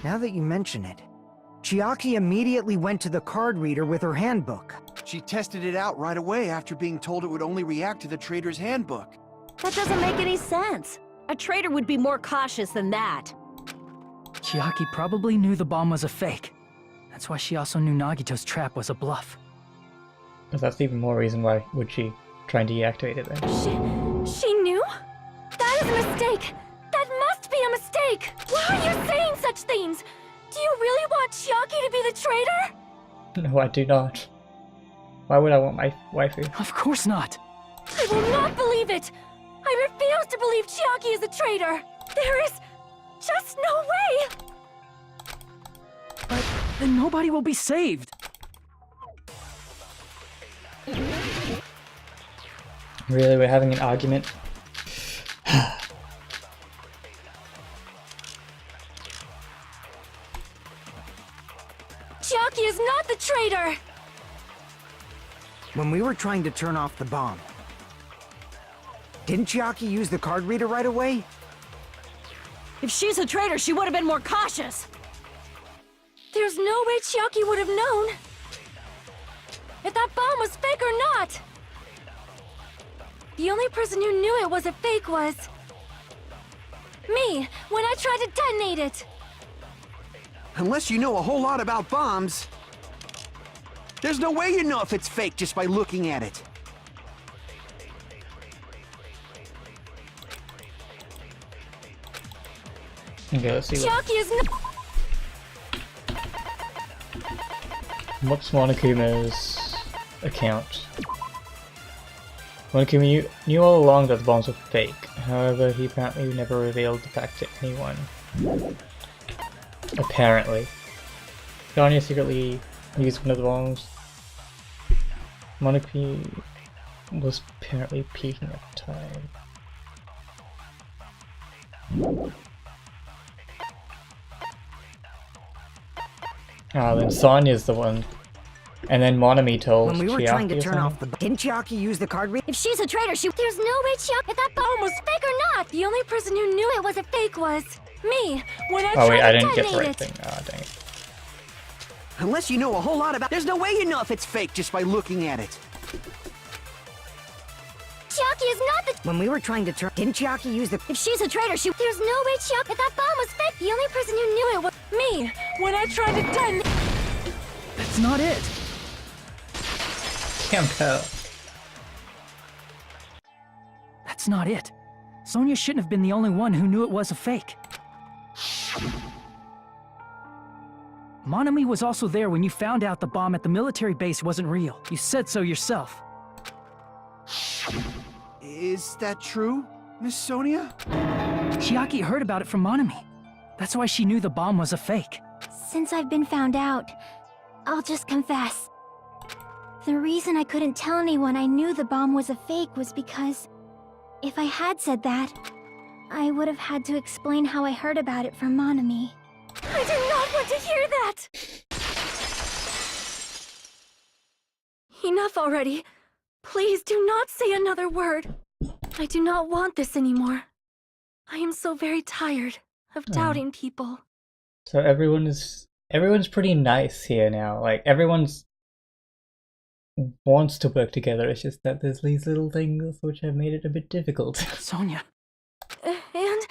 Now that you mention it, Chiaki immediately went to the card reader with her handbook. She tested it out right away after being told it would only react to the traitor's handbook. That doesn't make any sense. A traitor would be more cautious than that. Chiaki probably knew the bomb was a fake. That's why she also knew Nagito's trap was a bluff. But that's even more reason why would she try and deactivate it then. She knew? That is a mistake! That must be a mistake! Why are you saying such things? Do you really want Chiaki to be the traitor? No, I do not. Why would I want my waifu? Of course not. I will not believe it! I refuse to believe Chiaki is a traitor! There is just no way! But then nobody will be saved. Really, we're having an argument? Chiaki is not the traitor! When we were trying to turn off the bomb, didn't Chiaki use the card reader right away? If she's a traitor, she would have been more cautious. There's no way Chiaki would have known if that bomb was fake or not! The only person who knew it was a fake was me, when I tried to detonate it! Unless you know a whole lot about bombs, there's no way you know if it's fake just by looking at it. Okay, let's see Chiaki is not— what's Monokuma's account. Monokuma knew all along that the bombs were fake. However, he apparently never revealed the fact to anyone. Apparently. Ganya secretly used one of the bombs. Monokuma was apparently peeking at the time. Ah, then Sonya's the one. And then Monami told When we were Chiaki trying to or turn something? off the bomb, didn't Chiaki use the card reader? If she's a traitor, There's no way Chiaki— if that bomb was fake or not! The only person who knew it was a fake was me, when I Oh wait, I tried to didn't get the detonate right it! thing. Ah, dang it. Unless you know a whole lot about, there's no way you know if it's fake just by looking at it. Chiaki is not the— When we were trying to turn, didn't Chiaki use the— if she's a traitor, There's no way Chiaki— if that bomb was fake! The only person who knew it was me, when I tried to detonate— That's not it. Damn hell. That's not it. Sonya shouldn't have been the only one who knew it was a fake. Monami was also there when you found out the bomb at the military base wasn't real. You said so yourself. Is that true, Miss Sonia? Chiaki heard about it from Monami. That's why she knew the bomb was a fake. Since I've been found out, I'll just confess. The reason I couldn't tell anyone I knew the bomb was a fake was because if I had said that, I would have had to explain how I heard about it from Monami. I do not want to hear that! Enough already. Please do not say another word. I do not want this anymore. I am so very tired of doubting people. So everyone's pretty nice here now. Like everyone's wants to work together. It's just that there's these little things which have made it a bit difficult. Sonya. And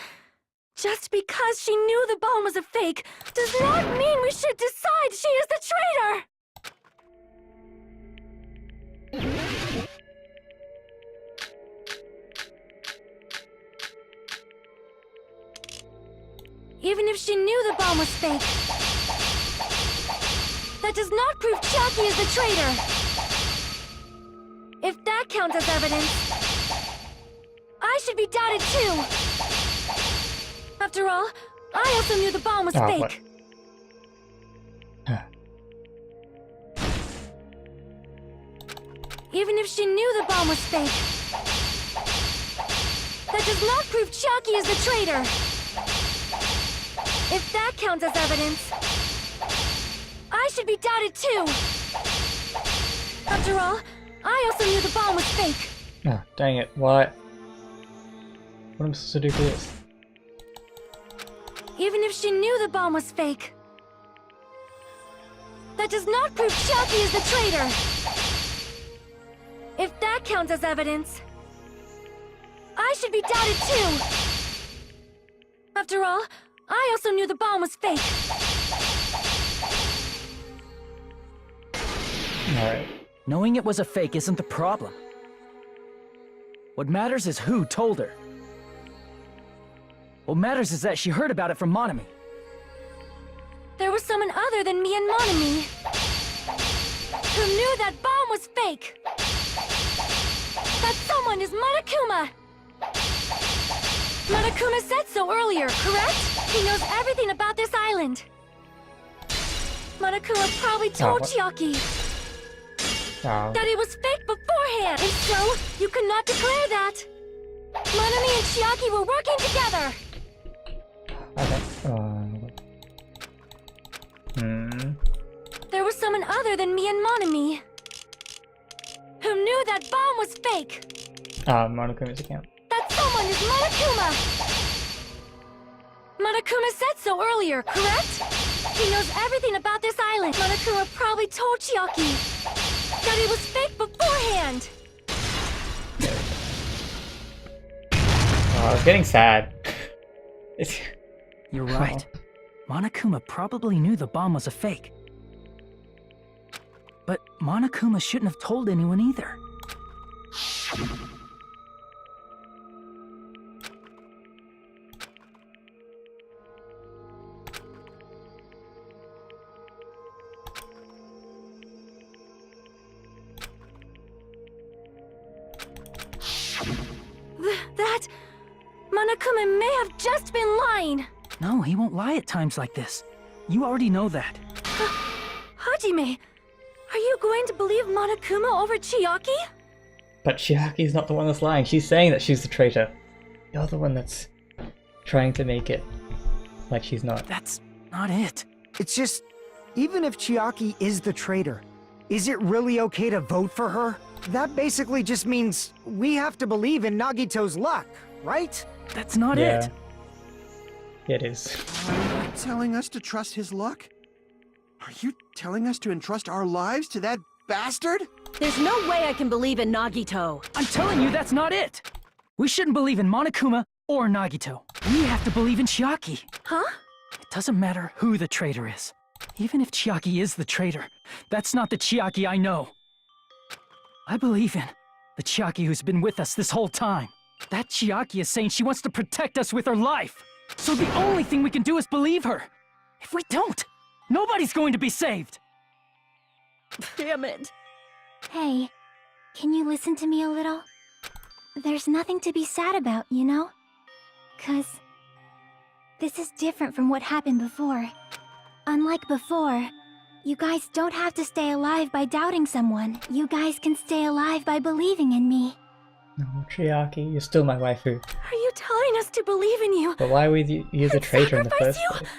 just because she knew the bomb was a fake does not mean we should decide she is the traitor! Even if she knew the bomb was fake, that does not prove Chiaki is the traitor! If that counts as evidence, I should be doubted too! After all, I also knew the bomb was Oh, fake. what? Huh. Even if she knew the bomb was fake, that does not prove Chiaki is the traitor. If that counts as evidence, I should be doubted too. After all, I also knew the bomb was fake. Oh, dang it. What? What am I supposed to do for this? Even if she knew the bomb was fake, that does not prove Chiaki is the traitor. If that counts as evidence, I should be doubted too. After all, I also knew the bomb was fake. Alright. Knowing it was a fake isn't the problem. What matters is who told her. What matters is that she heard about it from Monami. There was someone other than me and Monami who knew that bomb was fake. That someone is Monokuma. Monokuma said so earlier, correct? He knows everything about this island. Monokuma probably told what? Chiaki Oh. that it was fake beforehand. And so, you could not declare that. Monami and Chiaki were working together. Okay. There was someone other than me and Monami who knew that bomb was fake. Monokuma's account. That someone is Monokuma! Monokuma said so earlier, correct? He knows everything about this island. Monokuma probably told Chiaki that it was fake beforehand. Oh, I was getting sad. It's... You're right. Monokuma probably knew the bomb was a fake. But Monokuma shouldn't have told anyone either. That... Monokuma may have just been lying. No, he won't lie at times like this. You already know that. Hajime, are you going to believe Monokuma over Chiaki? But Chiaki's not the one that's lying. She's saying that she's the traitor. You're the one that's trying to make it like she's not. That's not it. It's just, even if Chiaki is the traitor, is it really okay to vote for her? That basically just means we have to believe in Nagito's luck, right? That's not Yeah. it. It is. Are you telling us to trust his luck? Are you telling us to entrust our lives to that bastard? There's no way I can believe in Nagito. I'm telling you, that's not it. We shouldn't believe in Monokuma or Nagito. We have to believe in Chiaki. Huh? It doesn't matter who the traitor is. Even if Chiaki is the traitor, that's not the Chiaki I know. I believe in the Chiaki who's been with us this whole time. That Chiaki is saying she wants to protect us with her life. So the only thing we can do is believe her. If we don't, nobody's going to be saved. Damn it. Hey, can you listen to me a little? There's nothing to be sad about, you know? 'Cause this is different from what happened before. Unlike before, you guys don't have to stay alive by doubting someone. You guys can stay alive by believing in me. No, Chiaki, you're still my waifu. Are you telling us to believe in you? But why were you the traitor in the sacrifice first you? place?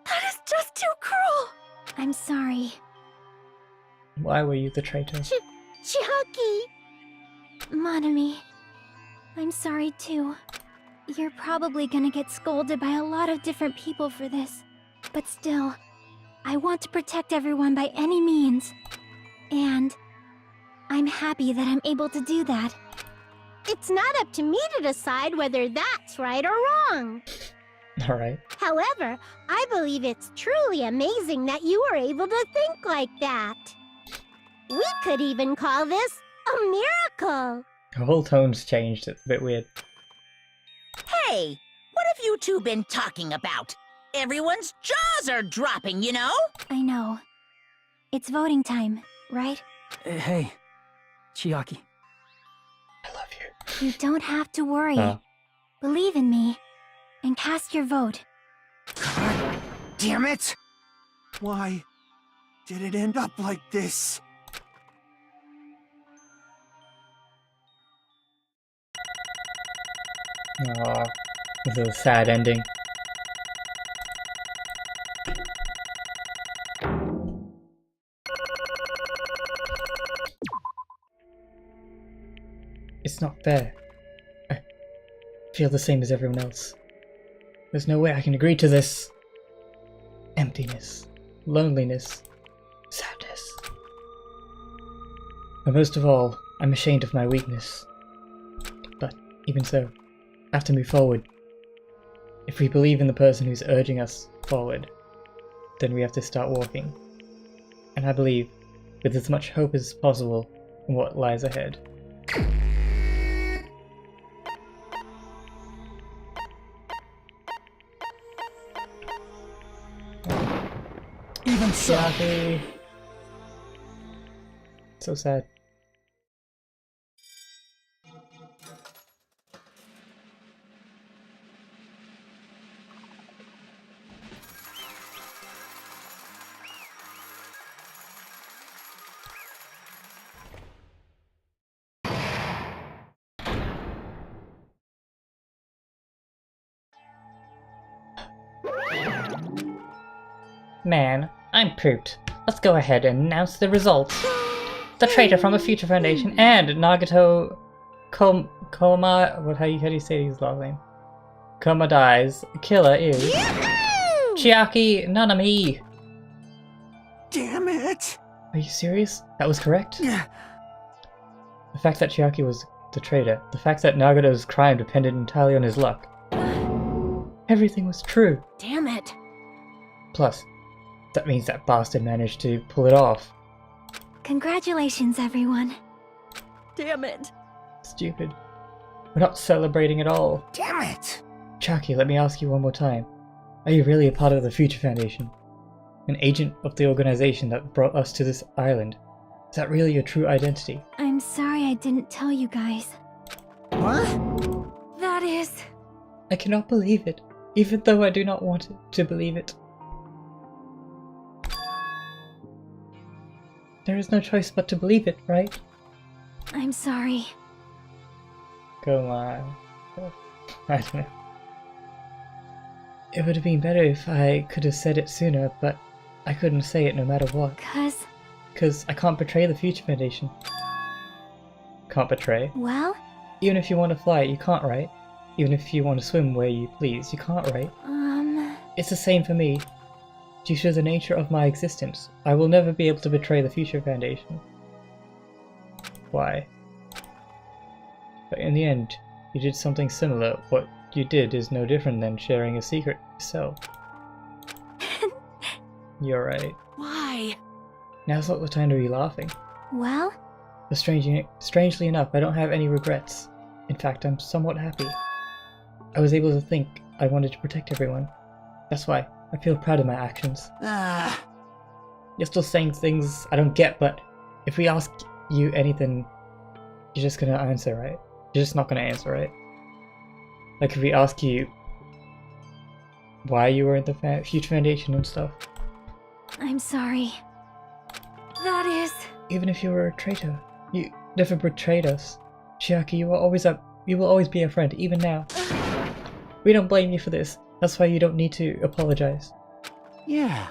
That is just too cruel. I'm sorry. Why were you the traitor? Chiaki! Monami, I'm sorry too. You're probably gonna get scolded by a lot of different people for this. But still, I want to protect everyone by any means. And I'm happy that I'm able to do that. It's not up to me to decide whether that's right or wrong. Alright. However, I believe it's truly amazing that you were able to think like that. We could even call this a miracle. Her whole tone's changed. It's a bit weird. Hey, what have you two been talking about? Everyone's jaws are dropping, you know? I know. It's voting time, right? Hey, Chiaki. I love you. You don't have to worry. Oh. Believe in me, and cast your vote. God damn it! Why did it end up like this? Aw, this is a sad ending. It's not fair. I feel the same as everyone else. There's no way I can agree to this. Emptiness, loneliness, sadness. But most of all, I'm ashamed of my weakness. But even so, I have to move forward. If we believe in the person who's urging us forward, then we have to start walking. And I believe, with as much hope as possible, in what lies ahead. Even so, Chiaki. So sad. Man, I'm pooped. Let's go ahead and announce the results. The traitor from the Future Foundation and Nagito Koma... how do you say his last name? Komadai's killer is... Chiaki Nanami! Damn it! Are you serious? That was correct? Yeah. The fact that Chiaki was the traitor, the fact that Nagito's crime depended entirely on his luck. Everything was true. Damn it. Plus, that means that bastard managed to pull it off. Congratulations, everyone. Damn it. Stupid. We're not celebrating at all. Damn it! Chiaki, let me ask you one more time. Are you really a part of the Future Foundation? An agent of the organization that brought us to this island? Is that really your true identity? I'm sorry I didn't tell you guys. What? That is... I cannot believe it, even though I do not want to believe it. There is no choice but to believe it, right? I'm sorry. Come on. I don't know. It would have been better if I could have said it sooner, but I couldn't say it no matter what. Because I can't betray the Future Foundation. Can't betray? Well? Even if you want to fly, you can't, right? Even if you want to swim where you please, you can't, right? It's the same for me. Due to the nature of my existence, I will never be able to betray the Future Foundation. Why? But in the end, you did something similar. What you did is no different than sharing a secret yourself. You're right. Why? Now's not the time to be laughing. Well? But strangely enough, I don't have any regrets. In fact, I'm somewhat happy. I was able to think I wanted to protect everyone. That's why I feel proud of my actions. You're still saying things I don't get, but if we ask you anything, you're just gonna answer, right? You're just not gonna answer, right? Like if we ask you why you were in the Future Foundation and stuff. I'm sorry. That is... Even if you were a traitor, you never betrayed us. Chiaki, you will always be a friend, even now. We don't blame you for this. That's why you don't need to apologize. Yeah.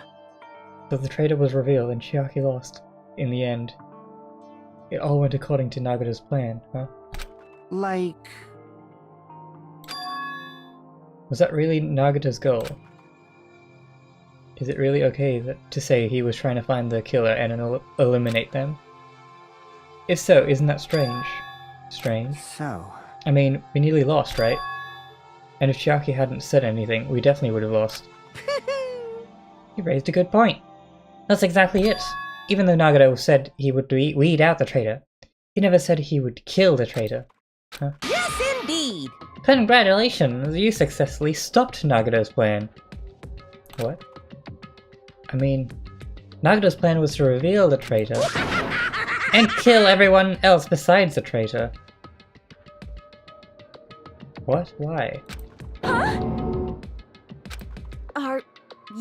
So the traitor was revealed and Chiaki lost. In the end, it all went according to Nagito's plan, huh? Like... Was that really Nagito's goal? Is it really okay to say he was trying to find the killer and eliminate them? If so, isn't that strange? Strange? So... I mean, we nearly lost, right? And if Chiaki hadn't said anything, we definitely would have lost. You raised a good point. That's exactly it. Even though Nagito said he would weed out the traitor, he never said he would kill the traitor. Huh? Yes, indeed! Congratulations! You successfully stopped Nagito's plan. What? I mean, Nagito's plan was to reveal the traitor and kill everyone else besides the traitor. What? Why? Are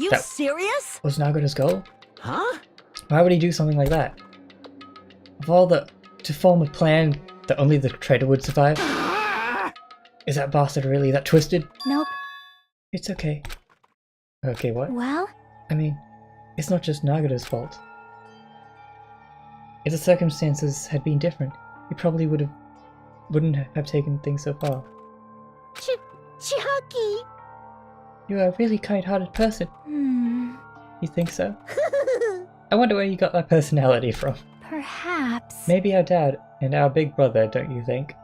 you That- serious? Was Nagito's goal? Huh? Why would he do something like that? Of all the... to form a plan that only the traitor would survive? Is that bastard really that twisted? Nope. It's okay. Okay, what? Well, I mean, it's not just Nagito's fault. If the circumstances had been different, he probably wouldn't have taken things so far. Chucky! You're a really kind-hearted person. You think so? I wonder where you got that personality from. perhaps. Maybe our dad and our big brother, don't you think?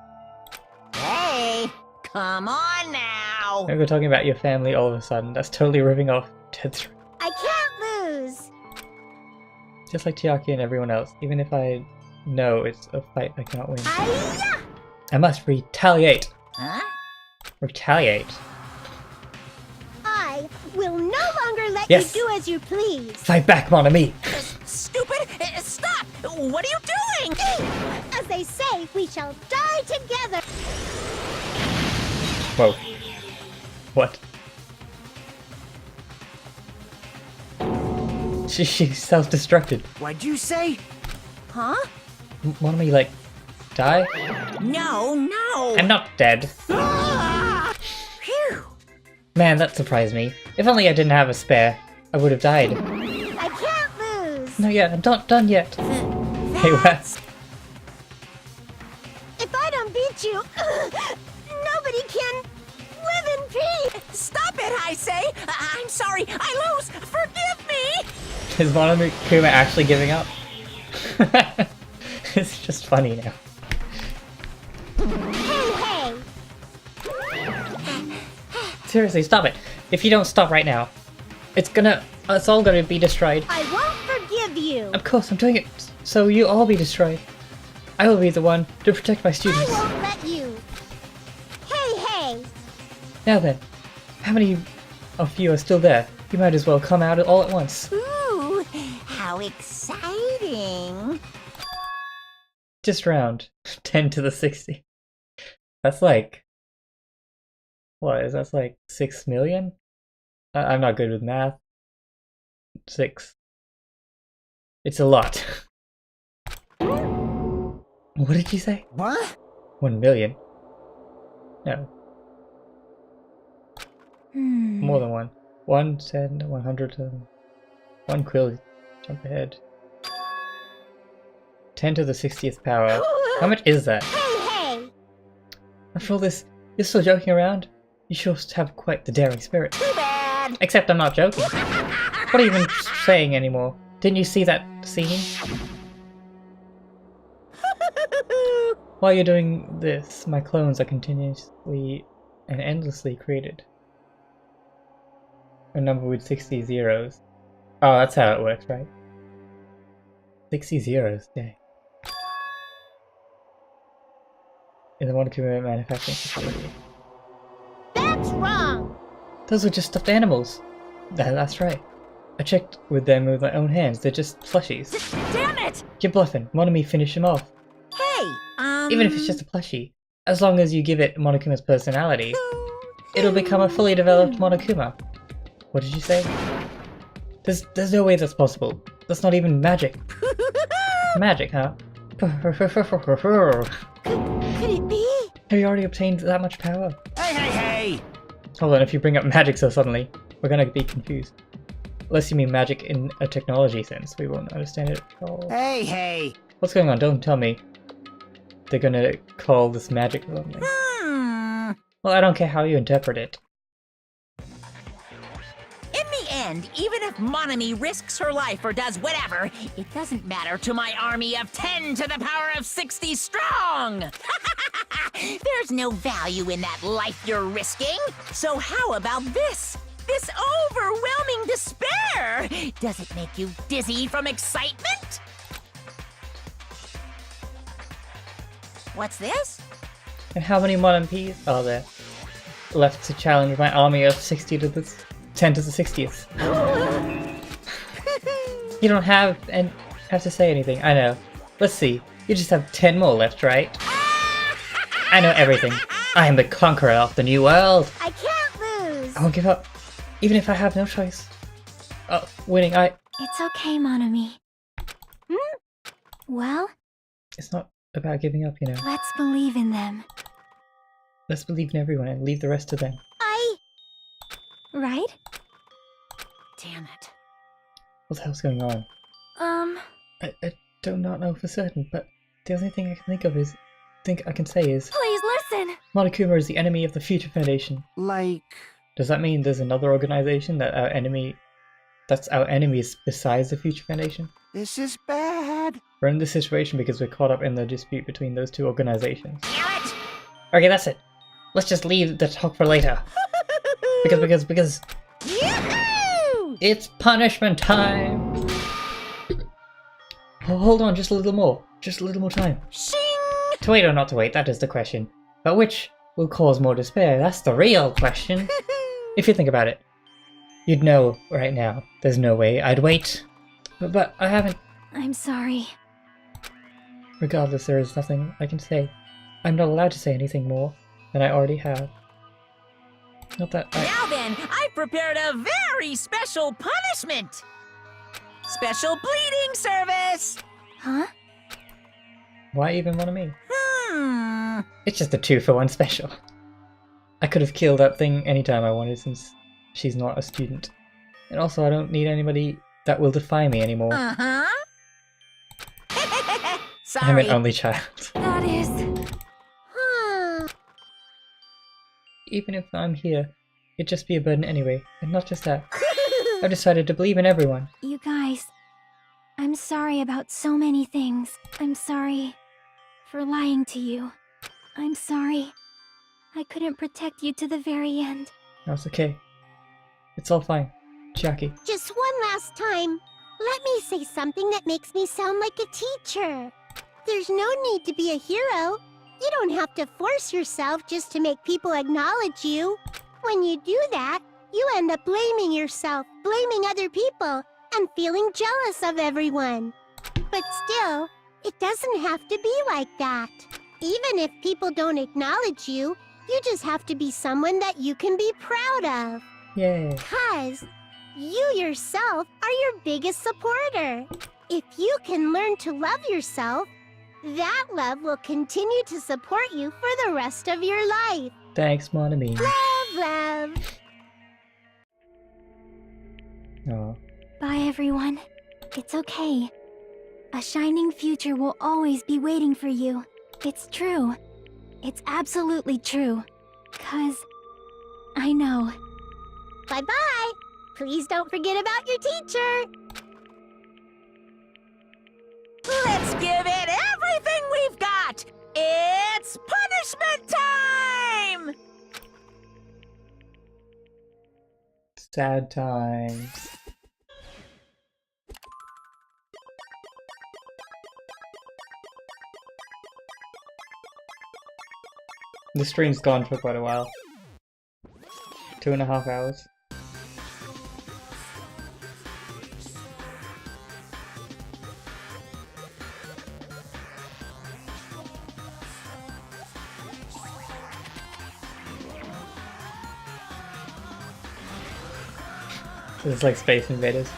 Hey, come on now. And we're talking about your family all of a sudden. That's totally ripping off Ted's... I can't lose! Just like Chiaki and everyone else, even if I know it's a fight I cannot win. Hi-ya! I must retaliate! Huh? Retaliate? I will no longer let Yes. you do as you please. Fight back, mon ami! Stupid! Stop! What are you doing? As they say, we shall die together. Whoa. What? She's self-destructed. What'd you say? Huh? Mon ami, like, die? No, no. I'm not dead. Ah! Phew. Man, that surprised me. If only I didn't have a spare, I would have died. I can't lose. Not yet, I'm not done yet. Hey, Wes. If I don't beat you, nobody can live in peace. Stop it, I say. I'm sorry. I lose. Forgive me. Is Monokuma actually giving up? It's just funny now. Hey, hey. Seriously, stop it. If you don't stop right now, it's all gonna be destroyed. I won't forgive you. Of course, I'm doing it so you all be destroyed. I will be the one to protect my I students. won't let you. Hey, hey. Now then, how many of you are still there? You might as well come out all at once. Ooh, how exciting. Just round 10 to the 60. That's like... What is that's like 6 million? I'm not good with math. 6. It's a lot. What did you say? What? 1 million? No, more than one. 1, 10, 100, 1 quill. Jump ahead. 10 to the 60th power. How much is that? Hey, hey. After all this, you're still joking around? You sure have quite the daring spirit. Too bad. Except I'm not joking. What are you even saying anymore? Didn't you see that scene? While you're doing this, my clones are continuously and endlessly created. A number with 60 zeros. Oh, that's how it works, right? 60 zeros, dang. In the Monokuma manufacturing facility. That's wrong. Those are just stuffed animals. That's right. I checked with them with my own hands. They're just plushies. Damn it! You're bluffing. Monami, finish him off. Hey, Even if it's just a plushie. As long as you give it Monokuma's personality, it'll become a fully developed Monokuma. What did you say? There's no way that's possible. That's not even magic. Magic, huh? Could it be? Have you already obtained that much power? Hey, hey, hey! Hold on, if you bring up magic so suddenly, we're gonna be confused. Unless you mean magic in a technology sense, we won't understand it at all. Hey, hey! What's going on? Don't tell me they're gonna call this magic or something. Well, I don't care how you interpret it. in the end, even if Monami risks her life or does whatever, it doesn't matter to my army of 10 to the power of 60 strong! There's no value in that life you're risking. So how about this? This overwhelming despair! Does it make you dizzy from excitement? What's this? And how many modern Ps are there left to challenge my army of 60 to the 10 to the 60th? You don't have to say anything. I know. Let's see. You just have 10 more left, right? I know everything. I am the conqueror of the new world. I can't lose. I won't give up, even if I have no choice. Oh, winning, It's okay, Monami. Well, It's not about giving up, you know. let's believe in them. Let's believe in everyone and leave the rest to them. Right? Damn it. What the hell's going on? I do not know for certain, but the only thing I can think of is... I can say is... Please listen! Monokuma is the enemy of the Future Foundation. Like... Does that mean there's another organization that our enemy... that's our enemies besides the Future Foundation? This is bad. We're in this situation because we're caught up in the dispute between those two organizations. Damn it! Okay, that's it. Let's just leave the talk for later. Because... Yahoo! It's punishment time! Oh, hold on, just a little more. Just a little more time. Shing! To wait or not to wait, that is the question. But which will cause more despair? That's the real question. If you think about it. You'd know right now. There's no way I'd wait. But I haven't. I'm sorry. Regardless, there is nothing I can say. I'm not allowed to say anything more than I already have. Not that I... Now then, I've prepared a very special punishment! Special bleeding service! Huh? Why even one of me? Hmm. It's just a 2-for-1 special. I could have killed that thing anytime I wanted since she's not a student. And also I don't need anybody that will defy me anymore. Uh-huh. I'm Sorry. an only child. That is... Even if I'm here, it'd just be a burden anyway. And not just that. I've decided to believe in everyone. You guys, I'm sorry about so many things. I'm sorry for lying to you. I'm sorry I couldn't protect you to the very end. No, it's okay. It's all fine. Jackie. Just one last time, let me say something that makes me sound like a teacher. There's no need to be a hero. You don't have to force yourself just to make people acknowledge you. When you do that, you end up blaming yourself, blaming other people, and feeling jealous of everyone. But still, it doesn't have to be like that. Even if people don't acknowledge you, you just have to be someone that you can be proud of. Yay. 'Cause you yourself are your biggest supporter. If you can learn to love yourself, that love will continue to support you for the rest of your life. Thanks, Monami. Love, love. Aw. Bye, everyone. It's okay. A shining future will always be waiting for you. It's true. It's absolutely true. 'Cause I know. Bye-bye. Please don't forget about your teacher. Let's give it everything we've got! It's punishment time! Sad times. The stream's gone for quite a while. 2.5 hours. It's like Space Invaders.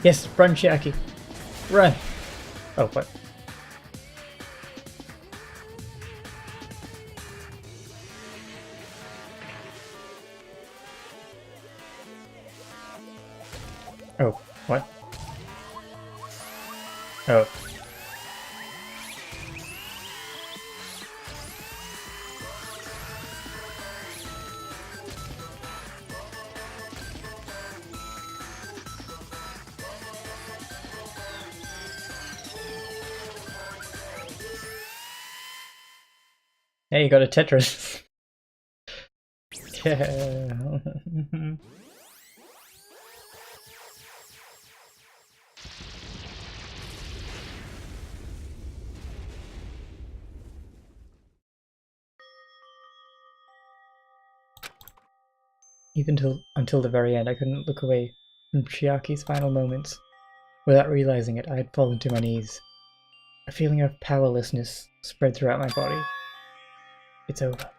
Yes, run, Jackie. Run. Oh, what? Oh, what? Oh. Hey, you got a Tetris. Yeah. Even until the very end, I couldn't look away from Chiaki's final moments. Without realizing it, I had fallen to my knees. A feeling of powerlessness spread throughout my body. It's over.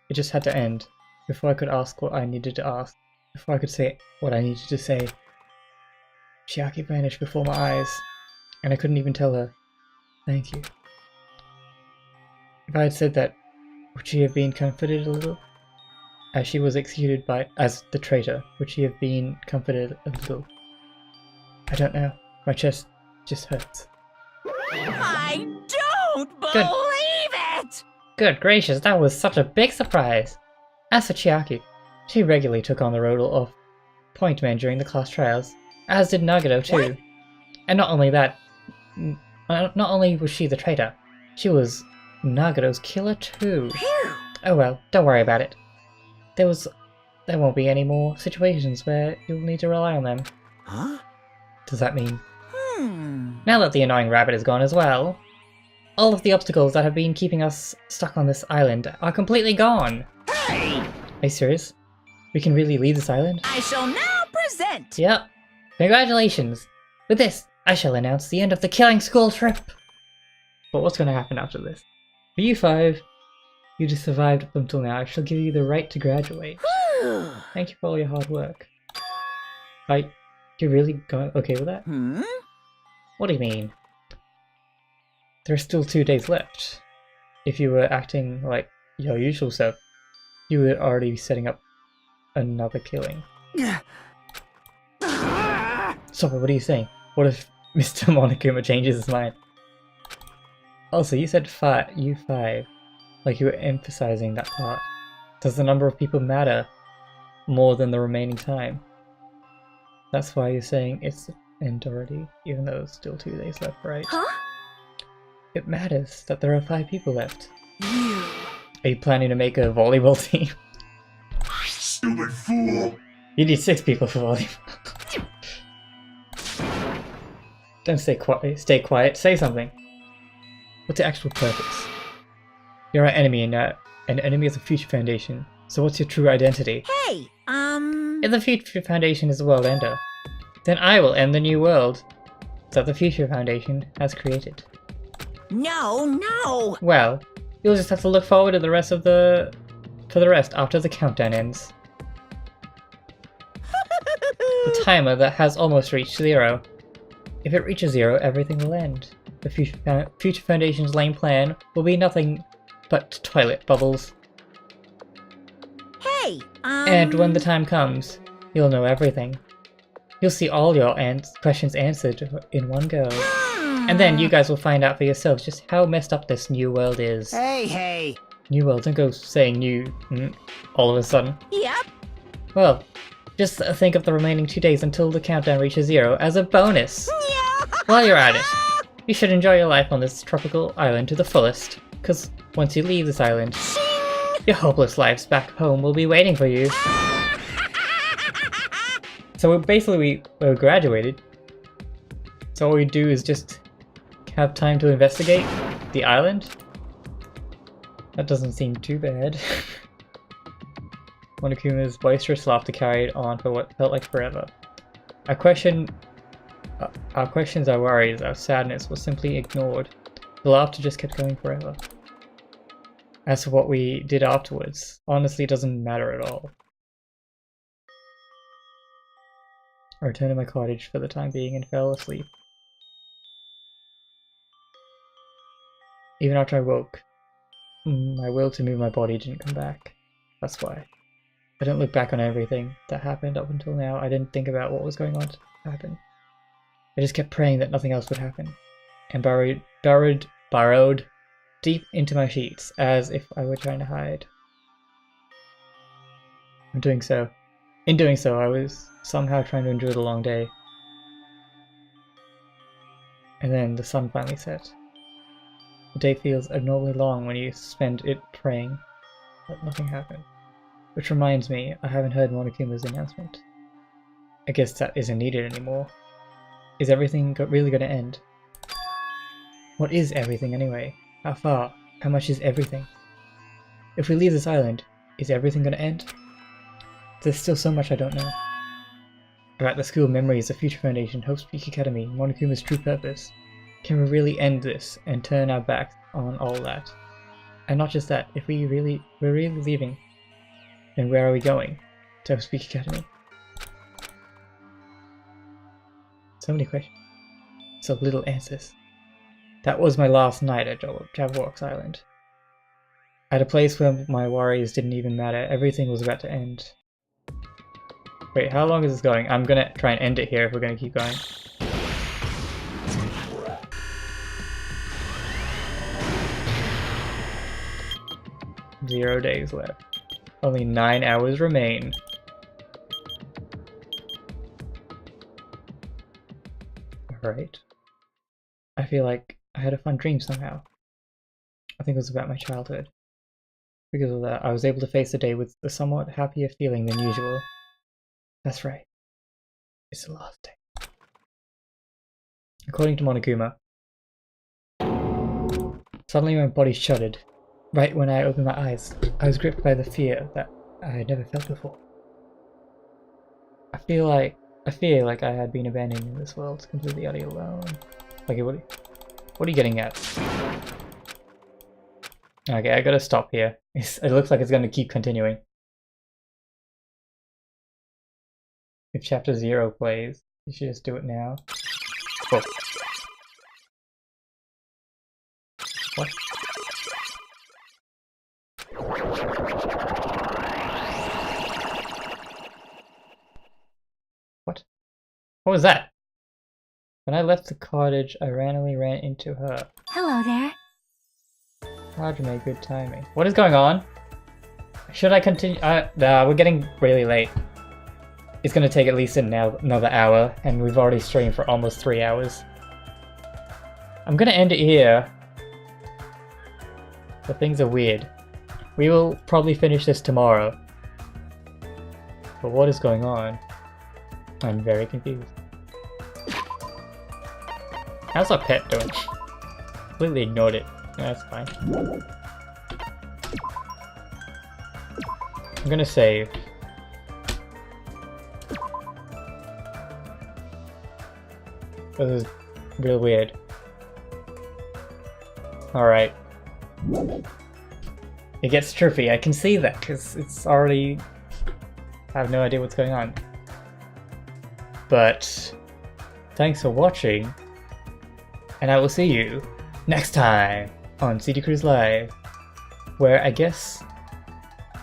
It just had to end, before I could ask what I needed to ask, before I could say what I needed to say. Chiaki vanished before my eyes, and I couldn't even tell her, thank you. If I had said that, would she have been comforted a little? As she was executed as the traitor, would she have been comforted a little? I don't know. My chest just hurts. I don't believe it! Good gracious, that was such a big surprise! As for Chiaki, she regularly took on the role of point man during the class trials, as did Nagito too. What? And not only that, not only was she the traitor, she was Nagito's killer too. Phew. Oh well, don't worry about it. There won't be any more situations where you'll need to rely on them. Huh? Does that mean? Now that the annoying rabbit is gone as well, all of the obstacles that have been keeping us stuck on this island are completely gone. Hey! Are you serious? We can really leave this island? I shall now present! Yep. Congratulations! With this, I shall announce the end of the Killing School trip! But what's going to happen after this? For you five, you just survived up until now. I shall give you the right to graduate. Thank you for all your hard work. You really okay with that? What do you mean? There's still 2 days left. If you were acting like your usual self, you would already be setting up another killing. So what are you saying? What if Mr. Monokuma changes his mind? Also, you said you five, like you were emphasizing that part. Does the number of people matter more than the remaining time? That's why you're saying it's the end already, even though there's still 2 days left, right? Huh? It matters that there are 5 people left. Are you planning to make a volleyball team? Stupid fool! You need 6 people for volleyball. Don't stay quiet, say something. What's the actual purpose? You're our enemy and an enemy of the Future Foundation. So what's your true identity? Hey, If the Future Foundation is the world ender, then I will end the new world that the Future Foundation has created. No! Well, you'll just have to look forward to the rest for the rest after the countdown ends. The timer that has almost reached 0. If it reaches 0, everything will end. The Future Foundation's lame plan will be nothing but toilet bubbles. Hey, And when the time comes, you'll know everything. You'll see all your questions answered in one go. And then you guys will find out for yourselves just how messed up this new world is. Hey! New world, don't go saying new all of a sudden. Yep. Well, just think of the remaining 2 days until the countdown reaches 0 as a bonus. While you're at it, you should enjoy your life on this tropical island to the fullest. Because once you leave this island, your hopeless lives back home will be waiting for you. So basically we graduated. So all we do is just have time to investigate the island. That doesn't seem too bad. Monokuma's boisterous laughter carried on for what felt like forever. Our questions, our worries, our sadness was simply ignored. The laughter just kept going forever. As for what we did afterwards, honestly it doesn't matter at all. I returned to my cottage for the time being and fell asleep. Even after I woke, my will to move my body didn't come back. That's why. I didn't look back on everything that happened up until now. I didn't think about what was going on to happen. I just kept praying that nothing else would happen, and burrowed deep into my sheets, as if I were trying to hide. In doing so, I was somehow trying to enjoy the long day. And then the sun finally set. The day feels abnormally long when you spend it praying, but nothing happened. Which reminds me, I haven't heard Monokuma's announcement. I guess that isn't needed anymore. Is everything really gonna end? What is everything anyway? How far? How much is everything? If we leave this island, is everything gonna end? There's still so much I don't know. About the school memories, the Future Foundation, Hope's Peak Academy, Monokuma's true purpose. Can we really end this and turn our backs on all that? And not just that, if we're really leaving, then where are we going? To Hope's Peak Academy. So many questions. So little answers. That was my last night at Jabberwock's Island. At a place where my worries didn't even matter, everything was about to end. Wait, how long is this going? I'm gonna try and end it here if we're gonna keep going. Zero days left. Only 9 hours remain. Alright. I feel like I had a fun dream somehow. I think it was about my childhood. Because of that, I was able to face the day with a somewhat happier feeling than usual. That's right. It's the last day. According to Monokuma, suddenly my body shuddered. Right when I opened my eyes, I was gripped by the fear that I had never felt before. I feel like I had been abandoned in this world, completely utterly alone. Okay, what are you getting at? Okay, I gotta stop here. It looks like it's gonna keep continuing. If chapter 0 plays, you should just do it now. Oh. What? What? What was that? When I left the cottage, I randomly ran into her. Hello there. Roger made good timing. What is going on? Should I continue? We're getting really late. It's gonna take at least another hour, and we've already streamed for almost 3 hours. I'm gonna end it here. But things are weird. We will probably finish this tomorrow. But what is going on? I'm very confused. How's our pet doing? Completely ignored it. That's fine. I'm gonna save. This is real weird. Alright. It gets trippy, I can see that, because it's already... I have no idea what's going on. But... thanks for watching, and I will see you next time on CD Cruise Live, where I guess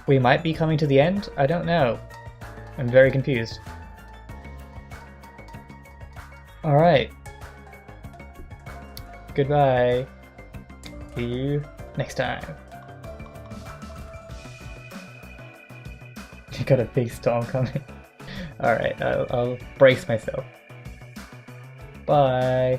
we might be coming to the end? I don't know. I'm very confused. Alright. Goodbye. See you next time. I got a big storm coming. Alright, I'll brace myself. Bye.